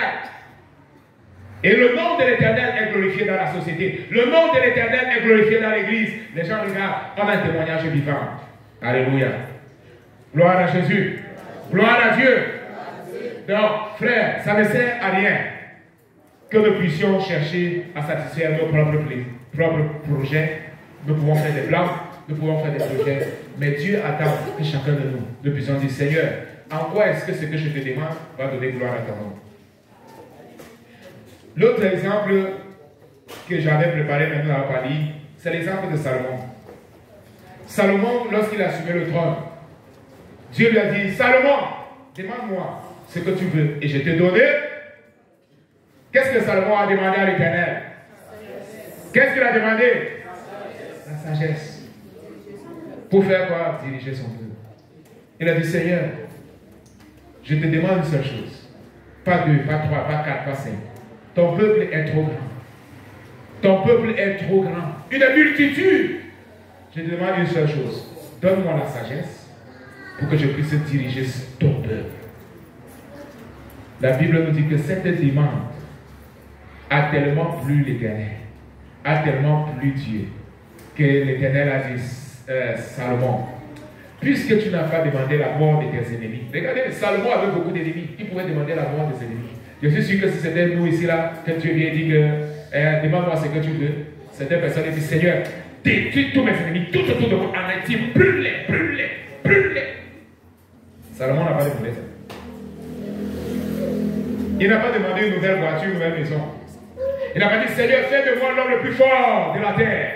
Et le nom de l'Éternel est glorifié dans la société. Le nom de l'Éternel est glorifié dans l'église. Les gens regardent, on a un témoignage vivant. Alléluia. Gloire à Jésus. Gloire à Dieu. Donc, frère, ça ne sert à rien que nous puissions chercher à satisfaire nos propres projets. Nous pouvons faire des plans, nous pouvons faire des projets. Mais Dieu attend que chacun de nous puissions dire, Seigneur, en quoi est-ce que ce que je te demande va donner gloire à ton nom? L'autre exemple que j'avais préparé, maintenant à Paris, c'est l'exemple de Salomon. Salomon, lorsqu'il a assumé le trône, Dieu lui a dit, Salomon, demande-moi ce que tu veux et je te donnerai. Qu'est-ce que Salomon a demandé à l'Éternel? Qu'est-ce qu'il a demandé? La sagesse. Pour faire quoi? Diriger son peuple. Il a dit, Seigneur, je te demande une seule chose. Pas 2, pas 3, pas 4, pas 5. Ton peuple est trop grand. Ton peuple est trop grand. Une multitude. Je te demande une seule chose. Donne-moi la sagesse pour que je puisse diriger ton peuple. La Bible nous dit que cette demande a tellement plu l'Éternel, a tellement plu Dieu, que l'Éternel a dit, Salomon, puisque tu n'as pas demandé la mort de tes ennemis. Regardez, Salomon avait beaucoup d'ennemis. Il pouvait demander la mort des ennemis. Je suis sûr que si c'était nous ici, là, que Dieu vient dire que demande-moi ce que tu veux, certaines personnes disent, Seigneur, détruis tous mes ennemis, tout autour de moi, en entier, brûle-les, brûle-les, brûle-les. Salomon n'a pas demandé ça. Il n'a pas demandé une nouvelle voiture, une nouvelle maison. Il n'a pas dit, Seigneur, fais de moi l'homme le plus fort de la terre.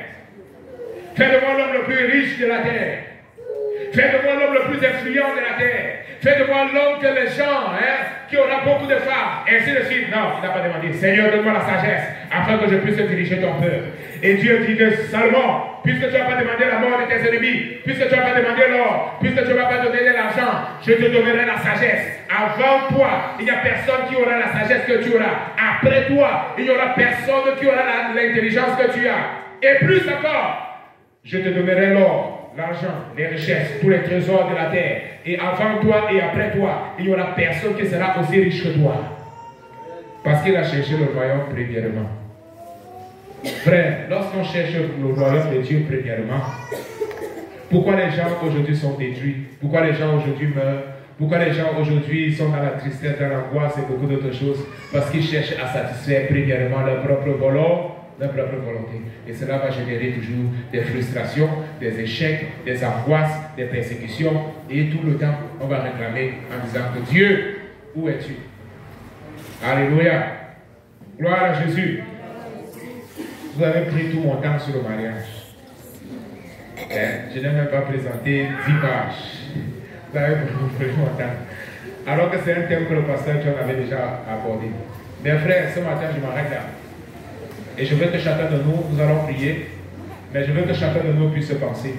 Fais de moi l'homme le plus riche de la terre. Fais de moi l'homme le plus influent de la terre. Fais de moi l'homme que les gens, qui aura beaucoup de femmes, et ainsi de suite. Non, il n'a pas demandé. Seigneur, donne-moi la sagesse, afin que je puisse diriger ton peuple. Et Dieu dit que Salomon, puisque tu n'as pas demandé la mort de tes ennemis, puisque tu n'as pas demandé l'or, puisque tu ne m'as pas donné de l'argent, je te donnerai la sagesse. Avant toi, il n'y a personne qui aura la sagesse que tu auras. Après toi, il n'y aura personne qui aura l'intelligence que tu as. Et plus encore, je te donnerai l'or, l'argent, les richesses, tous les trésors de la terre. Et avant toi et après toi, il n'y aura personne qui sera aussi riche que toi. Parce qu'il a cherché le royaume premièrement. Frère, lorsqu'on cherche le royaume de Dieu premièrement, pourquoi les gens aujourd'hui sont détruits? Pourquoi les gens aujourd'hui meurent? Pourquoi les gens aujourd'hui sont dans la tristesse, dans l'angoisse et beaucoup d'autres choses? Parce qu'ils cherchent à satisfaire premièrement leur propre volonté. Et cela va générer toujours des frustrations, des échecs, des angoisses, des persécutions. Et tout le temps, on va réclamer en disant que Dieu, où es-tu? Alléluia. Gloire à Jésus. Vous avez pris tout mon temps sur le mariage. Je n'ai même pas présenté 10 pages. Vous avez pris mon temps. Alors que c'est un thème que le pasteur John avait déjà abordé. Mes frères, ce matin, je m'arrête là. Et je veux que chacun de nous allons prier, mais je veux que chacun de nous puisse penser.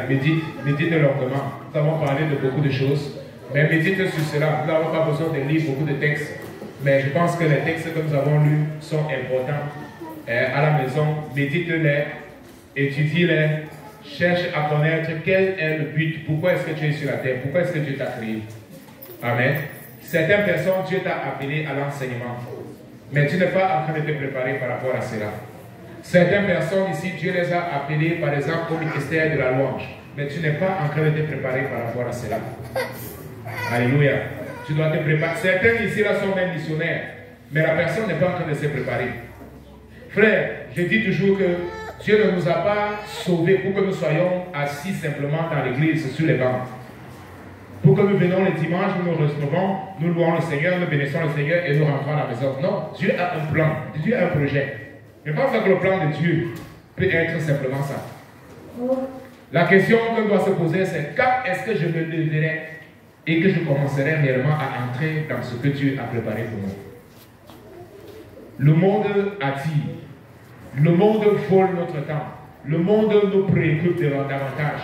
Médite longuement. Nous avons parlé de beaucoup de choses, mais médite sur cela. Nous n'avons pas besoin de lire beaucoup de textes, mais je pense que les textes que nous avons lus sont importants. À la maison, médite-les, étudie-les, cherche à connaître quel est le but, pourquoi est-ce que tu es sur la terre, pourquoi est-ce que Dieu t'a créé. Amen. Certaines personnes, Dieu t'a appelé à l'enseignement. Mais tu n'es pas en train de te préparer par rapport à cela. Certaines personnes ici, Dieu les a appelées par exemple au ministère de la louange. Mais tu n'es pas en train de te préparer par rapport à cela. Alléluia. Tu dois te préparer. Certains ici là sont même missionnaires. Mais la personne n'est pas en train de se préparer. Frère, je dis toujours que Dieu ne nous a pas sauvés pour que nous soyons assis simplement dans l'église sur les bancs. Pour que nous venons les dimanches, nous nous retrouvons, nous louons le Seigneur, nous bénissons le Seigneur et nous rentrons à la maison. Non, Dieu a un plan, Dieu a un projet. Je pense que le plan de Dieu peut être simplement ça. La question qu'on doit se poser, c'est quand est-ce que je me leverai et que je commencerai réellement à entrer dans ce que Dieu a préparé pour moi. Le monde attire, le monde vole notre temps, le monde nous préoccupe davantage.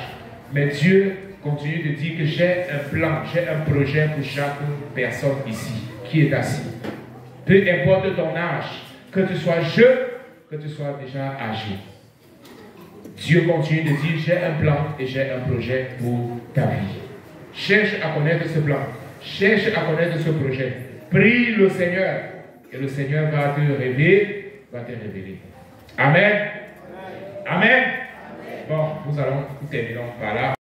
Mais Dieu continue de dire que j'ai un plan, j'ai un projet pour chaque personne ici qui est assis. Peu importe ton âge, que tu sois jeune, que tu sois déjà âgé. Dieu continue de dire j'ai un plan et j'ai un projet pour ta vie. Cherche à connaître ce plan, cherche à connaître ce projet. Prie le Seigneur et le Seigneur va te révéler, Amen. Amen. Bon, nous allons terminer par là.